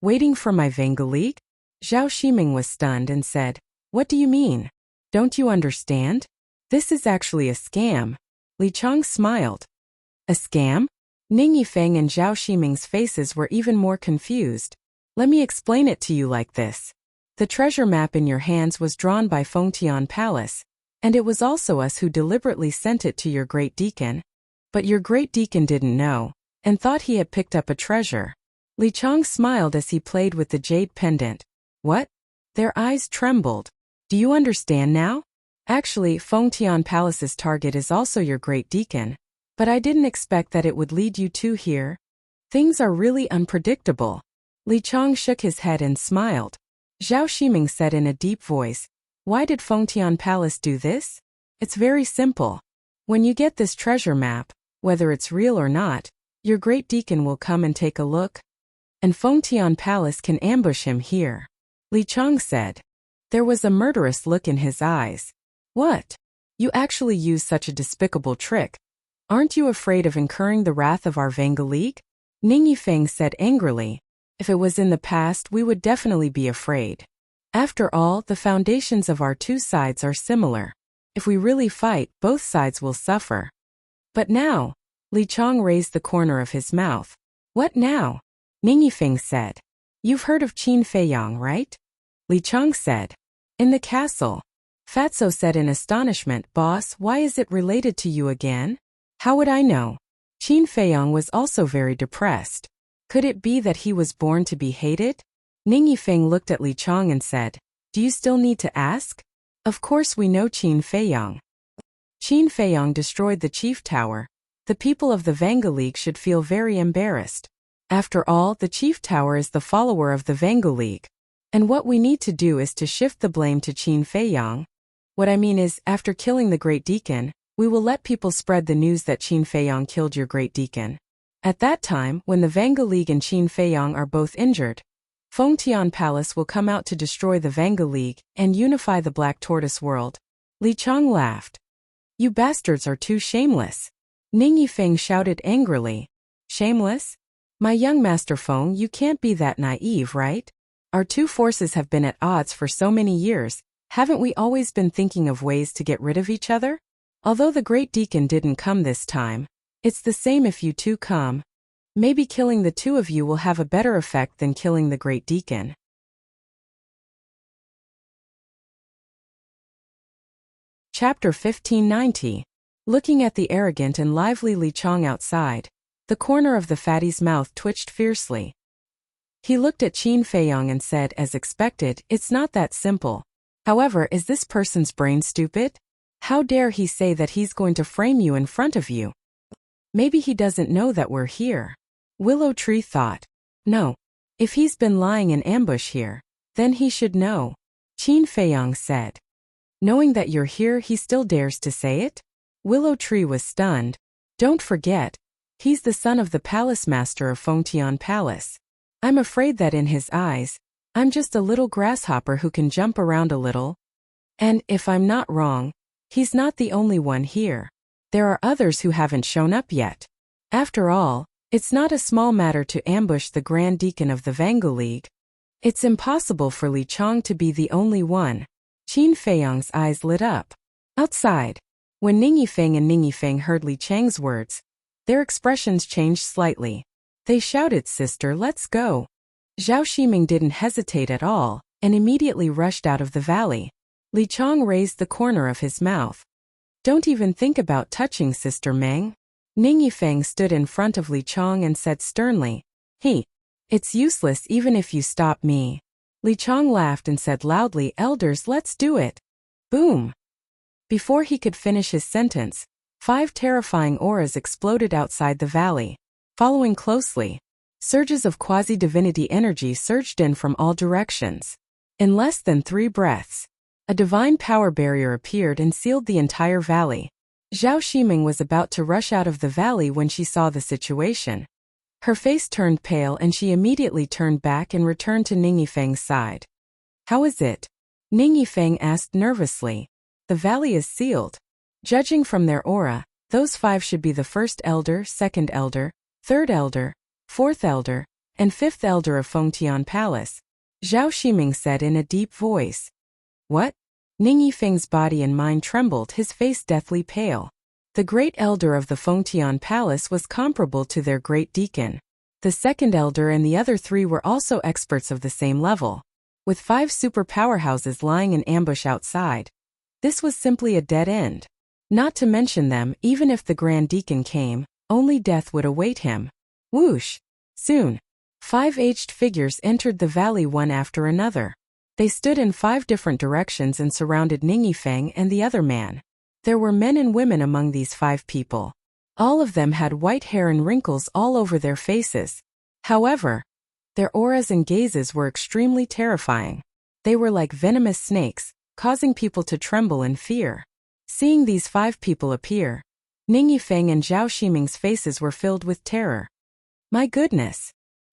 Waiting for my Vangu League? Zhao Shiming was stunned and said, What do you mean? Don't you understand? This is actually a scam. Li Chang smiled. A scam? Ning Yifeng and Zhao Shiming's faces were even more confused. Let me explain it to you like this. The treasure map in your hands was drawn by Fengtian Palace, and it was also us who deliberately sent it to your great deacon. But your great deacon didn't know, and thought he had picked up a treasure. Li Chang smiled as he played with the jade pendant. What? Their eyes trembled. Do you understand now? Actually, Fengtian Palace's target is also your great deacon. But I didn't expect that it would lead you two here. Things are really unpredictable. Li Chang shook his head and smiled. Zhao Shiming said in a deep voice, Why did Fengtian Palace do this? It's very simple. When you get this treasure map, whether it's real or not, your great deacon will come and take a look. And Fengtian Palace can ambush him here. Li Chang said. There was a murderous look in his eyes. What? You actually use such a despicable trick. Aren't you afraid of incurring the wrath of our Vangu League? Ning Yifeng said angrily. If it was in the past, we would definitely be afraid. After all, the foundations of our two sides are similar. If we really fight, both sides will suffer. But now, Li Chang raised the corner of his mouth. What now? Ning Yifeng said. You've heard of Qin Feiyong, right? Li Chang said. In the castle. Fatso said in astonishment, Boss, why is it related to you again? How would I know? Qin Feiyong was also very depressed. Could it be that he was born to be hated? Ning Yifeng looked at Li Chang and said, Do you still need to ask? Of course we know Qin Feiyong. Qin Feiyong destroyed the Chief Tower. The people of the Vangu League should feel very embarrassed. After all, the Chief Tower is the follower of the Vangu League. And what we need to do is to shift the blame to Qin Feiyong. What I mean is, after killing the Great Deacon, we will let people spread the news that Qin Feiyong killed your Great Deacon. At that time, when the Vangu League and Qin Feiyong are both injured, Fengtian Palace will come out to destroy the Vangu League and unify the Black Tortoise world. Li Chang laughed. You bastards are too shameless. Ning Yifeng shouted angrily. Shameless? My young Master Feng, you can't be that naive, right? Our two forces have been at odds for so many years. Haven't we always been thinking of ways to get rid of each other? Although the Great Deacon didn't come this time, it's the same if you two come. Maybe killing the two of you will have a better effect than killing the Great Deacon. Chapter 1590. Looking at the arrogant and lively Li Chong outside, the corner of the fatty's mouth twitched fiercely. He looked at Qin Feiyong and said, as expected, "It's not that simple. However, is this person's brain stupid? How dare he say that he's going to frame you in front of you? Maybe he doesn't know that we're here." Willow Tree thought. No. If he's been lying in ambush here, then he should know. Qin Feiyong said. Knowing that you're here, he still dares to say it? Willow Tree was stunned. Don't forget, he's the son of the palace master of Fengtian Palace. I'm afraid that in his eyes, I'm just a little grasshopper who can jump around a little. And, if I'm not wrong, he's not the only one here. There are others who haven't shown up yet. After all, it's not a small matter to ambush the Grand Deacon of the Vangu League. It's impossible for Li Chong to be the only one. Qin Feiyong's eyes lit up. Outside, when Ning Yifeng and Ning Yifeng heard Li Chang's words, their expressions changed slightly. They shouted, "Sister, let's go." Zhao Ximing didn't hesitate at all, and immediately rushed out of the valley. Li Chong raised the corner of his mouth. "Don't even think about touching Sister Meng." Ning Yifeng stood in front of Li Chong and said sternly, "It's useless even if you stop me." Li Chong laughed and said loudly, "Elders, let's do it." Boom! Before he could finish his sentence, 5 terrifying auras exploded outside the valley. Following closely, surges of quasi-divinity energy surged in from all directions. In less than 3 breaths, a divine power barrier appeared and sealed the entire valley. Zhao Ximing was about to rush out of the valley when she saw the situation. Her face turned pale and she immediately turned back and returned to Ning Yifeng's side. "How is it?" Ning Yifeng asked nervously. "The valley is sealed. Judging from their aura, those 5 should be the first elder, second elder, third elder, fourth elder, and fifth elder of Fengtian Palace," Zhao Ximing said in a deep voice. "What?" Ning Yifeng's body and mind trembled, his face deathly pale. The great elder of the Fengtian Palace was comparable to their great deacon. The second elder and the other 3 were also experts of the same level. With 5 super powerhouses lying in ambush outside, this was simply a dead end. Not to mention them, even if the Grand Deacon came, only death would await him. Whoosh! Soon, 5 aged figures entered the valley one after another. They stood in 5 different directions and surrounded Ning Yifeng and the other man. There were men and women among these 5 people. All of them had white hair and wrinkles all over their faces. However, their auras and gazes were extremely terrifying. They were like venomous snakes, causing people to tremble in fear. Seeing these 5 people appear, Ning Yifeng and Zhao Ximing's faces were filled with terror. My goodness!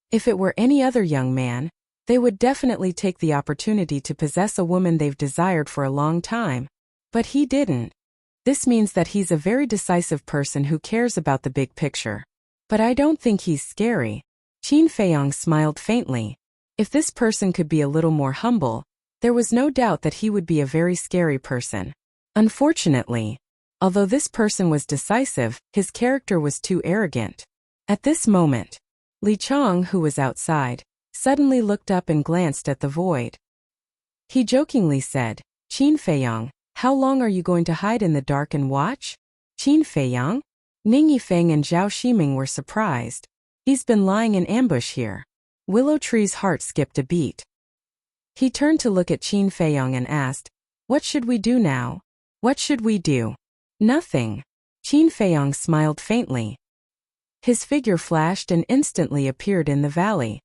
If it were any other young man, they would definitely take the opportunity to possess a woman they've desired for a long time. But he didn't. This means that he's a very decisive person who cares about the big picture. But I don't think he's scary. Qin Feiyong smiled faintly. If this person could be a little more humble, there was no doubt that he would be a very scary person. Unfortunately, although this person was decisive, his character was too arrogant. At this moment, Li Chong, who was outside, suddenly looked up and glanced at the void. He jokingly said, "Qin Feiyong, how long are you going to hide in the dark and watch?" Qin Feiyong? Ning Yifeng and Zhao Ximing were surprised. He's been lying in ambush here. Willow Tree's heart skipped a beat. He turned to look at Qin Feiyong and asked, "What should we do now?" "What should we do?" "Nothing." Qin Feiyong smiled faintly. His figure flashed and instantly appeared in the valley.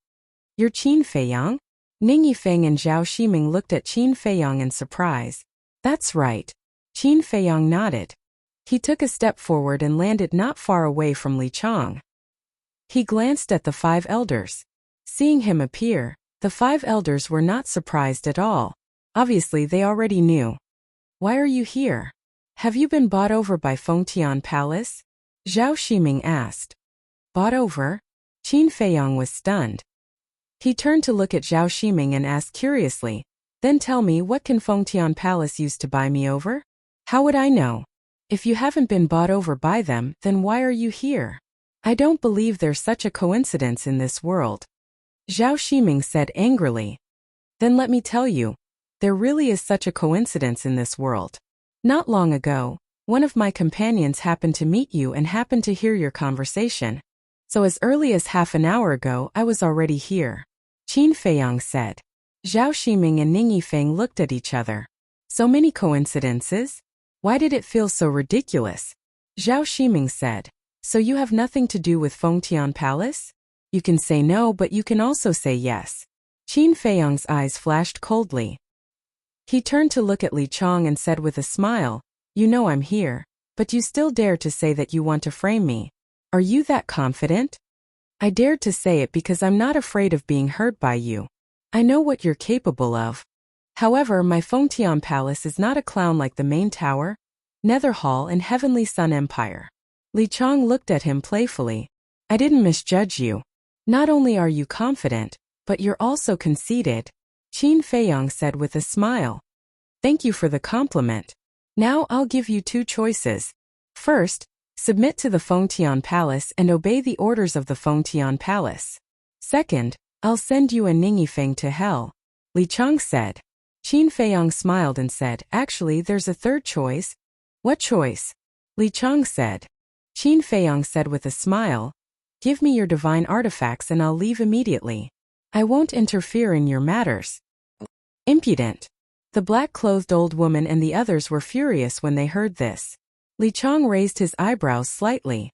"You're Qin Feiyong?" Ning Yifeng and Zhao Ximing looked at Qin Feiyong in surprise. "That's right." Qin Feiyong nodded. He took a step forward and landed not far away from Li Chong. He glanced at the 5 elders. Seeing him appear, the 5 elders were not surprised at all. Obviously they already knew. "Why are you here? Have you been bought over by Fengtian Palace?" Zhao Ximing asked. "Bought over?" Qin Feiyong was stunned. He turned to look at Zhao Ximing and asked curiously, "Then tell me, what can Fengtian Palace use to buy me over?" "How would I know? If you haven't been bought over by them, then why are you here? I don't believe there's such a coincidence in this world." Zhao Ximing said angrily. "Then let me tell you, there really is such a coincidence in this world. Not long ago, one of my companions happened to meet you and happened to hear your conversation. So as early as half an hour ago I was already here. Qin Feiyang said. Zhao Ximing and Ning Yifeng looked at each other. So many coincidences? Why did it feel so ridiculous? Zhao Ximing said. So you have nothing to do with Fengtian Palace? You can say no, but you can also say yes. Qin Feiyang's eyes flashed coldly. He turned to look at Li Chong and said with a smile, You know I'm here, but you still dare to say that you want to frame me. Are you that confident? I dared to say it because I'm not afraid of being hurt by you. I know what you're capable of. However, my Fengtian Palace is not a clown like the main tower, Nether Hall and Heavenly Sun Empire. Li Chong looked at him playfully. I didn't misjudge you. Not only are you confident, but you're also conceited. Qin Feiyang said with a smile. Thank you for the compliment. Now I'll give you two choices. First, submit to the Fengtian Palace and obey the orders of the Fengtian Palace. Second, I'll send you and Ning Yifeng to hell. Li Chong said. Qin Feiyang smiled and said, Actually, there's a third choice. What choice? Li Chong said. Qin Feiyang said with a smile, Give me your divine artifacts and I'll leave immediately. I won't interfere in your matters. Impudent. The black-clothed old woman and the others were furious when they heard this. Li Chong raised his eyebrows slightly.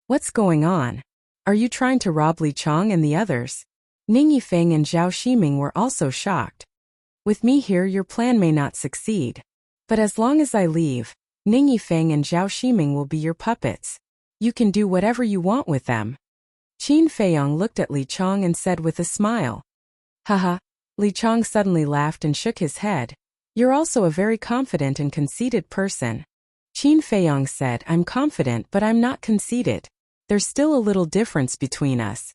What's going on? Are you trying to rob Li Chong and the others? Ning Yifeng and Zhao Ximing were also shocked. With me here your plan may not succeed. But as long as I leave, Ning Yifeng and Zhao Ximing will be your puppets. You can do whatever you want with them. Qin Feiyang looked at Li Chong and said with a smile. Haha. Li Chong suddenly laughed and shook his head. You're also a very confident and conceited person. Qin Feiyang said, I'm confident but I'm not conceited. There's still a little difference between us.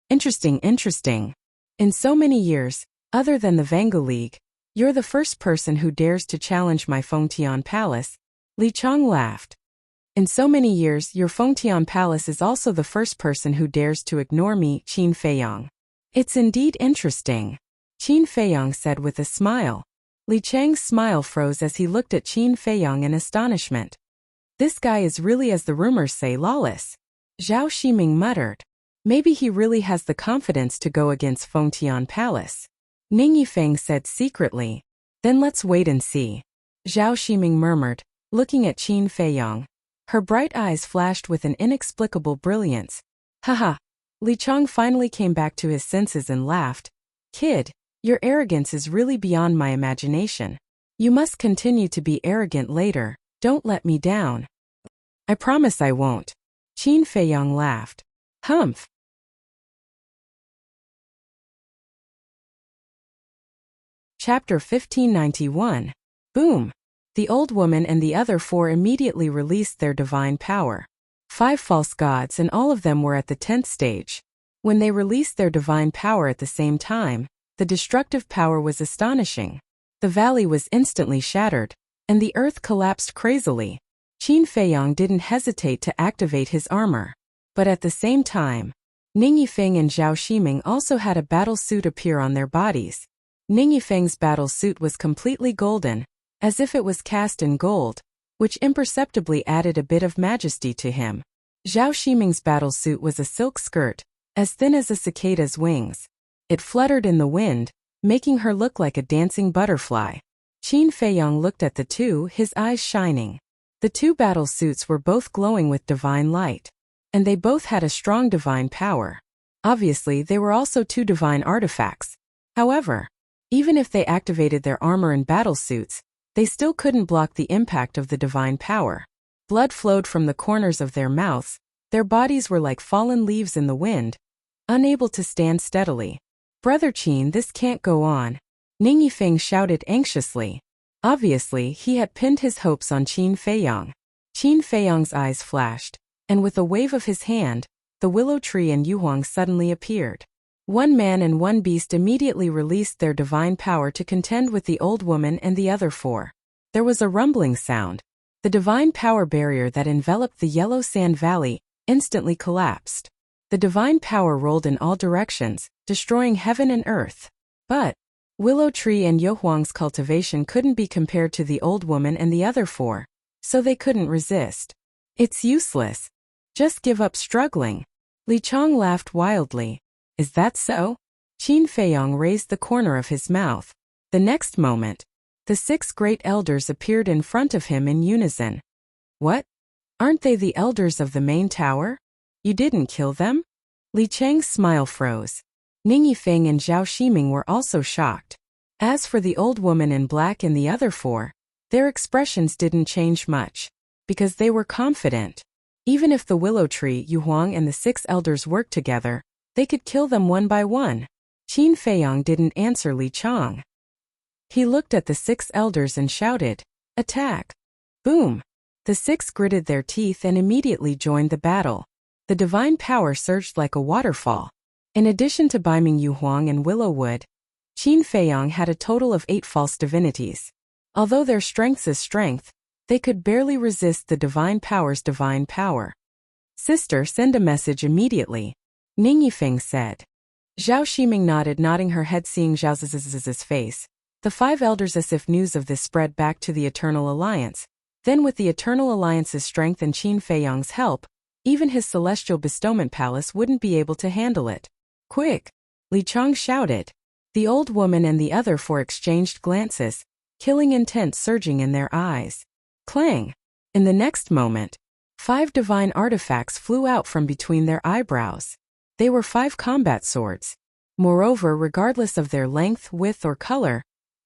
Interesting. In so many years, other than the Vangu League, you're the first person who dares to challenge my Fengtian Palace. Li Chong laughed. In so many years, your Fengtian Palace is also the first person who dares to ignore me, Qin Feiyang. It's indeed interesting. Qin Feiyang said with a smile. Li Chang's smile froze as he looked at Qin Feiyang in astonishment. This guy is really, as the rumors say, lawless. Zhao Ximing muttered. Maybe he really has the confidence to go against Fengtian Palace. Ning Yifeng said secretly. Then let's wait and see. Zhao Ximing murmured, looking at Qin Feiyang. Her bright eyes flashed with an inexplicable brilliance. Haha. Li Chong finally came back to his senses and laughed. Kid, your arrogance is really beyond my imagination. You must continue to be arrogant later. Don't let me down. I promise I won't. Qin Feiyang laughed. Humph. Chapter 1591. Boom. The old woman and the other four immediately released their divine power. 5 false gods and all of them were at the 10th stage. When they released their divine power at the same time, the destructive power was astonishing. The valley was instantly shattered, and the earth collapsed crazily. Qin Feiyang didn't hesitate to activate his armor. But at the same time, Ning Yifeng and Zhao Ximing also had a battle suit appear on their bodies. Ning Yifeng's battle suit was completely golden, as if it was cast in gold, which imperceptibly added a bit of majesty to him. Zhao Ximing's battle suit was a silk skirt, as thin as a cicada's wings. It fluttered in the wind, making her look like a dancing butterfly. Qin Feiyang looked at the two, his eyes shining. The two battle suits were both glowing with divine light. And they both had a strong divine power. Obviously, they were also 2 divine artifacts. However, even if they activated their armor and battle suits, they still couldn't block the impact of the divine power. Blood flowed from the corners of their mouths, their bodies were like fallen leaves in the wind, unable to stand steadily. Brother Qin, this can't go on. Ning Yifeng shouted anxiously. Obviously, he had pinned his hopes on Qin Feiyang. Qin Feiyang's eyes flashed, and with a wave of his hand, the willow tree and Yuhuang suddenly appeared. 1 man and 1 beast immediately released their divine power to contend with the old woman and the other 4. There was a rumbling sound. The divine power barrier that enveloped the yellow sand valley instantly collapsed. The divine power rolled in all directions, destroying heaven and earth. But Willow Tree and Yuhuang's cultivation couldn't be compared to the old woman and the other four, so they couldn't resist. It's useless. Just give up struggling. Li Chang laughed wildly. Is that so? Qin Feiyong raised the corner of his mouth. The next moment, the 6 great elders appeared in front of him in unison. What? Aren't they the elders of the main tower? You didn't kill them? Li Chang's smile froze. Ning Yifeng and Zhao Ximing were also shocked. As for the old woman in black and the other four, their expressions didn't change much, because they were confident. Even if the Willow Tree, Yuhuang and the 6 elders worked together, they could kill them one by one. Qin Feiyong didn't answer Li Chang. He looked at the 6 elders and shouted, "Attack!" Boom! The 6 gritted their teeth and immediately joined the battle. The divine power surged like a waterfall. In addition to Baiming Yuhuang and Willowwood, Qin Feiyong had a total of 8 false divinities. Although their strength's is strength, they could barely resist the divine power's divine power. Sister, send a message immediately, Ning Yifeng said. Zhao Ximing nodded, nodding her head, seeing Zhao Ziz's face. The 5 elders, as if news of this spread back to the Eternal Alliance. Then with the Eternal Alliance's strength and Qin Feiyong's help, even his celestial bestowment palace wouldn't be able to handle it. Quick! Li Chang shouted. The old woman and the other 4 exchanged glances, killing intent surging in their eyes. Clang! In the next moment, 5 divine artifacts flew out from between their eyebrows. They were 5 combat swords. Moreover, regardless of their length, width, or color,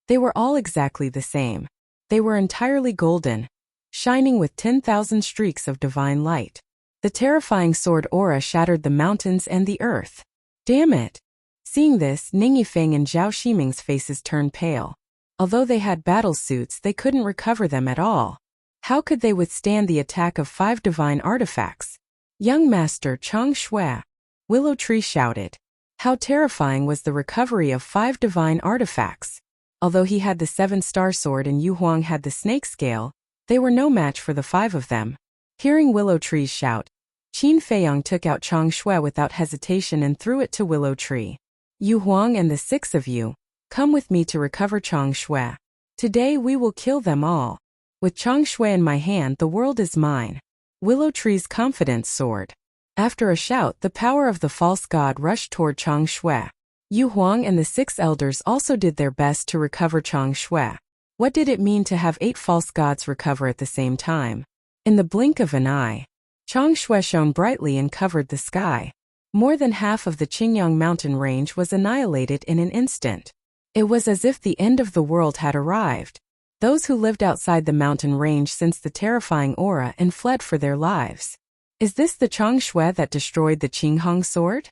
they were all exactly the same. They were entirely golden, shining with 10,000 streaks of divine light. The terrifying sword aura shattered the mountains and the earth. Damn it! Seeing this, Ning Yifeng and Zhao Ximing's faces turned pale. Although they had battle suits, they couldn't recover them at all. How could they withstand the attack of 5 divine artifacts? Young Master Chang Shui, Willow Tree shouted. How terrifying was the recovery of 5 divine artifacts. Although he had the 7-star sword and Yu Huang had the snake scale, they were no match for the 5 of them. Hearing Willow Tree's shout, Qin Feiyong took out Chang Shui without hesitation and threw it to Willow Tree. Yu Huang and the 6 of you, come with me to recover Chang Shui. Today we will kill them all. With Chang Shui in my hand, the world is mine. Willow Tree's confidence soared. After a shout, the power of the false god rushed toward Chang Shui. Yu Huang and the 6 elders also did their best to recover Chang Shui. What did it mean to have 8 false gods recover at the same time? In the blink of an eye, Chang Shui shone brightly and covered the sky. More than half of the Qingyang mountain range was annihilated in an instant. It was as if the end of the world had arrived. Those who lived outside the mountain range sensed the terrifying aura and fled for their lives. Is this the Chang Shui that destroyed the Qinghong sword?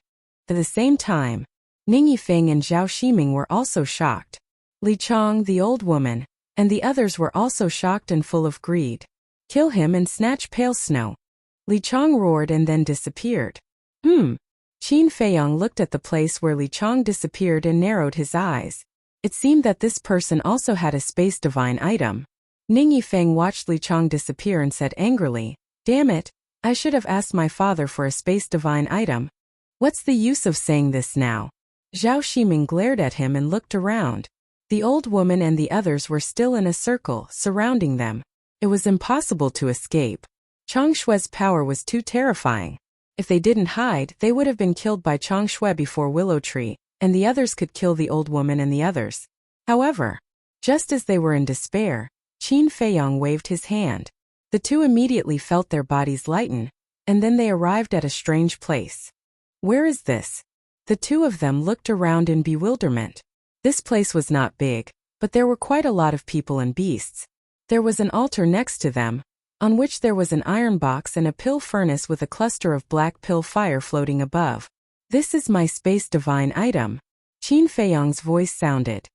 At the same time, Ning Yifeng and Zhao Ximing were also shocked. Li Chang, the old woman, and the others were also shocked and full of greed. Kill him and snatch Pale Snow. Li Chang roared and then disappeared. Qin Feiyong looked at the place where Li Chang disappeared and narrowed his eyes. It seemed that this person also had a space divine item. Ning Yifeng watched Li Chang disappear and said angrily, "Damn it, I should have asked my father for a space divine item. What's the use of saying this now?" Zhao Ximing glared at him and looked around. The old woman and the others were still in a circle, surrounding them. It was impossible to escape. Chang Shui's power was too terrifying. If they didn't hide, they would have been killed by Chang Shui before Willow Tree, and the others could kill the old woman and the others. However, just as they were in despair, Qin Feiyong waved his hand. The 2 immediately felt their bodies lighten, and then they arrived at a strange place. Where is this? The 2 of them looked around in bewilderment. This place was not big, but there were quite a lot of people and beasts. There was an altar next to them, on which there was an iron box and a pill furnace with a cluster of black pill fire floating above. This is my space divine item, Qin Feiyong's voice sounded.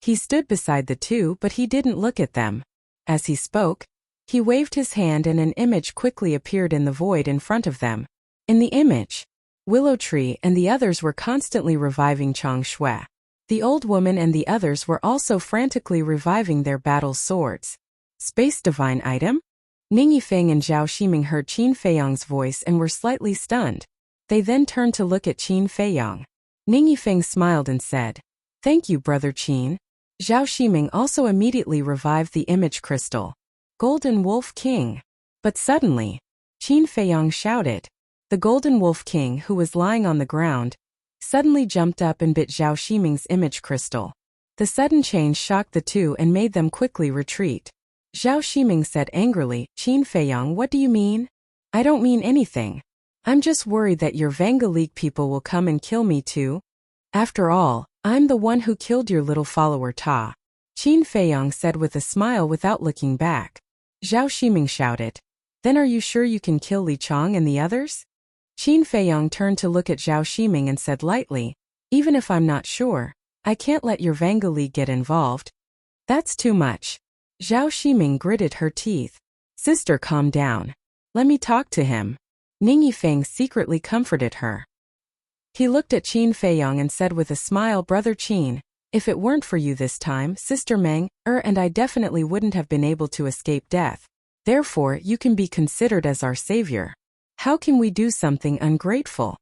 He stood beside the 2, but he didn't look at them. As he spoke, he waved his hand and an image quickly appeared in the void in front of them. In the image, Willow Tree and the others were constantly reviving Chang Shui. The old woman and the others were also frantically reviving their battle swords. Space divine item? Ning Yifeng and Zhao Ximing heard Qin Feiyong's voice and were slightly stunned. They then turned to look at Qin Feiyong. Ning Yifeng smiled and said, Thank you, Brother Qin. Zhao Ximing also immediately revived the image crystal. Golden Wolf King. But suddenly, Qin Feiyang shouted. The Golden Wolf King, who was lying on the ground, suddenly jumped up and bit Zhao Ximing's image crystal. The sudden change shocked the two and made them quickly retreat. Zhao Ximing said angrily, Qin Feiyang, what do you mean? I don't mean anything. I'm just worried that your Vanga League people will come and kill me too. After all, I'm the one who killed your little follower Ta. Qin Feiyang said with a smile without looking back. Zhao Ximing shouted. Then are you sure you can kill Li Chong and the others? Qin Feiyang turned to look at Zhao Ximing and said lightly, even if I'm not sure, I can't let your Vanga League get involved. That's too much. Zhao Ximing gritted her teeth. Sister, calm down. Let me talk to him. Ning Yifeng secretly comforted her. He looked at Qin Feiyang and said with a smile, Brother Qin, if it weren't for you this time, Sister Meng, and I definitely wouldn't have been able to escape death. Therefore, you can be considered as our savior. How can we do something ungrateful?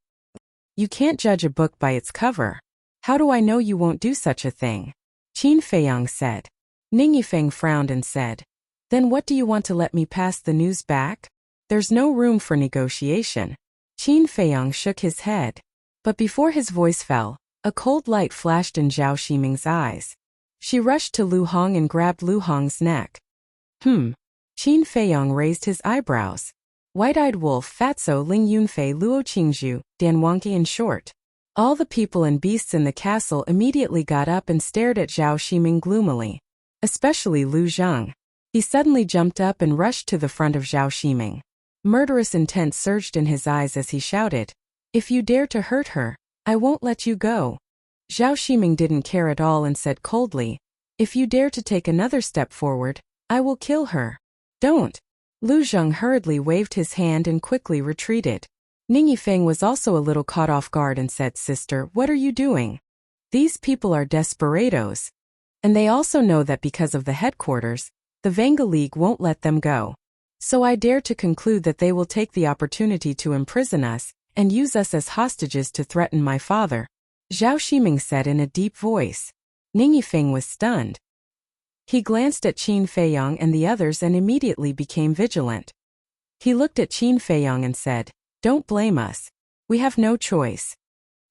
You can't judge a book by its cover. How do I know you won't do such a thing? Qin Feiyang said. Ning Yifeng frowned and said, then what do you want to let me pass the news back? There's no room for negotiation. Qin Feiyang shook his head. But before his voice fell, a cold light flashed in Zhao Ximing's eyes. She rushed to Lu Hong and grabbed Lu Hong's neck. Qin Feiyang raised his eyebrows. White-eyed wolf Fatso Ling Yunfei Luo Qingzhu, Dan Wangke in short. All the people and beasts in the castle immediately got up and stared at Zhao Ximing gloomily. Especially Lu Zhang. He suddenly jumped up and rushed to the front of Zhao Ximing. Murderous intent surged in his eyes as he shouted, if you dare to hurt her, I won't let you go. Zhao Ximing didn't care at all and said coldly, if you dare to take another step forward, I will kill her. Don't. Lu Zhang hurriedly waved his hand and quickly retreated. Ning Yifeng was also a little caught off guard and said, Sister, what are you doing? These people are desperados. And they also know that because of the headquarters, the Vanga League won't let them go. So I dare to conclude that they will take the opportunity to imprison us and use us as hostages to threaten my father. Zhao Ximing said in a deep voice. Ning Yifeng was stunned. He glanced at Qin Feiyang and the others and immediately became vigilant. He looked at Qin Feiyang and said, don't blame us. We have no choice.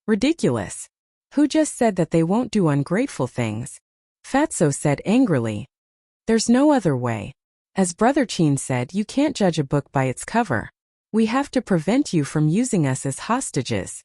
Ridiculous. Who just said that they won't do ungrateful things? Fatso said angrily. There's no other way. As Brother Qin said, you can't judge a book by its cover. We have to prevent you from using us as hostages.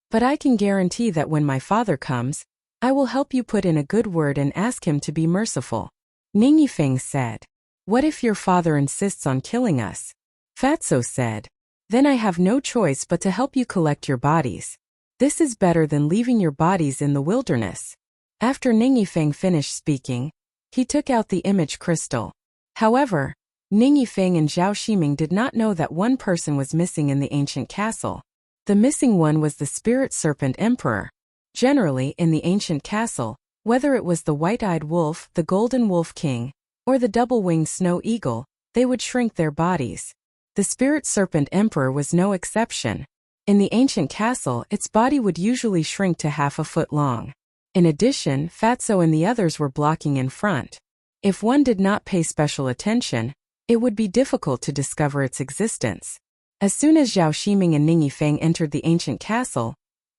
But I can guarantee that when my father comes, I will help you put in a good word and ask him to be merciful. Ning Yifeng said. What if your father insists on killing us? Fatso said. Then I have no choice but to help you collect your bodies. This is better than leaving your bodies in the wilderness. After Ning Yifeng finished speaking, he took out the image crystal. However, Ning Yifeng and Zhao Ximing did not know that one person was missing in the ancient castle. The missing one was the Spirit Serpent Emperor. Generally, in the ancient castle, whether it was the white-eyed wolf, the golden wolf king, or the double-winged snow eagle, they would shrink their bodies. The Spirit Serpent Emperor was no exception. In the ancient castle, its body would usually shrink to half a foot long. In addition, Fatso and the others were blocking in front. If one did not pay special attention, it would be difficult to discover its existence. As soon as Zhao Ximing and Ning Yifeng entered the ancient castle,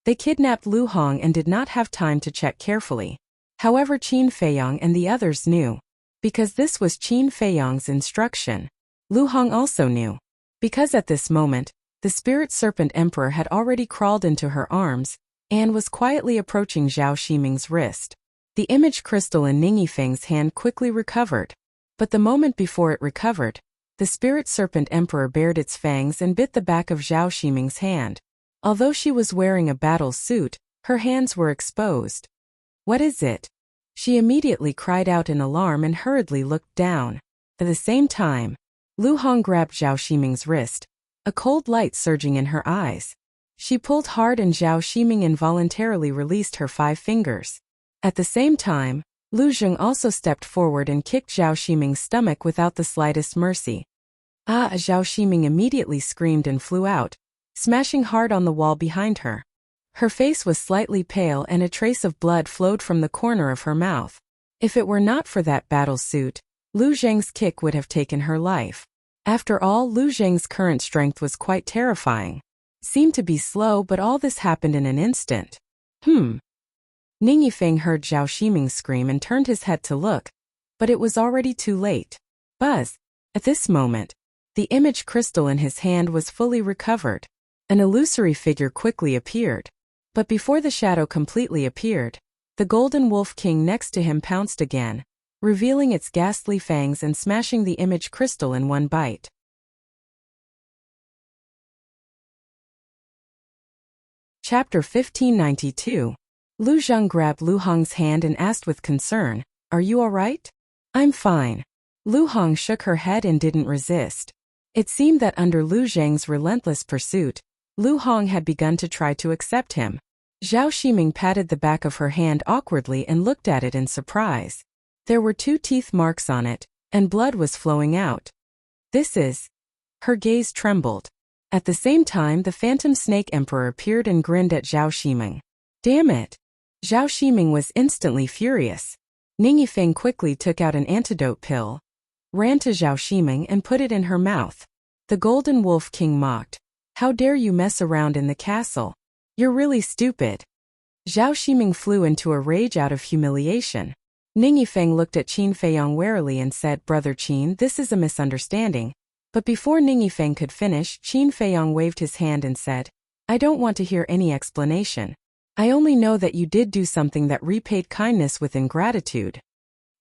they kidnapped Lu Hong and did not have time to check carefully. However, Qin Feiyang and the others knew. Because this was Qin Feiyang's instruction. Lu Hong also knew. Because at this moment, the Spirit Serpent Emperor had already crawled into her arms and was quietly approaching Zhao Ximing's wrist. The image crystal in Ning Yifeng's hand quickly recovered. But the moment before it recovered, the Spirit Serpent Emperor bared its fangs and bit the back of Zhao Ximing's hand. Although she was wearing a battle suit, her hands were exposed. What is it? She immediately cried out in alarm and hurriedly looked down. At the same time, Lu Hong grabbed Zhao Ximing's wrist, a cold light surging in her eyes. She pulled hard and Zhao Ximing involuntarily released her 5 fingers. At the same time, Lu Zheng also stepped forward and kicked Zhao Ximing's stomach without the slightest mercy. Ah! Zhao Ximing immediately screamed and flew out, smashing hard on the wall behind her. Her face was slightly pale and a trace of blood flowed from the corner of her mouth. If it were not for that battle suit, Lu Zheng's kick would have taken her life. After all, Lu Zheng's current strength was quite terrifying. Seemed to be slow, but all this happened in an instant. Ning Yifeng heard Zhao Ximing scream and turned his head to look, but it was already too late. Buzz! At this moment, the image crystal in his hand was fully recovered. An illusory figure quickly appeared. But before the shadow completely appeared, the Golden Wolf King next to him pounced again, revealing its ghastly fangs and smashing the image crystal in one bite. Chapter 1592. Lu Zheng grabbed Lu Hong's hand and asked with concern, "Are you all right?" "I'm fine." Lu Hong shook her head and didn't resist. It seemed that under Lu Zheng's relentless pursuit, Lu Hong had begun to try to accept him. Zhao Ximing patted the back of her hand awkwardly and looked at it in surprise. There were 2 teeth marks on it, and blood was flowing out. "This is..." Her gaze trembled. At the same time, the Phantom Snake Emperor appeared and grinned at Zhao Ximing. "Damn it!" Zhao Ximing was instantly furious. Ning Yifeng quickly took out an antidote pill, ran to Zhao Ximing and put it in her mouth. The Golden Wolf King mocked. "How dare you mess around in the castle? You're really stupid." Zhao Ximing flew into a rage out of humiliation. Ning Yifeng looked at Qin Feiyong warily and said, "Brother Qin, this is a misunderstanding." But before Ning Yifeng could finish, Qin Feiyong waved his hand and said, "I don't want to hear any explanation. I only know that you did do something that repaid kindness with ingratitude."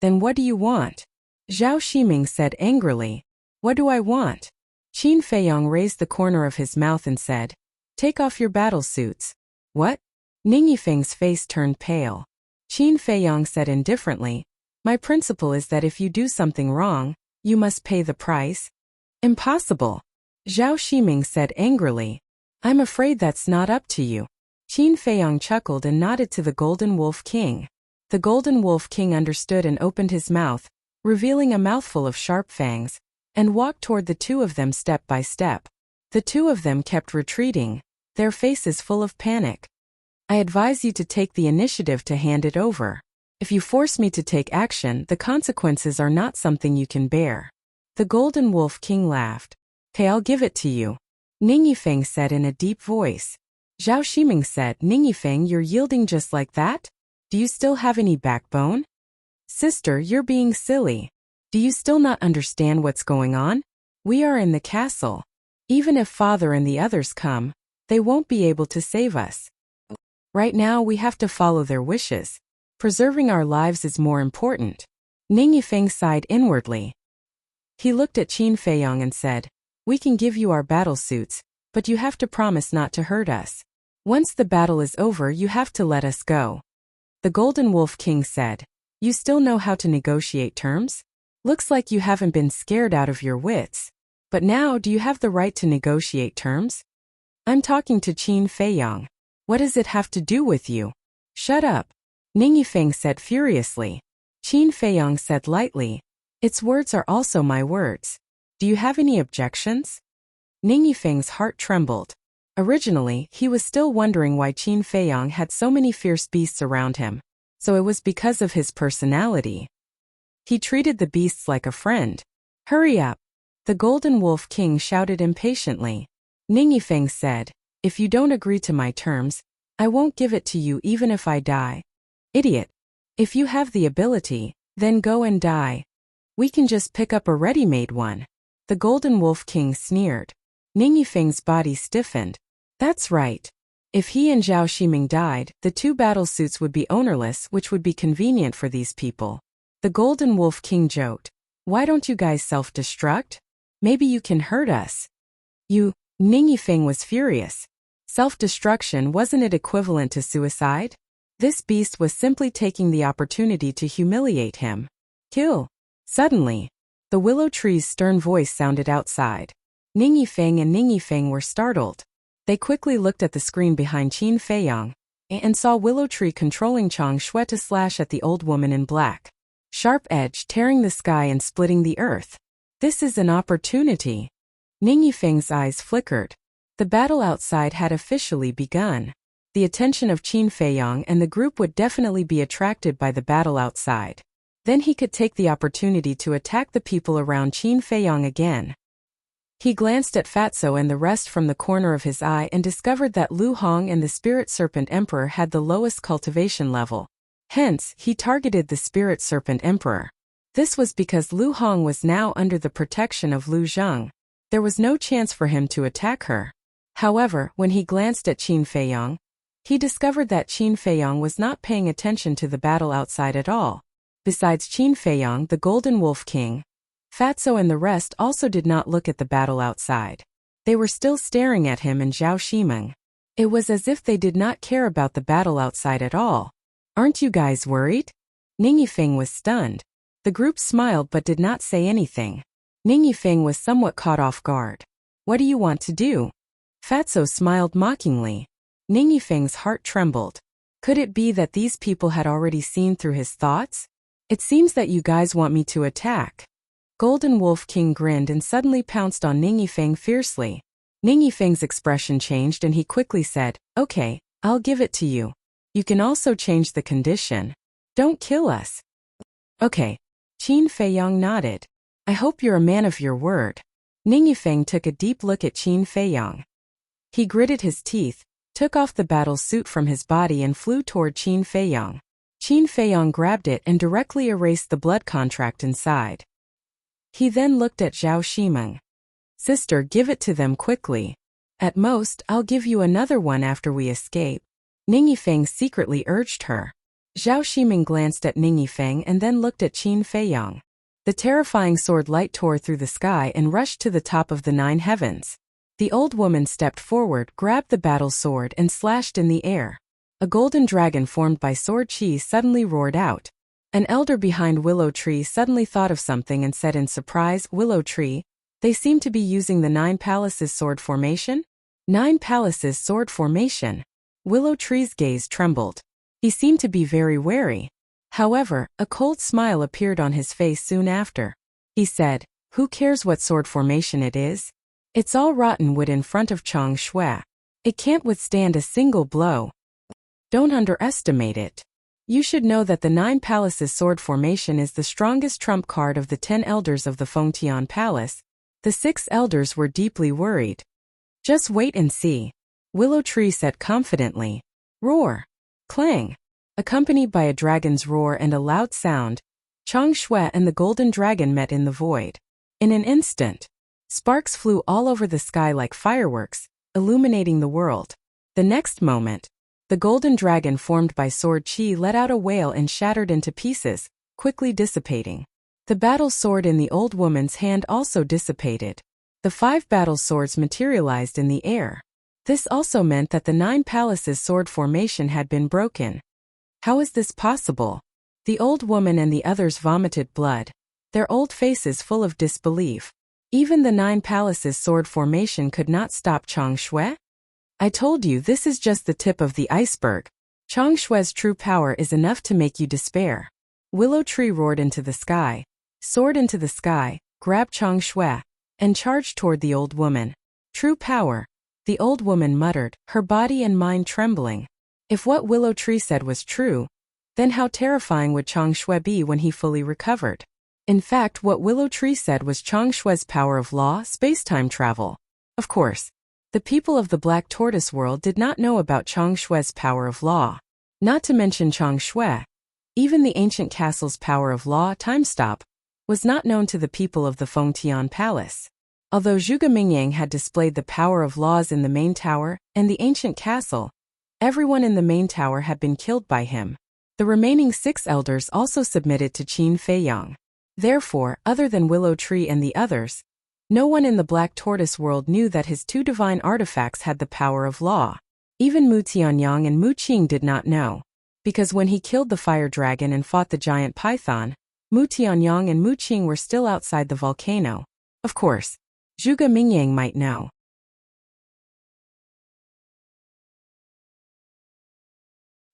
"Then what do you want?" Zhao Ximing said angrily. "What do I want?" Qin Feiyong raised the corner of his mouth and said, "Take off your battle suits." "What?" Ning Yifeng's face turned pale. Qin Feiyong said indifferently, "My principle is that if you do something wrong, you must pay the price." "Impossible." Zhao Ximing said angrily. "I'm afraid that's not up to you." Qin Feiyong chuckled and nodded to the Golden Wolf King. The Golden Wolf King understood and opened his mouth, revealing a mouthful of sharp fangs, and walked toward the 2 of them step by step. The 2 of them kept retreating, their faces full of panic. "I advise you to take the initiative to hand it over. If you force me to take action, the consequences are not something you can bear." The Golden Wolf King laughed. "Okay, I'll give it to you," Ning Yifeng said in a deep voice. Zhao Ximing said, "Ning Yifeng, you're yielding just like that? Do you still have any backbone?" "Sister, you're being silly. Do you still not understand what's going on? We are in the castle. Even if Father and the others come, they won't be able to save us. Right now we have to follow their wishes. Preserving our lives is more important." Ning Yifeng sighed inwardly. He looked at Qin Feiyong and said, "We can give you our battle suits, but you have to promise not to hurt us. Once the battle is over, you have to let us go." The Golden Wolf King said, "You still know how to negotiate terms? Looks like you haven't been scared out of your wits. But now, do you have the right to negotiate terms?" "I'm talking to Qin Feiyong. What does it have to do with you?" "Shut up," Ning Yifeng said furiously. Qin Feiyong said lightly, "Its words are also my words. Do you have any objections?" Ning Yifeng's heart trembled. Originally, he was still wondering why Qin Feiyong had so many fierce beasts around him, so it was because of his personality. He treated the beasts like a friend. "Hurry up!" The Golden Wolf King shouted impatiently. Ning Yifeng said, "If you don't agree to my terms, I won't give it to you even if I die." "Idiot! If you have the ability, then go and die. We can just pick up a ready-made one." The Golden Wolf King sneered. Ning Yifeng's body stiffened. That's right. If he and Zhao Ximing died, the 2 battle suits would be ownerless, which would be convenient for these people. The Golden Wolf King joked. "Why don't you guys self-destruct? Maybe you can hurt us." "You..." Ning Yifeng was furious. Self-destruction, wasn't it equivalent to suicide? This beast was simply taking the opportunity to humiliate him. "Kill." Suddenly, the willow tree's stern voice sounded outside. Ning Yifeng and Ning Yifeng were startled. They quickly looked at the screen behind Qin Feiyong and saw Willow Tree controlling Chang Shui to slash at the old woman in black. Sharp edge tearing the sky and splitting the earth. This is an opportunity. Ning Yifeng's eyes flickered. The battle outside had officially begun. the attention of Qin Feiyang and the group would definitely be attracted by the battle outside. Then he could take the opportunity to attack the people around Qin Feiyang again. He glanced at Fatso and the rest from the corner of his eye and discovered that Lu Hong and the Spirit Serpent Emperor had the lowest cultivation level. Hence, he targeted the Spirit Serpent Emperor. This was because Lu Hong was now under the protection of Lu Zheng. There was no chance for him to attack her. However, when he glanced at Qin Feiyang, he discovered that Qin Feiyang was not paying attention to the battle outside at all. Besides Qin Feiyang, the Golden Wolf King, Fatso and the rest also did not look at the battle outside. They were still staring at him and Zhao Shimeng. It was as if they did not care about the battle outside at all. "Aren't you guys worried?" Ning Yifeng was stunned. The group smiled but did not say anything. Ning Yifeng was somewhat caught off guard. "What do you want to do?" Fatso smiled mockingly. Ning Yifeng's heart trembled. Could it be that these people had already seen through his thoughts? "It seems that you guys want me to attack." Golden Wolf King grinned and suddenly pounced on Ning Yifeng fiercely. Ning Yifeng's expression changed and he quickly said, "Okay, I'll give it to you. You can also change the condition. Don't kill us." "Okay." Qin Feiyang nodded. "I hope you're a man of your word." Ning Yifeng took a deep look at Qin Feiyang. He gritted his teeth, took off the battle suit from his body and flew toward Qin Feiyang. Qin Feiyang grabbed it and directly erased the blood contract inside. He then looked at Zhao Shimeng. "Sister, give it to them quickly. At most, I'll give you another one after we escape." Ning Yifeng secretly urged her. Zhao Shimeng glanced at Ning Yifeng and then looked at Qin Feiyang. The terrifying sword light tore through the sky and rushed to the top of the 9 heavens. The old woman stepped forward, grabbed the battle sword and slashed in the air. A golden dragon formed by sword chi suddenly roared out. An elder behind Willow Tree suddenly thought of something and said in surprise, "Willow Tree, they seem to be using the 9 Palaces sword formation?" 9 Palaces sword formation? Willow Tree's gaze trembled. He seemed to be very wary. However, a cold smile appeared on his face soon after. He said, "Who cares what sword formation it is? It's all rotten wood in front of Chang Shui. It can't withstand a single blow. Don't underestimate it. You should know that the 9 Palaces sword formation is the strongest trump card of the 10 elders of the Fengtian Palace." The 6 elders were deeply worried. "Just wait and see," Willow Tree said confidently. Roar! Clang! Accompanied by a dragon's roar and a loud sound, Chang Shui and the golden dragon met in the void. In an instant, sparks flew all over the sky like fireworks, illuminating the world. The next moment, the golden dragon formed by sword chi let out a wail and shattered into pieces, quickly dissipating. The battle sword in the old woman's hand also dissipated. The 5 battle swords materialized in the air. This also meant that the 9 Palaces sword formation had been broken. How is this possible? The old woman and the others vomited blood, their old faces full of disbelief. Even the 9 Palaces sword formation could not stop Chang Shui? "I told you this is just the tip of the iceberg. Chang Shui's true power is enough to make you despair." Willow Tree roared into the sky, soared into the sky, grabbed Chang Shui, and charged toward the old woman. "True power," the old woman muttered, her body and mind trembling. If what Willow Tree said was true, then how terrifying would Chang Shui be when he fully recovered? In fact, what Willow Tree said was Chang Shui's power of law, space-time travel. Of course, the people of the Black Tortoise world did not know about Chang Shui's power of law. Not to mention Chang Shui, even the ancient castle's power of law, time stop, was not known to the people of the Fengtian Palace. Although Zhuge Mingyang had displayed the power of laws in the main tower and the ancient castle, everyone in the main tower had been killed by him. The remaining 6 elders also submitted to Qin Feiyang. Therefore, other than Willow Tree and the others, no one in the Black Tortoise world knew that his 2 divine artifacts had the power of law. Even Mu Tianyang and Mu Qing did not know, because when he killed the fire dragon and fought the giant python, Mu Tianyang and Mu Qing were still outside the volcano. Of course, Zhuge Mingyang might know.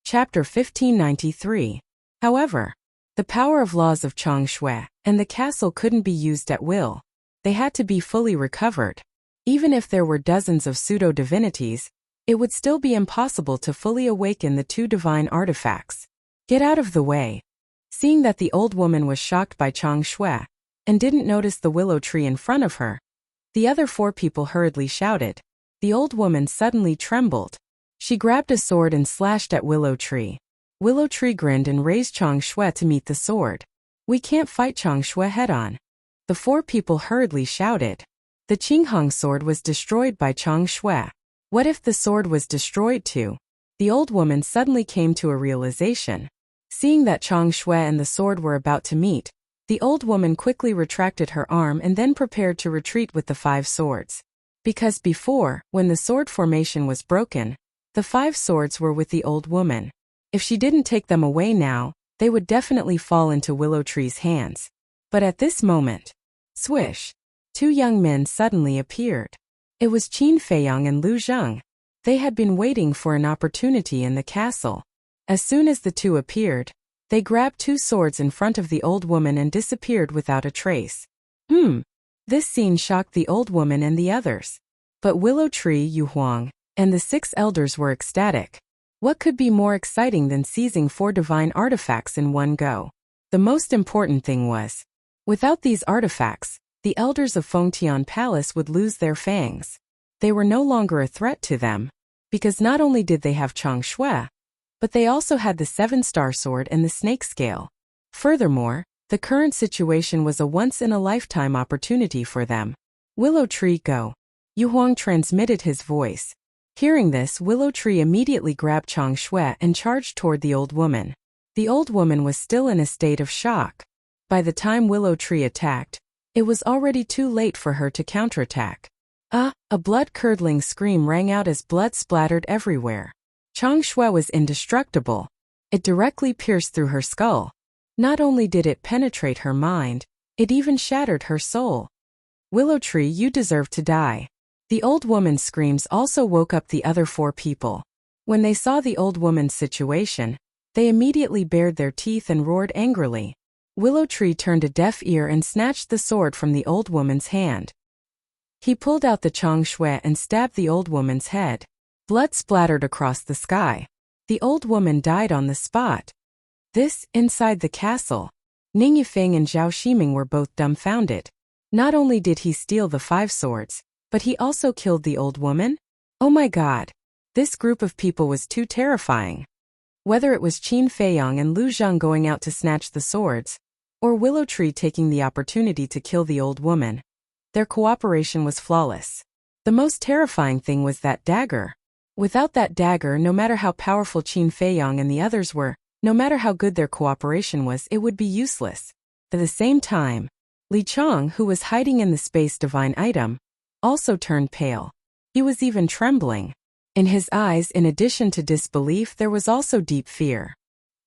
Chapter 1593. However, the power of laws of Chang Shui and the castle couldn't be used at will. They had to be fully recovered. Even if there were dozens of pseudo-divinities, it would still be impossible to fully awaken the two divine artifacts. Get out of the way. Seeing that the old woman was shocked by Chang Shui and didn't notice the willow tree in front of her, the other four people hurriedly shouted. The old woman suddenly trembled. She grabbed a sword and slashed at Willow Tree. Willow Tree grinned and raised Chang Shui to meet the sword. We can't fight Chang Shui head-on. The four people hurriedly shouted. The Qinghong sword was destroyed by Chang Shui. What if the sword was destroyed too? The old woman suddenly came to a realization. Seeing that Chang Shui and the sword were about to meet, the old woman quickly retracted her arm and then prepared to retreat with the 5 swords. Because before, when the sword formation was broken, the 5 swords were with the old woman. If she didn't take them away now, they would definitely fall into Willow Tree's hands. But at this moment, swish, 2 young men suddenly appeared. It was Qin Feiyang and Lu Zheng. They had been waiting for an opportunity in the castle. As soon as the two appeared, they grabbed 2 swords in front of the old woman and disappeared without a trace. This scene shocked the old woman and the others. But Willow Tree, Yu Huang, and the 6 elders were ecstatic. What could be more exciting than seizing 4 divine artifacts in one go? The most important thing was, without these artifacts, the elders of Fengtian Palace would lose their fangs. They were no longer a threat to them, because not only did they have Chang Shui, but they also had the 7-star sword and the snake scale. Furthermore, the current situation was a once-in-a-lifetime opportunity for them. Willow Tree, go. Yu Huang transmitted his voice. Hearing this, Willow Tree immediately grabbed Chang Shui and charged toward the old woman. The old woman was still in a state of shock. By the time Willow Tree attacked, it was already too late for her to counterattack. A blood-curdling scream rang out as blood splattered everywhere. Chang Shui was indestructible. It directly pierced through her skull. Not only did it penetrate her mind, it even shattered her soul. Willow Tree, you deserve to die. The old woman's screams also woke up the other 4 people. When they saw the old woman's situation, they immediately bared their teeth and roared angrily. Willow Tree turned a deaf ear and snatched the sword from the old woman's hand. He pulled out the Chang Shui and stabbed the old woman's head. Blood splattered across the sky. The old woman died on the spot. Inside the castle, Ning Yifeng and Zhao Shiming were both dumbfounded. Not only did he steal the 5 swords, but he also killed the old woman? Oh my god! This group of people was too terrifying. Whether it was Qin Feiyang and Lu Zheng going out to snatch the swords, or Willow Tree taking the opportunity to kill the old woman, their cooperation was flawless. The most terrifying thing was that dagger. Without that dagger, no matter how powerful Qin Feiyang and the others were, no matter how good their cooperation was, it would be useless. At the same time, Li Chang, who was hiding in the space divine item, also turned pale. He was even trembling. In his eyes, in addition to disbelief, there was also deep fear.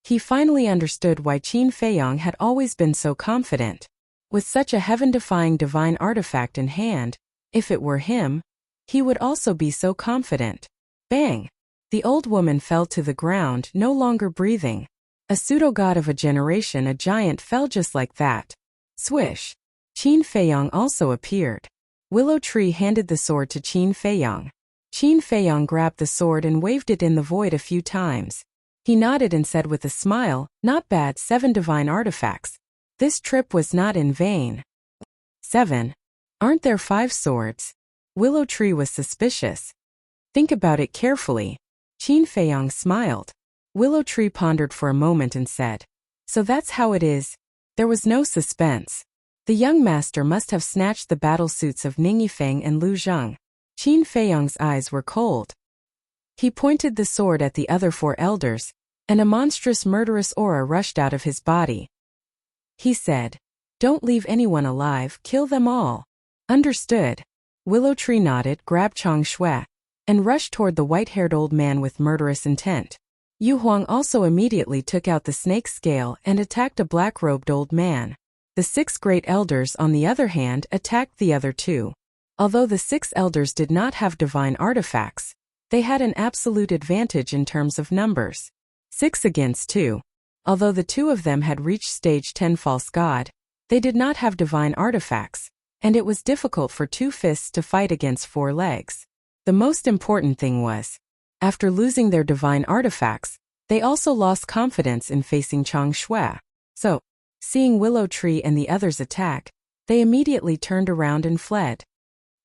He finally understood why Qin Feiyang had always been so confident. With such a heaven-defying divine artifact in hand, if it were him, he would also be so confident. Bang! The old woman fell to the ground, no longer breathing. A pseudo-god of a generation, a giant, fell just like that. Swish! Qin Feiyang also appeared. Willow Tree handed the sword to Qin Feiyang. Qin Feiyang grabbed the sword and waved it in the void a few times. He nodded and said with a smile, "Not bad, 7 divine artifacts. This trip was not in vain." 7. Aren't there 5 swords? Willow Tree was suspicious. Think about it carefully. Qin Feiyang smiled. Willow Tree pondered for a moment and said, "So that's how it is." There was no suspense. The young master must have snatched the battle suits of Ning Yifeng and Lu Zheng. Qin Feiyang's eyes were cold. He pointed the sword at the other 4 elders, and a monstrous murderous aura rushed out of his body. He said, "Don't leave anyone alive, kill them all." Understood. Willow Tree nodded, grabbed Chang Shui, and rushed toward the white-haired old man with murderous intent. Yu Huang also immediately took out the snake scale and attacked a black-robed old man. The 6 great elders, on the other hand, attacked the other 2. Although the 6 elders did not have divine artifacts, they had an absolute advantage in terms of numbers. 6 against 2. Although the 2 of them had reached stage 10 false god, they did not have divine artifacts, and it was difficult for 2 fists to fight against 4 legs. The most important thing was, After losing their divine artifacts, they also lost confidence in facing Chang Shui. So, seeing Willow Tree and the others attack, they immediately turned around and fled.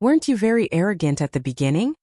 Weren't you very arrogant at the beginning?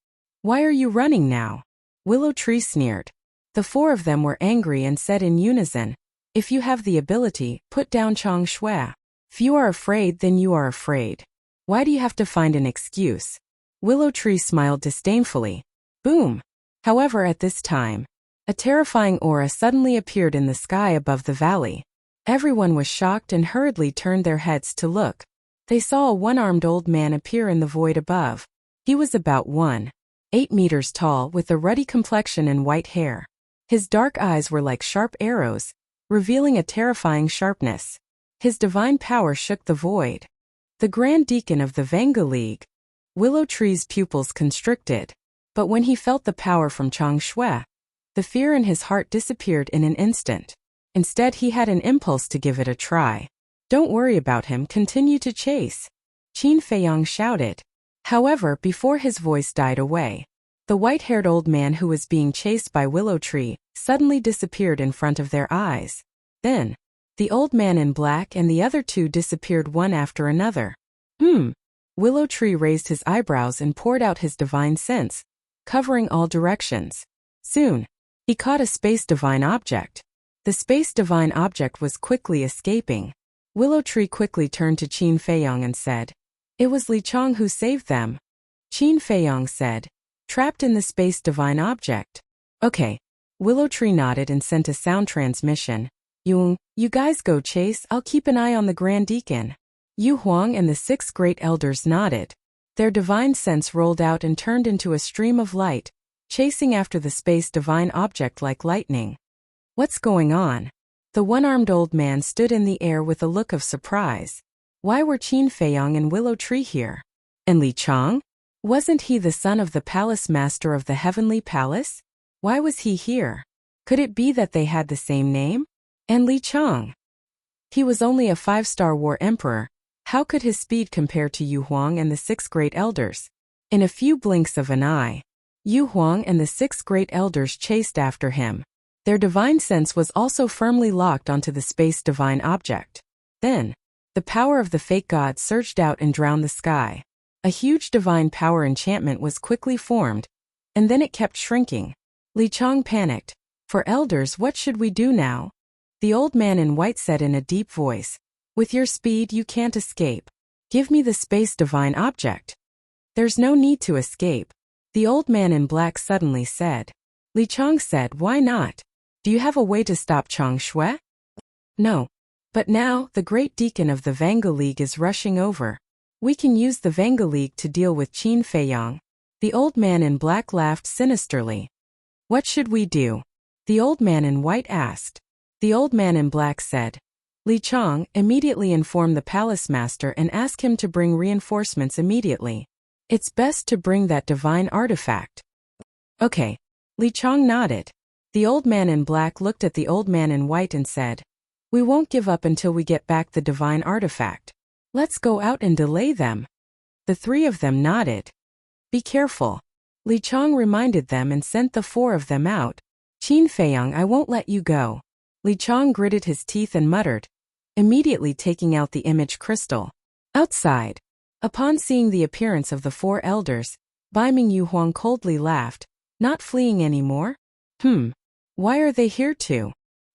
Why are you running now? Willow Tree sneered. The four of them were angry and said in unison, if you have the ability, put down Chang Shui. If you are afraid, then you are afraid. Why do you have to find an excuse? Willow Tree smiled disdainfully. Boom! However, at this time, a terrifying aura suddenly appeared in the sky above the valley. Everyone was shocked and hurriedly turned their heads to look. They saw a one-armed old man appear in the void above. He was about 1.8 meters tall with a ruddy complexion and white hair. His dark eyes were like sharp arrows, revealing a terrifying sharpness. His divine power shook the void. The Grand Deacon of the Vanga League. Willow Tree's pupils constricted. But when he felt the power from Chang Shui, the fear in his heart disappeared in an instant. Instead, he had an impulse to give it a try. Don't worry about him, continue to chase. Qin Feiyang shouted. However, before his voice died away, the white-haired old man who was being chased by Willow Tree suddenly disappeared in front of their eyes. Then, the old man in black and the other two disappeared one after another. Willow Tree raised his eyebrows and poured out his divine sense, covering all directions. Soon, he caught a space divine object. The space divine object was quickly escaping. Willow Tree quickly turned to Qin Feiyang and said, it was Li Chang who saved them. Qin Feiyang said, trapped in the space divine object. Okay. Willow Tree nodded and sent a sound transmission. You guys go chase, I'll keep an eye on the Grand Deacon. Yu Huang and the 6 great elders nodded. Their divine sense rolled out and turned into a stream of light, chasing after the space divine object like lightning. What's going on? The one-armed old man stood in the air with a look of surprise. Why were Qin Feiyang and Willow Tree here? And Li Chang? Wasn't he the son of the palace master of the heavenly palace? Why was he here? Could it be that they had the same name? And Li Chang? He was only a 5-star war emperor. How could his speed compare to Yu Huang and the 6 great elders? In a few blinks of an eye, Yu Huang and the 6 great elders chased after him. Their divine sense was also firmly locked onto the space divine object. Then, the power of the fake god surged out and drowned the sky. A huge divine power enchantment was quickly formed, and then it kept shrinking. Li Chang panicked. For elders, what should we do now? The old man in white said in a deep voice, with your speed you can't escape. Give me the space divine object. There's no need to escape. The old man in black suddenly said. Li Chang said, why not? Do you have a way to stop Chang Shui? No. But now, the great deacon of the Vanga League is rushing over. We can use the Vanga League to deal with Qin Feiyang. The old man in black laughed sinisterly. What should we do? The old man in white asked. The old man in black said, Li Chang, immediately inform the palace master and ask him to bring reinforcements immediately. It's best to bring that divine artifact. Okay. Li Chang nodded. The old man in black looked at the old man in white and said, we won't give up until we get back the divine artifact. Let's go out and delay them. The 3 of them nodded. Be careful. Li Chang reminded them and sent the 4 of them out. Qin Feiyang, I won't let you go. Li Chang gritted his teeth and muttered, immediately taking out the image crystal. Outside, upon seeing the appearance of the 4 elders, Baiming Yu Huang coldly laughed. Not fleeing anymore? Why are they here too?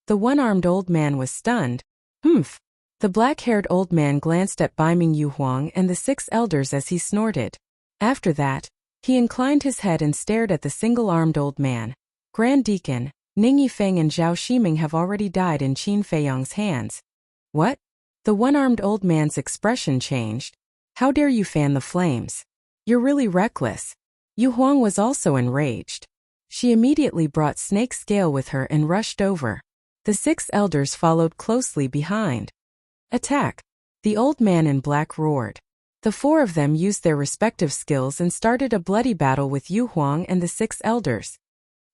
The one-armed old man was stunned. The black-haired old man glanced at Baiming Yu Huang and the 6 elders as he snorted. After that, he inclined his head and stared at the single-armed old man. Grand Deacon, Ning Yifeng and Zhao Shiming have already died in Qin Feiyang's hands. What? The one-armed old man's expression changed. How dare you fan the flames? You're really reckless. Yu Huang was also enraged. She immediately brought Snake Scale with her and rushed over. The 6 elders followed closely behind. Attack! The old man in black roared. The 4 of them used their respective skills and started a bloody battle with Yu Huang and the 6 elders.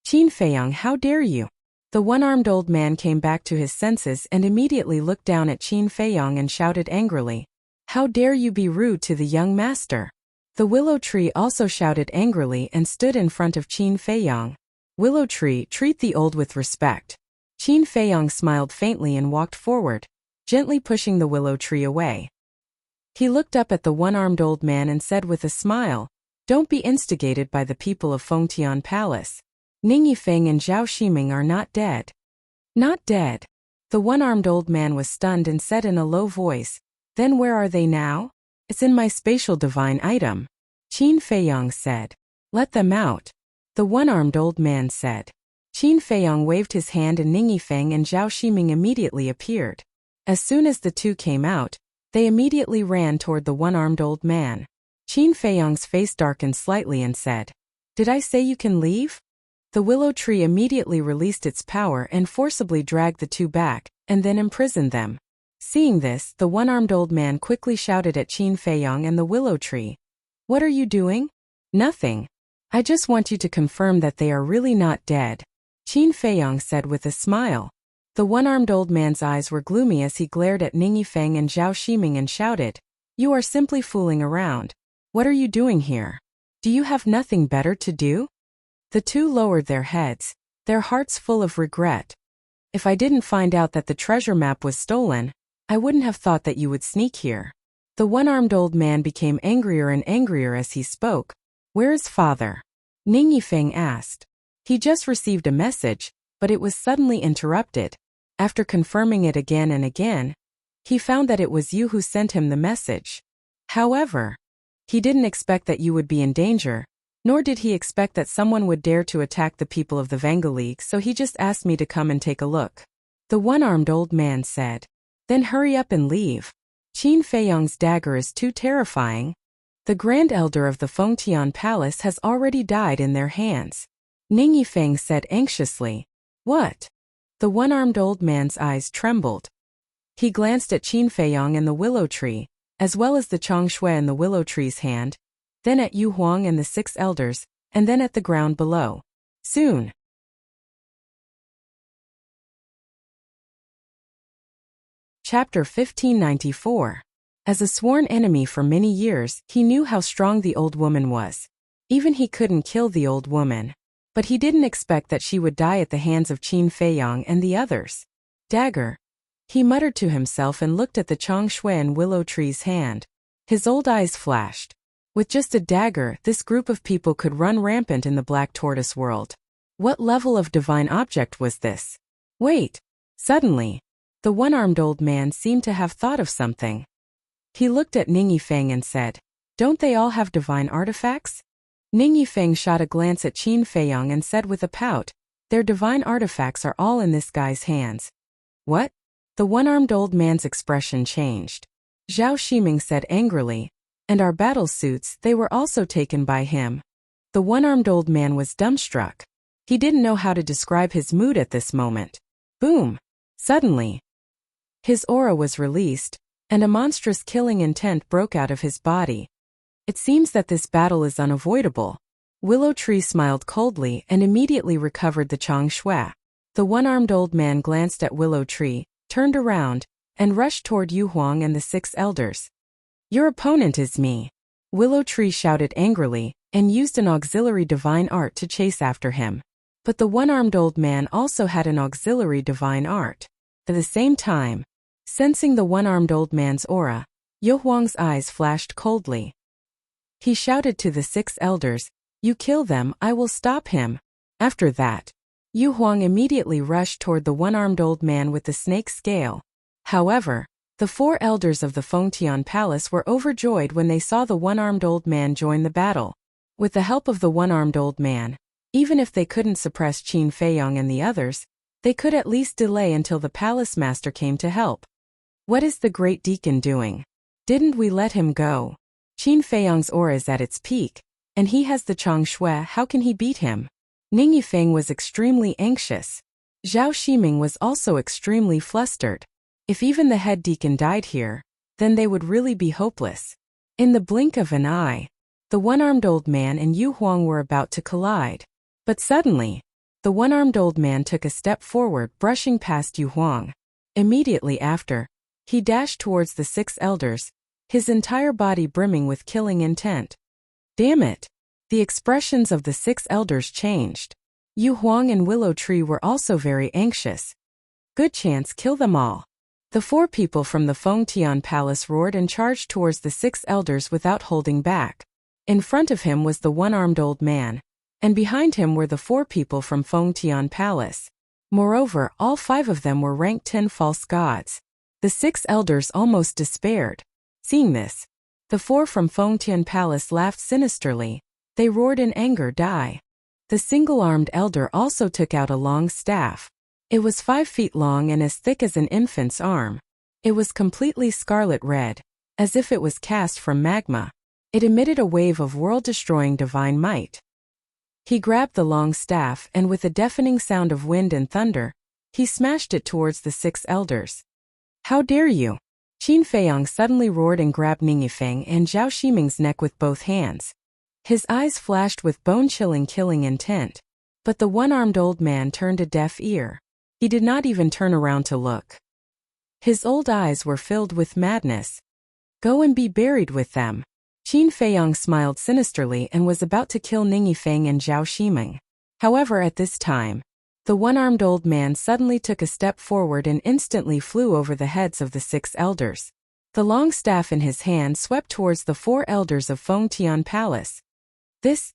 Qin Feiyang, how dare you? The one-armed old man came back to his senses and immediately looked down at Qin Feiyang and shouted angrily. How dare you be rude to the young master? The Willow Tree also shouted angrily and stood in front of Qin Feiyang. Willow tree, treat the old with respect. Qin Feiyong smiled faintly and walked forward, gently pushing the willow tree away. He looked up at the one-armed old man and said with a smile, "Don't be instigated by the people of Fengtian Palace. Ning Yifeng and Zhao Ximing are not dead." Not dead? The one-armed old man was stunned and said in a low voice, "Then where are they now?" "It's in my spatial divine item," Qin Feiyong said. "Let them out," the one-armed old man said. Qin Feiyong waved his hand and Ning Yifeng and Zhao Ximing immediately appeared. As soon as the two came out, they immediately ran toward the one-armed old man. Qin Feiyong's face darkened slightly and said, "Did I say you can leave?" The willow tree immediately released its power and forcibly dragged the two back, and then imprisoned them. Seeing this, the one-armed old man quickly shouted at Qin Feiyong and the willow tree, "What are you doing?" "Nothing. I just want you to confirm that they are really not dead," Qin Feiyong said with a smile. The one-armed old man's eyes were gloomy as he glared at Ning Yifeng and Zhao Ximing and shouted, "You are simply fooling around. What are you doing here? Do you have nothing better to do?" The two lowered their heads, their hearts full of regret. "If I didn't find out that the treasure map was stolen, I wouldn't have thought that you would sneak here." The one-armed old man became angrier and angrier as he spoke. "Where is father?" Ning Yifeng asked. He just received a message, but it was suddenly interrupted. After confirming it again and again, he found that it was you who sent him the message. However, he didn't expect that you would be in danger, nor did he expect that someone would dare to attack the people of the Venga League, so he just asked me to come and take a look," the one-armed old man said. "Then hurry up and leave. Qin Feiyong's dagger is too terrifying. The Grand Elder of the Fengtian Palace has already died in their hands." Ning Yifeng said anxiously. "What?" The one-armed old man's eyes trembled. He glanced at Qin Feiyong and the willow tree, as well as the Changshui in the willow tree's hand, then at Yu Huang and the 6 elders, and then at the ground below. Soon. Chapter 1594. As a sworn enemy for many years, he knew how strong the old woman was. Even he couldn't kill the old woman. But he didn't expect that she would die at the hands of Qin Feiyong and the others. "Dagger," he muttered to himself and looked at the Changshui and willow tree's hand. His old eyes flashed. With just a dagger, this group of people could run rampant in the Black Tortoise world. What level of divine object was this? Wait! Suddenly, the one-armed old man seemed to have thought of something. He looked at Ning Yifeng and said, "Don't they all have divine artifacts?" Ning Yifeng shot a glance at Qin Feiyong and said with a pout, "Their divine artifacts are all in this guy's hands." "What?" The one-armed old man's expression changed. Zhao Ximing said angrily, "And our battle suits, they were also taken by him." The one-armed old man was dumbstruck. He didn't know how to describe his mood at this moment. Boom! Suddenly, his aura was released, and a monstrous killing intent broke out of his body. "It seems that this battle is unavoidable." Willow Tree smiled coldly and immediately recovered the Changshui. The one-armed old man glanced at Willow Tree, turned around, and rushed toward Yu Huang and the 6 elders. "Your opponent is me," Willow Tree shouted angrily, and used an auxiliary divine art to chase after him. But the one-armed old man also had an auxiliary divine art. At the same time, sensing the one-armed old man's aura, Yu Huang's eyes flashed coldly. He shouted to the 6 elders, "You kill them, I will stop him." After that, Yu Huang immediately rushed toward the one-armed old man with the snake scale. However, the 4 elders of the Fengtian Palace were overjoyed when they saw the one-armed old man join the battle. With the help of the one-armed old man, even if they couldn't suppress Qin Feiyong and the others, they could at least delay until the palace master came to help. "What is the great deacon doing? Didn't we let him go? Qin Feiyong's aura is at its peak, and he has the Changshui, how can he beat him?" Ning Yifeng was extremely anxious. Zhao Ximing was also extremely flustered. If even the head deacon died here, then they would really be hopeless. In the blink of an eye, the one-armed old man and Yu Huang were about to collide. But suddenly, the one-armed old man took a step forward, brushing past Yu Huang. Immediately after, he dashed towards the 6 elders, his entire body brimming with killing intent. Damn it! The expressions of the 6 elders changed. Yu Huang and Willow Tree were also very anxious. Good chance, kill them all. The 4 people from the Fengtian Palace roared and charged towards the 6 elders without holding back. In front of him was the one-armed old man, and behind him were the 4 people from Fengtian Palace. Moreover, all 5 of them were ranked 10 false gods. The 6 elders almost despaired. Seeing this, the 4 from Fengtian Palace laughed sinisterly. They roared in anger, die. The single-armed elder also took out a long staff. It was 5 feet long and as thick as an infant's arm. It was completely scarlet red, as if it was cast from magma. It emitted a wave of world-destroying divine might. He grabbed the long staff and with a deafening sound of wind and thunder, he smashed it towards the 6 elders. How dare you! Qin Feiyang suddenly roared and grabbed Ningyi and Zhao Ximing's neck with both hands. His eyes flashed with bone-chilling killing intent. But the one-armed old man turned a deaf ear. He did not even turn around to look. His old eyes were filled with madness. Go and be buried with them. Qin Feiyang smiled sinisterly and was about to kill Ningyi and Zhao Ximing. However, at this time, the one-armed old man suddenly took a step forward and instantly flew over the heads of the 6 elders. The long staff in his hand swept towards the 4 elders of Fengtian Palace. This?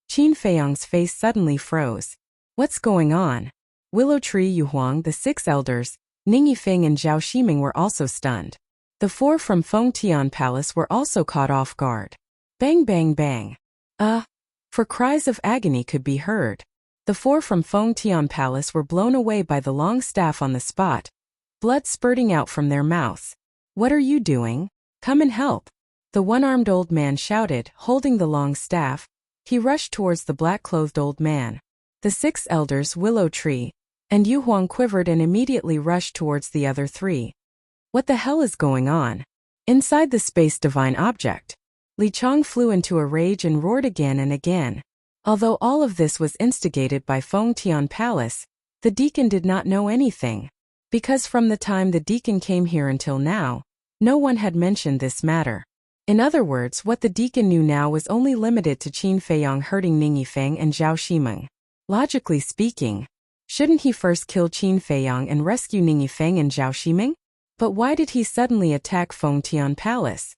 Qin Feiyang's face suddenly froze. What's going on? Willow Tree, Yu Huang, the 6 elders, Ningyi and Zhao Ximing were also stunned. The 4 from Fengtian Palace were also caught off guard. Bang bang bang. For cries of agony could be heard. The 4 from Fengtian Palace were blown away by the long staff on the spot, blood spurting out from their mouths. What are you doing? Come and help. The one-armed old man shouted, holding the long staff. He rushed towards the black-clothed old man. The 6 elders, Willow Tree, and Yu Huang quivered and immediately rushed towards the other 3. What the hell is going on? Inside the space divine object, Li Chang flew into a rage and roared again and again. Although all of this was instigated by Fengtian Palace, the deacon did not know anything. Because from the time the deacon came here until now, no one had mentioned this matter. In other words, what the deacon knew now was only limited to Qin Feiyang hurting Ningyi and Zhao Ximing. Logically speaking, shouldn't he first kill Qin Feiyang and rescue Ningyi and Zhao Ximing? But why did he suddenly attack Fengtian Palace?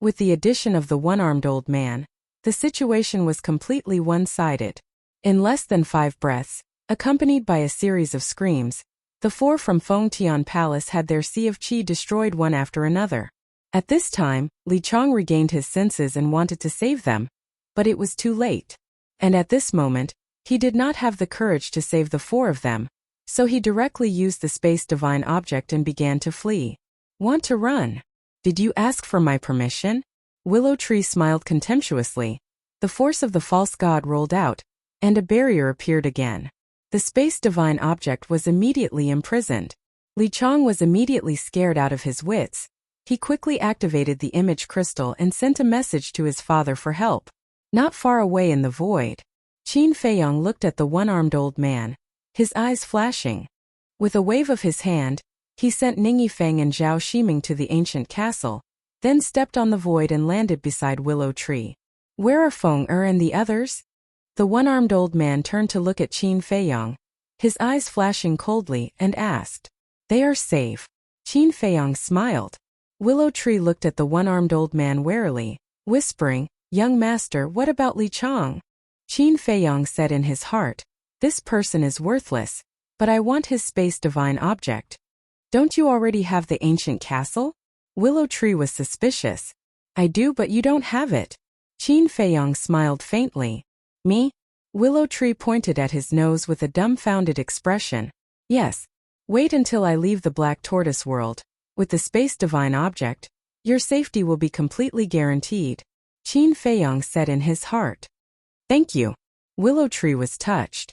With the addition of the one-armed old man, the situation was completely one-sided. In less than 5 breaths, accompanied by a series of screams, the 4 from Fengtian Palace had their sea of qi destroyed one after another. At this time, Li Chang regained his senses and wanted to save them, but it was too late. And at this moment, he did not have the courage to save the 4 of them, so he directly used the space divine object and began to flee. Want to run? Did you ask for my permission? Willow Tree smiled contemptuously. The force of the false god rolled out, and a barrier appeared again. The space divine object was immediately imprisoned. Li Chang was immediately scared out of his wits. He quickly activated the image crystal and sent a message to his father for help. Not far away in the void, Qin Feiyang looked at the one-armed old man, his eyes flashing. With a wave of his hand, he sent Ningyi and Zhao Ximing to the ancient castle, then stepped on the void and landed beside Willow Tree. Where are Feng and the others? The one-armed old man turned to look at Qin Feiyang, his eyes flashing coldly, and asked. They are safe. Qin Feiyang smiled. Willow Tree looked at the one-armed old man warily, whispering, Young master, what about Li Chang? Qin Feiyang said in his heart, This person is worthless, but I want his space divine object. Don't you already have the ancient castle? Willow Tree was suspicious. I do, but you don't have it. Qin Feiyang smiled faintly. Me? Willow Tree pointed at his nose with a dumbfounded expression. Yes. Wait until I leave the Black Tortoise world. With the space divine object, your safety will be completely guaranteed. Qin Feiyang said in his heart. Thank you. Willow Tree was touched.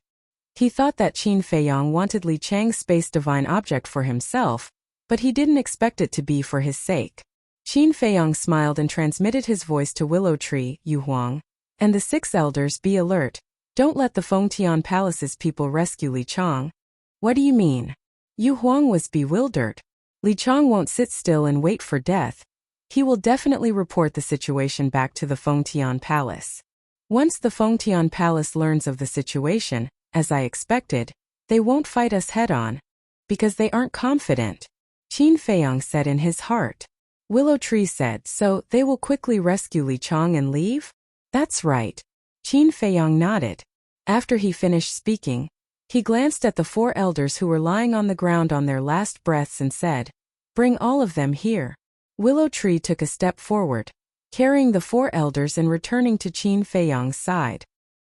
He thought that Qin Feiyang wanted Li Chang's space divine object for himself, but he didn't expect it to be for his sake. Qin Feiyang smiled and transmitted his voice to Willow Tree, Yu Huang, and the 6 elders. Be alert. Don't let the Fengtian Palace's people rescue Li Chang. What do you mean? Yu Huang was bewildered. Li Chang won't sit still and wait for death. He will definitely report the situation back to the Fengtian Palace. Once the Fengtian Palace learns of the situation, as I expected, they won't fight us head-on. Because they aren't confident. Qin Feiyang said in his heart. Willow Tree said, so they will quickly rescue Li Chang and leave? That's right. Qin Feiyang nodded. After he finished speaking, he glanced at the 4 elders who were lying on the ground on their last breaths and said, bring all of them here. Willow Tree took a step forward, carrying the 4 elders and returning to Qin Feiyang's side.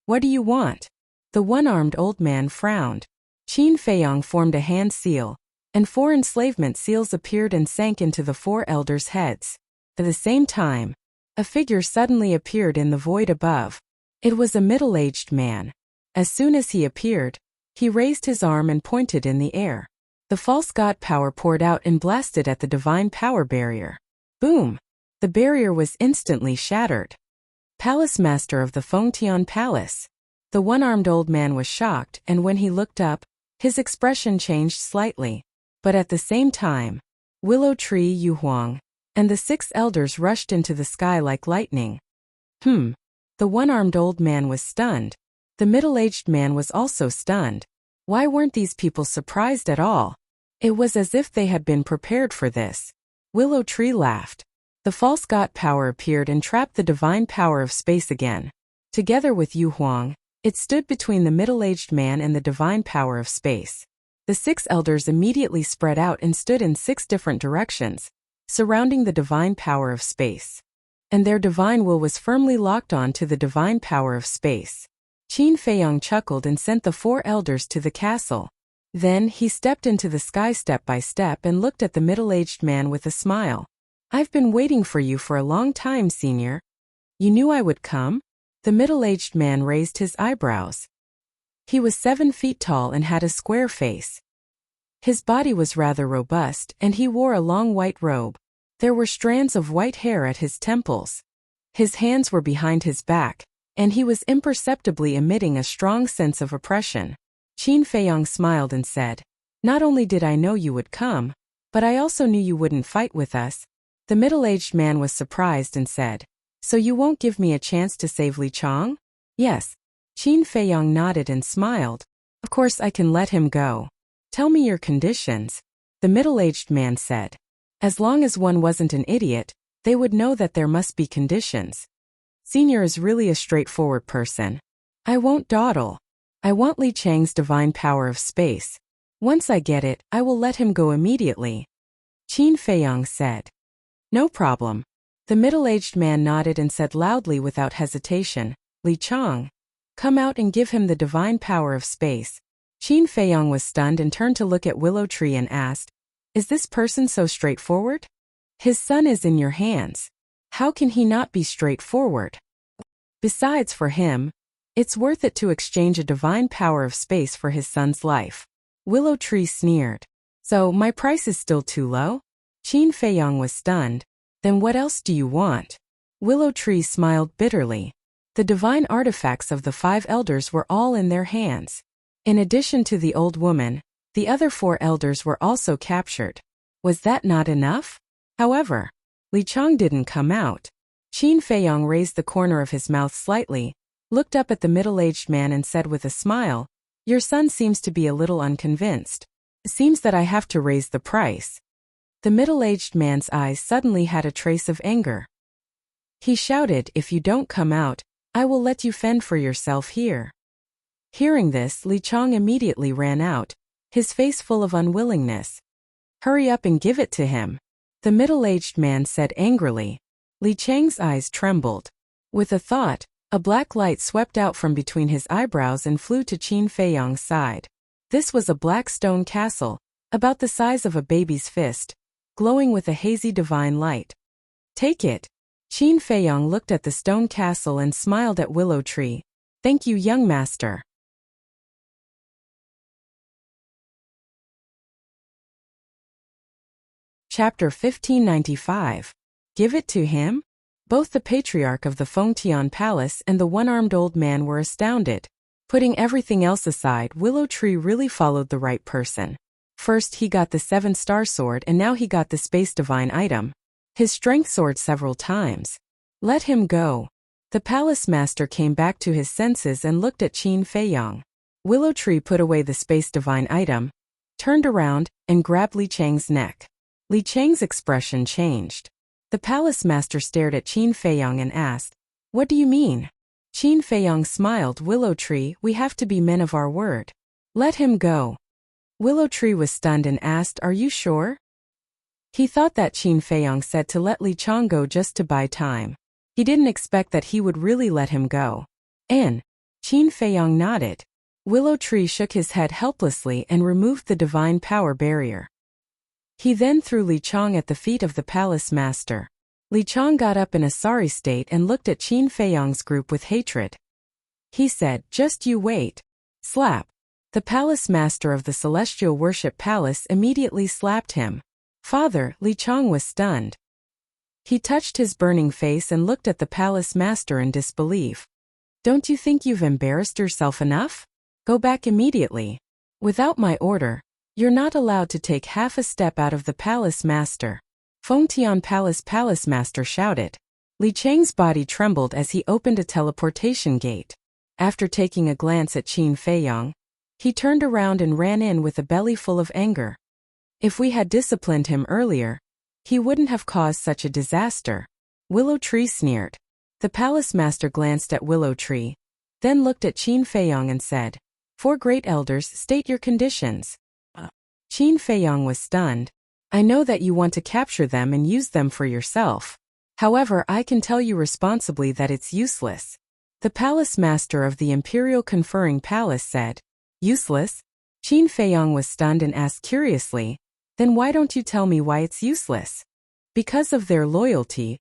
What do you want? The one-armed old man frowned. Qin Feiyang formed a hand seal, and 4 enslavement seals appeared and sank into the 4 elders' heads. At the same time, a figure suddenly appeared in the void above. It was a middle-aged man. As soon as he appeared, he raised his arm and pointed in the air. The false god power poured out and blasted at the divine power barrier. Boom! The barrier was instantly shattered. Palace Master of the Fengtian Palace. The one-armed old man was shocked, and when he looked up, his expression changed slightly. But at the same time, Willow Tree Yu Huang and the 6 elders rushed into the sky like lightning. The one-armed old man was stunned. The middle-aged man was also stunned. Why weren't these people surprised at all? It was as if they had been prepared for this. Willow Tree laughed. The false god power appeared and trapped the divine power of space again. Together with Yu Huang, it stood between the middle-aged man and the divine power of space. The 6 elders immediately spread out and stood in 6 different directions, surrounding the divine power of space. And their divine will was firmly locked on to the divine power of space. Qin Feiyang chuckled and sent the 4 elders to the castle. Then he stepped into the sky step by step and looked at the middle-aged man with a smile. I've been waiting for you for a long time, senior. You knew I would come? The middle-aged man raised his eyebrows. He was 7 feet tall and had a square face. His body was rather robust, and he wore a long white robe. There were strands of white hair at his temples. His hands were behind his back, and he was imperceptibly emitting a strong sense of oppression. Qin Feiyang smiled and said, not only did I know you would come, but I also knew you wouldn't fight with us. The middle-aged man was surprised and said, so you won't give me a chance to save Li Chang? Yes. Qin Feiyang nodded and smiled. Of course I can let him go. Tell me your conditions. The middle-aged man said. As long as one wasn't an idiot, they would know that there must be conditions. Senior is really a straightforward person. I won't dawdle. I want Li Chang's divine power of space. Once I get it, I will let him go immediately. Qin Feiyang said. No problem. The middle-aged man nodded and said loudly without hesitation, Li Chang, come out and give him the divine power of space. Qin Feiyang was stunned and turned to look at Willow Tree and asked, is this person so straightforward? His son is in your hands. How can he not be straightforward? Besides, for him, it's worth it to exchange a divine power of space for his son's life. Willow Tree sneered. So my price is still too low? Qin Feiyang was stunned. Then what else do you want? Willow Tree smiled bitterly. The divine artifacts of the 5 elders were all in their hands. In addition to the old woman, the other 4 elders were also captured. Was that not enough? However, Li Chang didn't come out. Qin Feiyang raised the corner of his mouth slightly, looked up at the middle-aged man and said with a smile, your son seems to be a little unconvinced. Seems that I have to raise the price. The middle-aged man's eyes suddenly had a trace of anger. He shouted, if you don't come out, I will let you fend for yourself here. Hearing this, Li Chang immediately ran out, his face full of unwillingness. Hurry up and give it to him. The middle-aged man said angrily. Li Chang's eyes trembled. With a thought, a black light swept out from between his eyebrows and flew to Qin Feiyang's side. This was a black stone castle, about the size of a baby's fist, glowing with a hazy divine light. Take it. Qin Feiyang looked at the stone castle and smiled at Willow Tree. Thank you, young master. Chapter 1595. Give it to him? Both the patriarch of the Fengtian Palace and the one-armed old man were astounded. Putting everything else aside, Willow Tree really followed the right person. First he got the 7-star sword and now he got the space divine item. His strength soared several times. Let him go. The palace master came back to his senses and looked at Qin Feiyang. Willow Tree put away the space divine item, turned around, and grabbed Li Chang's neck. Li Chang's expression changed. The palace master stared at Qin Feiyang and asked, "What do you mean?" Qin Feiyang smiled. "Willow Tree, we have to be men of our word. Let him go." Willow Tree was stunned and asked, "Are you sure?" He thought that Qin Feiyang said to let Li Chang go just to buy time. He didn't expect that he would really let him go. And Qin Feiyang nodded. Willow Tree shook his head helplessly and removed the divine power barrier. He then threw Li Chang at the feet of the palace master. Li Chang got up in a sorry state and looked at Qin Feiyang's group with hatred. He said, "Just you wait." Slap. The palace master of the celestial worship palace immediately slapped him. "Father," Li Chang was stunned. He touched his burning face and looked at the palace master in disbelief. "Don't you think you've embarrassed yourself enough? Go back immediately. Without my order, you're not allowed to take half a step out of the palace master." Fengtian Palace master shouted. Li Chang's body trembled as he opened a teleportation gate. After taking a glance at Qin Feiyang, he turned around and ran in with a belly full of anger. If we had disciplined him earlier, he wouldn't have caused such a disaster. Willow Tree sneered. The palace master glanced at Willow Tree, then looked at Qin Feiyang and said, "Four great elders, state your conditions." Qin Feiyang was stunned. "I know that you want to capture them and use them for yourself. However, I can tell you responsibly that it's useless." The palace master of the Imperial Conferring Palace said, "Useless?" Qin Feiyang was stunned and asked curiously, "Then why don't you tell me why it's useless?" "Because of their loyalty.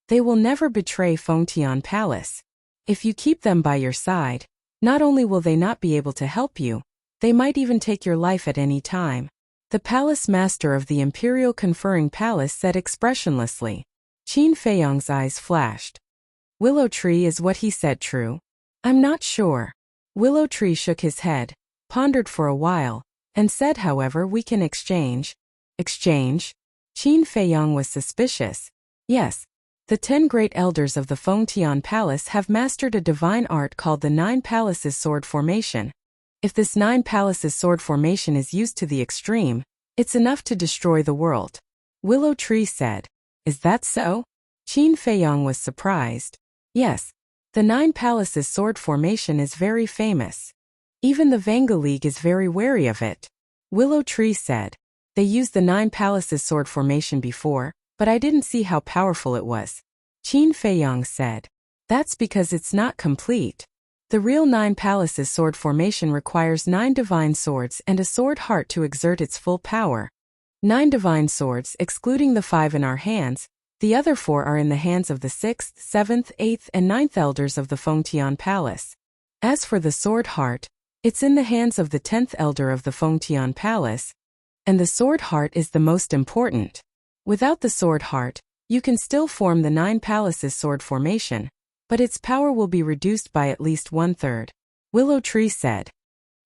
They will never betray Fengtian Palace. If you keep them by your side, not only will they not be able to help you, they might even take your life at any time." The palace master of the Imperial Conferring Palace said expressionlessly. Qin Feiyang's eyes flashed. "Willow Tree, is what he said true?" "I'm not sure." Willow Tree shook his head, pondered for a while, and said, "However, we can exchange." "Exchange?" Qin Feiyang was suspicious. "Yes. The 10 great elders of the Fengtian Palace have mastered a divine art called the Nine Palaces Sword Formation. If this Nine Palaces Sword Formation is used to the extreme, it's enough to destroy the world." Willow Tree said. "Is that so?" Qin Feiyang was surprised. "Yes. The Nine Palaces Sword Formation is very famous. Even the Vanga League is very wary of it." Willow Tree said. "They used the Nine Palaces Sword Formation before, but I didn't see how powerful it was." Qin Feiyang said. "That's because it's not complete. The real Nine Palaces Sword Formation requires 9 divine swords and a sword heart to exert its full power. 9 divine swords, excluding the 5 in our hands. The other 4 are in the hands of the 6th, 7th, 8th, and 9th elders of the Fengtian Palace. As for the sword heart, it's in the hands of the 10th elder of the Fengtian Palace, and the sword heart is the most important. Without the sword heart, you can still form the 9 Palaces Sword Formation, but its power will be reduced by at least 1/3. Willow Tree said.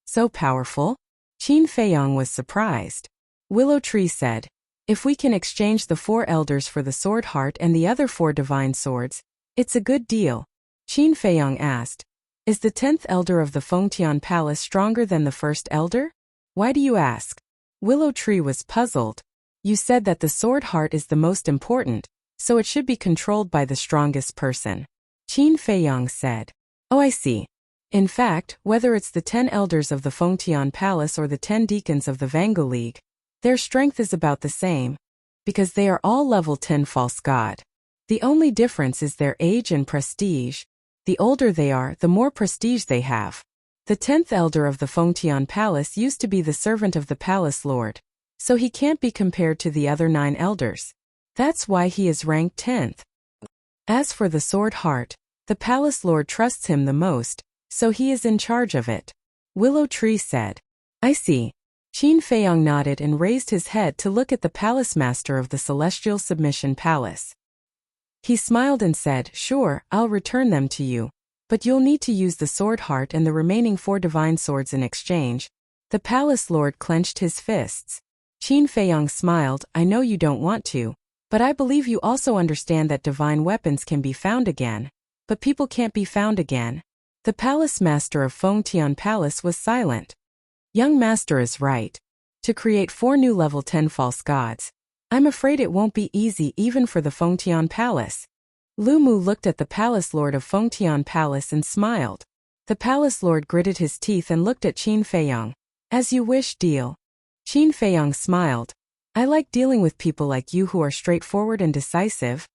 "So powerful?" Qin Feiyang was surprised. Willow Tree said, "If we can exchange the 4 elders for the sword heart and the other 4 divine swords, it's a good deal." Qin Feiyang asked, "Is the 10th elder of the Fengtian Palace stronger than the 1st elder?" "Why do you ask?" Willow Tree was puzzled. "You said that the sword heart is the most important, so it should be controlled by the strongest person." Qin Feiyang said. "Oh, I see. In fact, whether it's the 10 elders of the Fengtian Palace or the 10 deacons of the Vanga League, their strength is about the same, because they are all level 10 false god. The only difference is their age and prestige. The older they are, the more prestige they have. The 10th elder of the Fengtian Palace used to be the servant of the palace lord, so he can't be compared to the other 9 elders. That's why he is ranked 10th. As for the sword heart, the palace lord trusts him the most, so he is in charge of it." Willow Tree said. "I see." Qin Feiyang nodded and raised his head to look at the palace master of the Celestial Submission Palace. He smiled and said, "Sure, I'll return them to you, but you'll need to use the sword heart and the remaining 4 divine swords in exchange." The palace lord clenched his fists. Qin Feiyang smiled. "I know you don't want to, but I believe you also understand that divine weapons can be found again. but people can't be found again. The palace master of Fengtian Palace was silent. Young master is right. To create 4 new level 10 false gods. I'm afraid it won't be easy even for the Fengtian Palace. Lu Mu looked at the palace lord of Fengtian Palace and smiled. The palace lord gritted his teeth and looked at Qin Feiyang. As you wish, deal. Qin Feiyang smiled. I like dealing with people like you who are straightforward and decisive.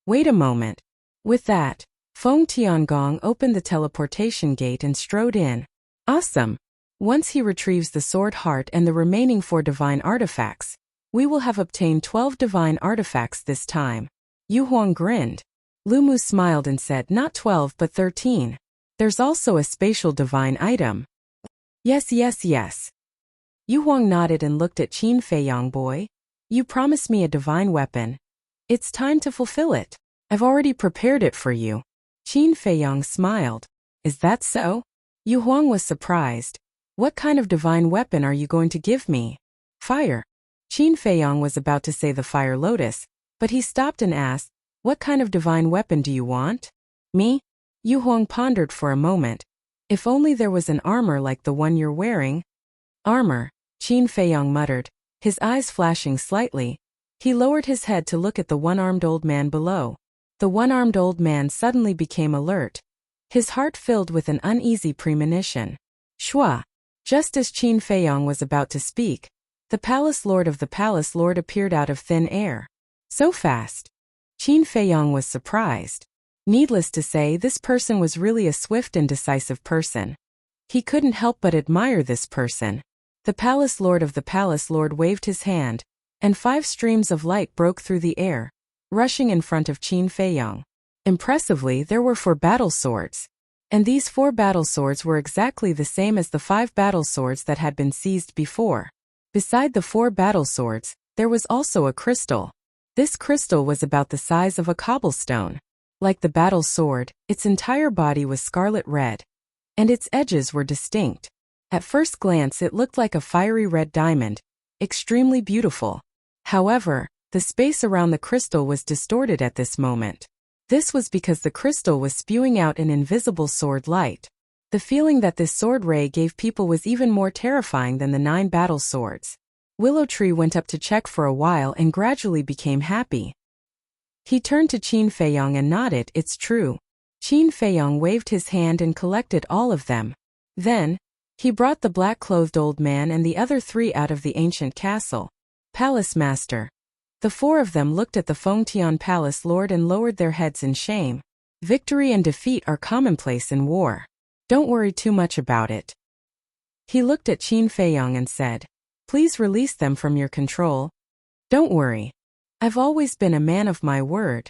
Wait a moment. With that, Feng Tiangong opened the teleportation gate and strode in. Awesome. Once he retrieves the sword heart and the remaining 4 divine artifacts, we will have obtained 12 divine artifacts this time. Yu Huang grinned. Lu Mu smiled and said not 12 but 13. There's also a spatial divine item. Yes. Yu Huang nodded and looked at Qin Feiyang. Boy, you promised me a divine weapon. It's time to fulfill it. I've already prepared it for you. Qin Feiyang smiled. Is that so? Yu Huang was surprised. What kind of divine weapon are you going to give me? Fire. Qin Feiyang was about to say the fire lotus, but he stopped and asked, what kind of divine weapon do you want? Me? Yu Huang pondered for a moment. If only there was an armor like the one you're wearing. Armor, Qin Feiyang muttered, his eyes flashing slightly. He lowered his head to look at the one-armed old man below. The one-armed old man suddenly became alert. His heart filled with an uneasy premonition. Shua. Just as Qin Feiyang was about to speak, the palace lord of the palace lord appeared out of thin air. So fast. Qin Feiyang was surprised. Needless to say, this person was really a swift and decisive person. He couldn't help but admire this person. The palace lord of the palace lord waved his hand, and 5 streams of light broke through the air, rushing in front of Qin Feiyang. Impressively, there were 4 battle swords. And these 4 battle swords were exactly the same as the 5 battle swords that had been seized before. Beside the 4 battle swords, there was also a crystal. This crystal was about the size of a cobblestone. Like the battle sword, its entire body was scarlet red, and its edges were distinct. At first glance it looked like a fiery red diamond, extremely beautiful. However, the space around the crystal was distorted at this moment. This was because the crystal was spewing out an invisible sword light. The feeling that this sword ray gave people was even more terrifying than the 9 battle swords. Willow Tree went up to check for a while and gradually became happy. He turned to Qin Feiyang and nodded, it's true. Qin Feiyang waved his hand and collected all of them. Then, he brought the black-clothed old man and the other 3 out of the ancient castle. Palace Master. The 4 of them looked at the Fengtian Palace Lord and lowered their heads in shame. Victory and defeat are commonplace in war. Don't worry too much about it. He looked at Qin Feiyang and said, please release them from your control. Don't worry. I've always been a man of my word.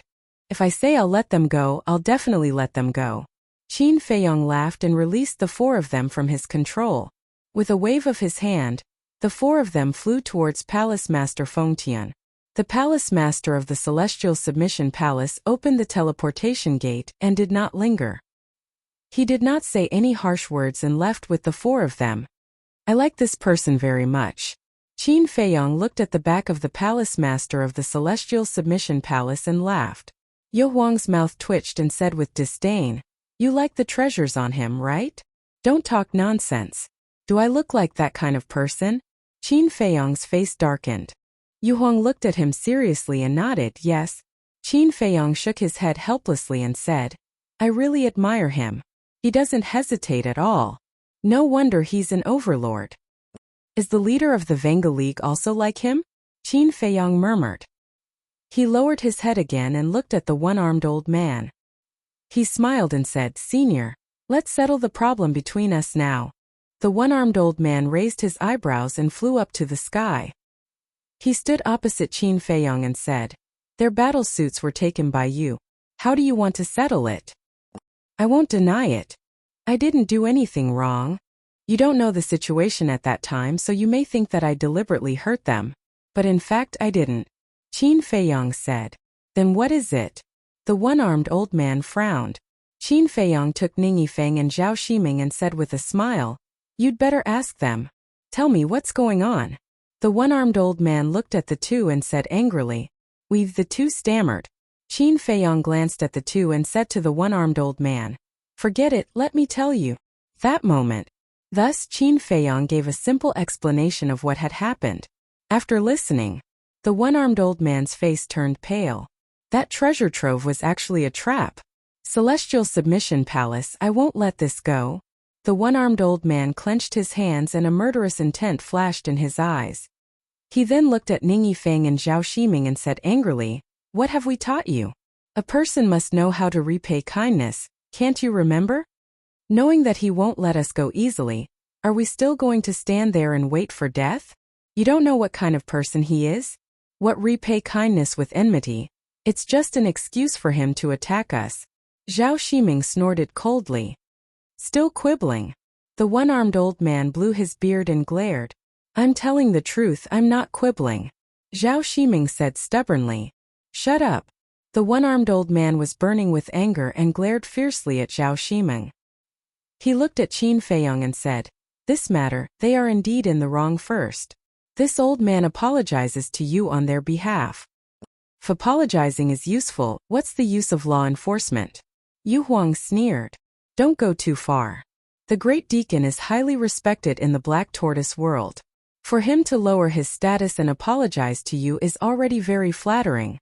If I say I'll let them go, I'll definitely let them go. Qin Feiyang laughed and released the 4 of them from his control. With a wave of his hand, the 4 of them flew towards Palace Master Fengtian. The Palace Master of the Celestial Submission Palace opened the teleportation gate and did not linger. He did not say any harsh words and left with the 4 of them. I like this person very much. Qin Feiyang looked at the back of the Palace Master of the Celestial Submission Palace and laughed. Yu Huang's mouth twitched and said with disdain, you like the treasures on him, right? Don't talk nonsense. Do I look like that kind of person? Qin Feiyang's face darkened. Yu Huang looked at him seriously and nodded, yes. Qin Feiyang shook his head helplessly and said, I really admire him. He doesn't hesitate at all. No wonder he's an overlord. Is the leader of the Venga League also like him? Qin Feiyang murmured. He lowered his head again and looked at the one-armed old man. He smiled and said, Senior, let's settle the problem between us now. The one-armed old man raised his eyebrows and flew up to the sky. He stood opposite Qin Feiyang and said, their battle suits were taken by you. How do you want to settle it? I won't deny it. I didn't do anything wrong. You don't know the situation at that time, so you may think that I deliberately hurt them. But in fact I didn't. Qin Feiyang said. Then what is it? The one-armed old man frowned. Qin Feiyang took Ning Yifeng and Zhao Shiming and said with a smile, you'd better ask them. Tell me what's going on. The one-armed old man looked at the 2 and said angrily. The 2 stammered. Qin Feiyang glanced at the two and said to the one-armed old man, "Forget it, let me tell you." That moment. Thus Qin Feiyang gave a simple explanation of what had happened. After listening, the one-armed old man's face turned pale. That treasure trove was actually a trap. Celestial Submission Palace, I won't let this go. The one-armed old man clenched his hands and a murderous intent flashed in his eyes. He then looked at Ning Yifeng and Zhao Ximing and said angrily, "What have we taught you? A person must know how to repay kindness, can't you remember? Knowing that he won't let us go easily, are we still going to stand there and wait for death? You don't know what kind of person he is? What repay kindness with enmity? It's just an excuse for him to attack us." Zhao Ximing snorted coldly. Still quibbling. The one-armed old man blew his beard and glared. "I'm telling the truth, I'm not quibbling," Zhao Ximing said stubbornly. "Shut up." The one-armed old man was burning with anger and glared fiercely at Zhao Ximing. He looked at Qin Feiyang and said, "This matter, they are indeed in the wrong first. This old man apologizes to you on their behalf. If apologizing is useful, what's the use of law enforcement?" Yu Huang sneered. "Don't go too far. The great deacon is highly respected in the Black Tortoise world. For him to lower his status and apologize to you is already very flattering.